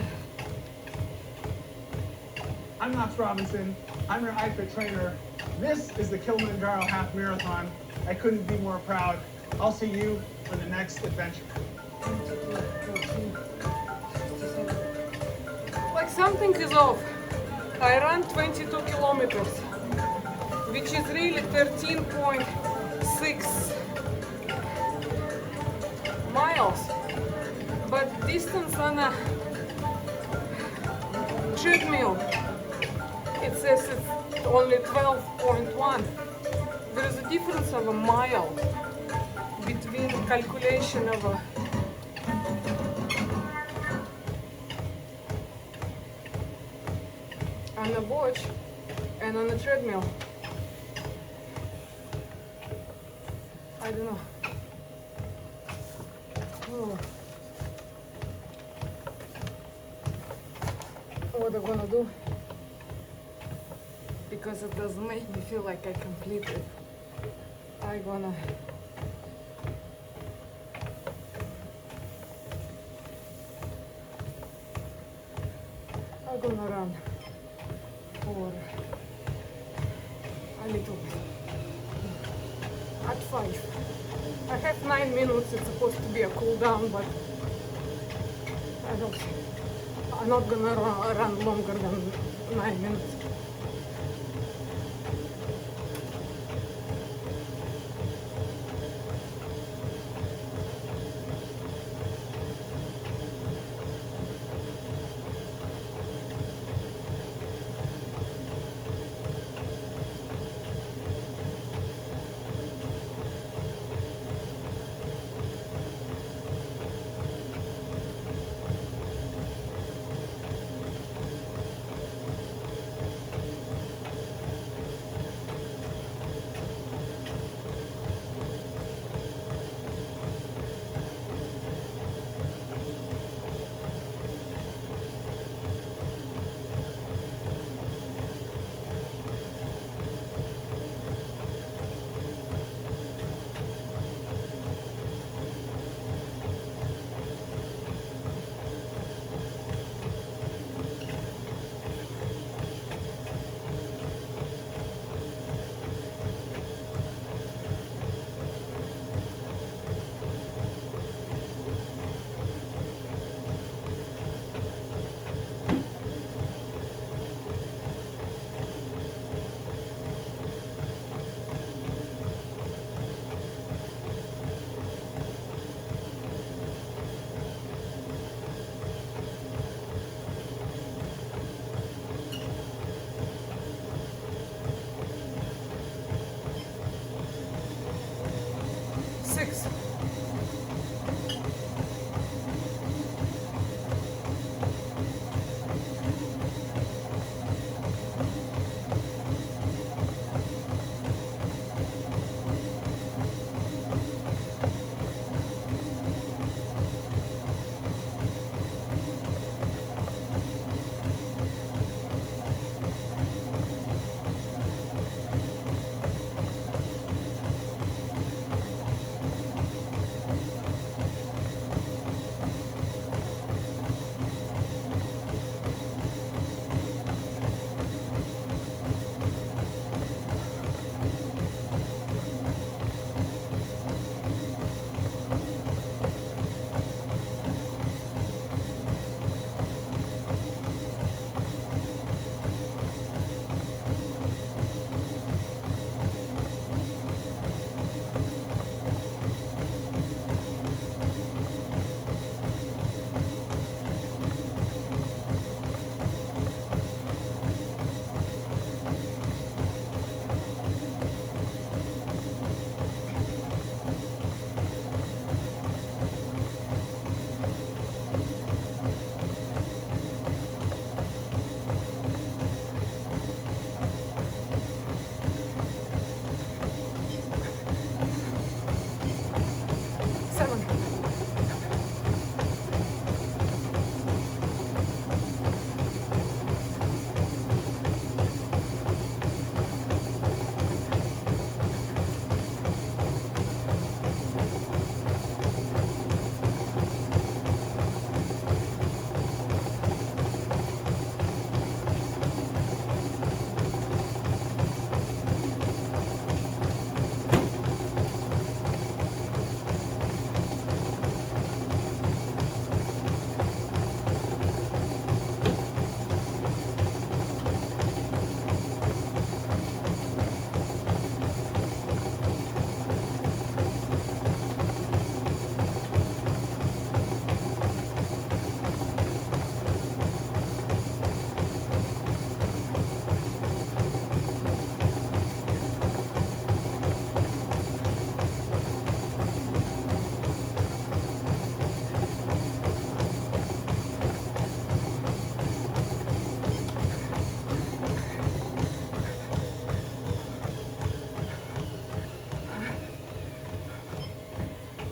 I'm Knox Robinson. I'm your iFit trainer. This is the Kilimanjaro Half Marathon. I couldn't be more proud. I'll see you for the next adventure. like something is off. I ran 22 kilometers, which is really 13.6 miles. But distance on a treadmill, it says it's only 12.1. There is a difference of a mile between calculation of a on a watch and on a treadmill. I don't know. Oh. What I'm gonna do, because it doesn't make me feel like I completed. I'm gonna run for a little bit. At 5. I have 9 minutes. It's supposed to be a cool down, but I'm not gonna run longer than 9 minutes.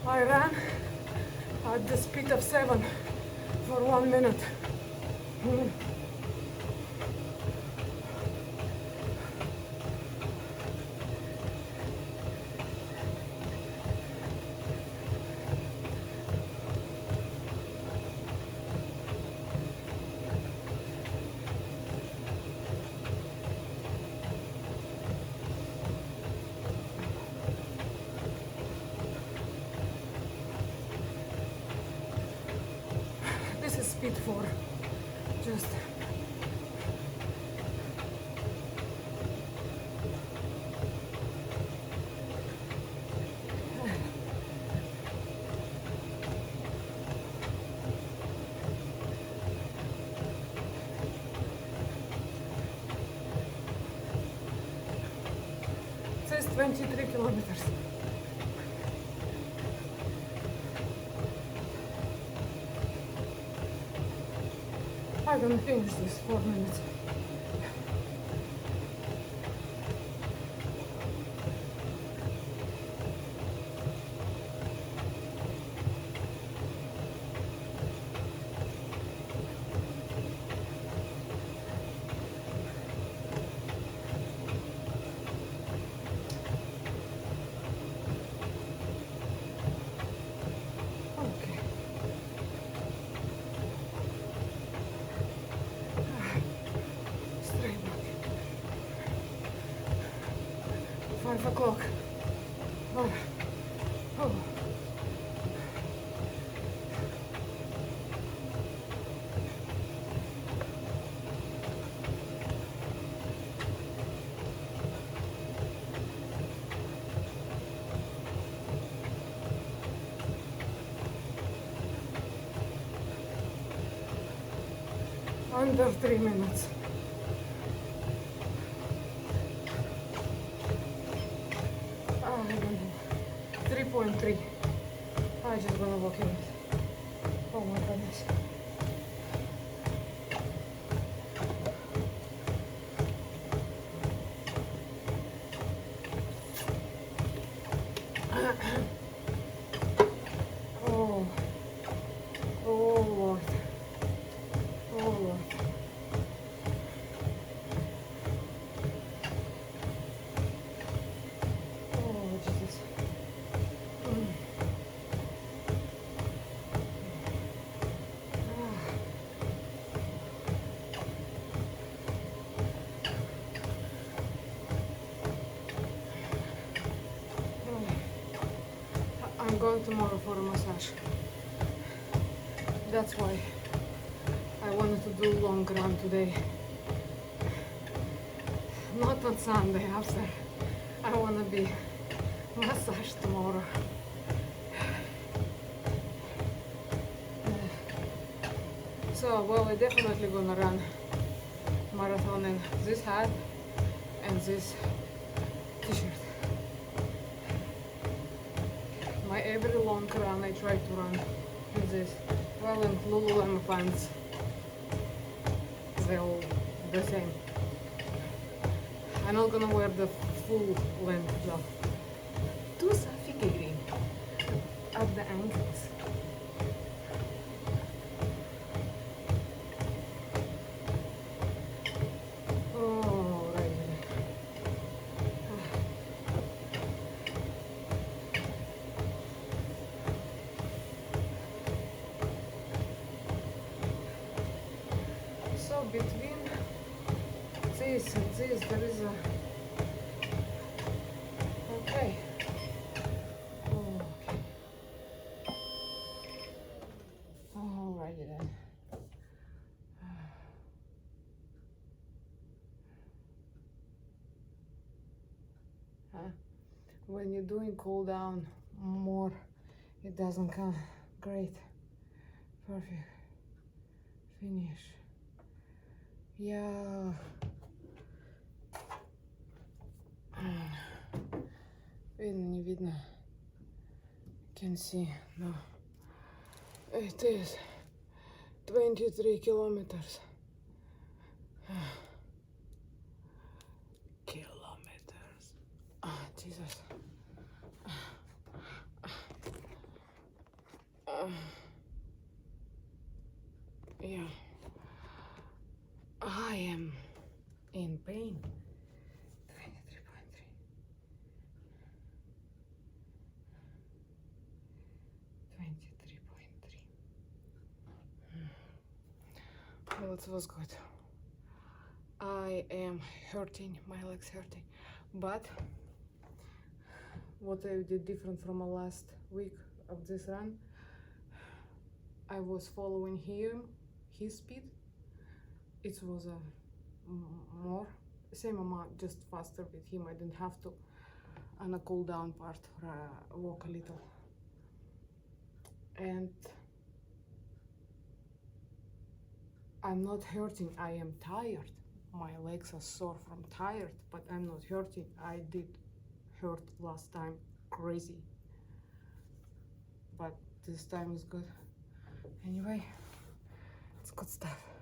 I ran at the speed of 7 for 1 minute. This is speed 4. Just it says 23 kilometers. I'm gonna finish this 4 minutes. Okay. Straight back. 5 o'clock. Oh. Under 3 minutes. I don't know. 3.3. I just gonna walk in it. Oh my goodness. Oh. Oh Lord. Oh Lord. Oh Jesus. I'm going tomorrow for a massage. That's why I wanted to do long run today. Not on Sunday after. I want to be massaged tomorrow. So, well, we're definitely gonna run marathon in this hat and this t-shirt. My every long run I try to run in this. Well, in Lululemon pants, they're all the same. I'm not gonna wear the full length job. Too suffocating at the ankles. Oh, right. So between this and this, there is a okay. Oh, okay. Alrighty then. When you're doing cool down more, it doesn't come great. Perfect. Finish. Yeah. Видно, не видно. Can see. No. It is 23 kilometers. Kilometers. Ah, Jesus. Yeah, I am in pain. 23.3. 23.3. Well, it was good. I am hurting, my legs hurting, but what I did different from the last week of this run, I was following his speed. It was a more same amount, just faster with him. I didn't have to on a cool down part walk a little, and I'm not hurting. I am tired. My legs are sore from tired, but I'm not hurting. I did hurt last time crazy, but this time is good. Anyway, it's good stuff.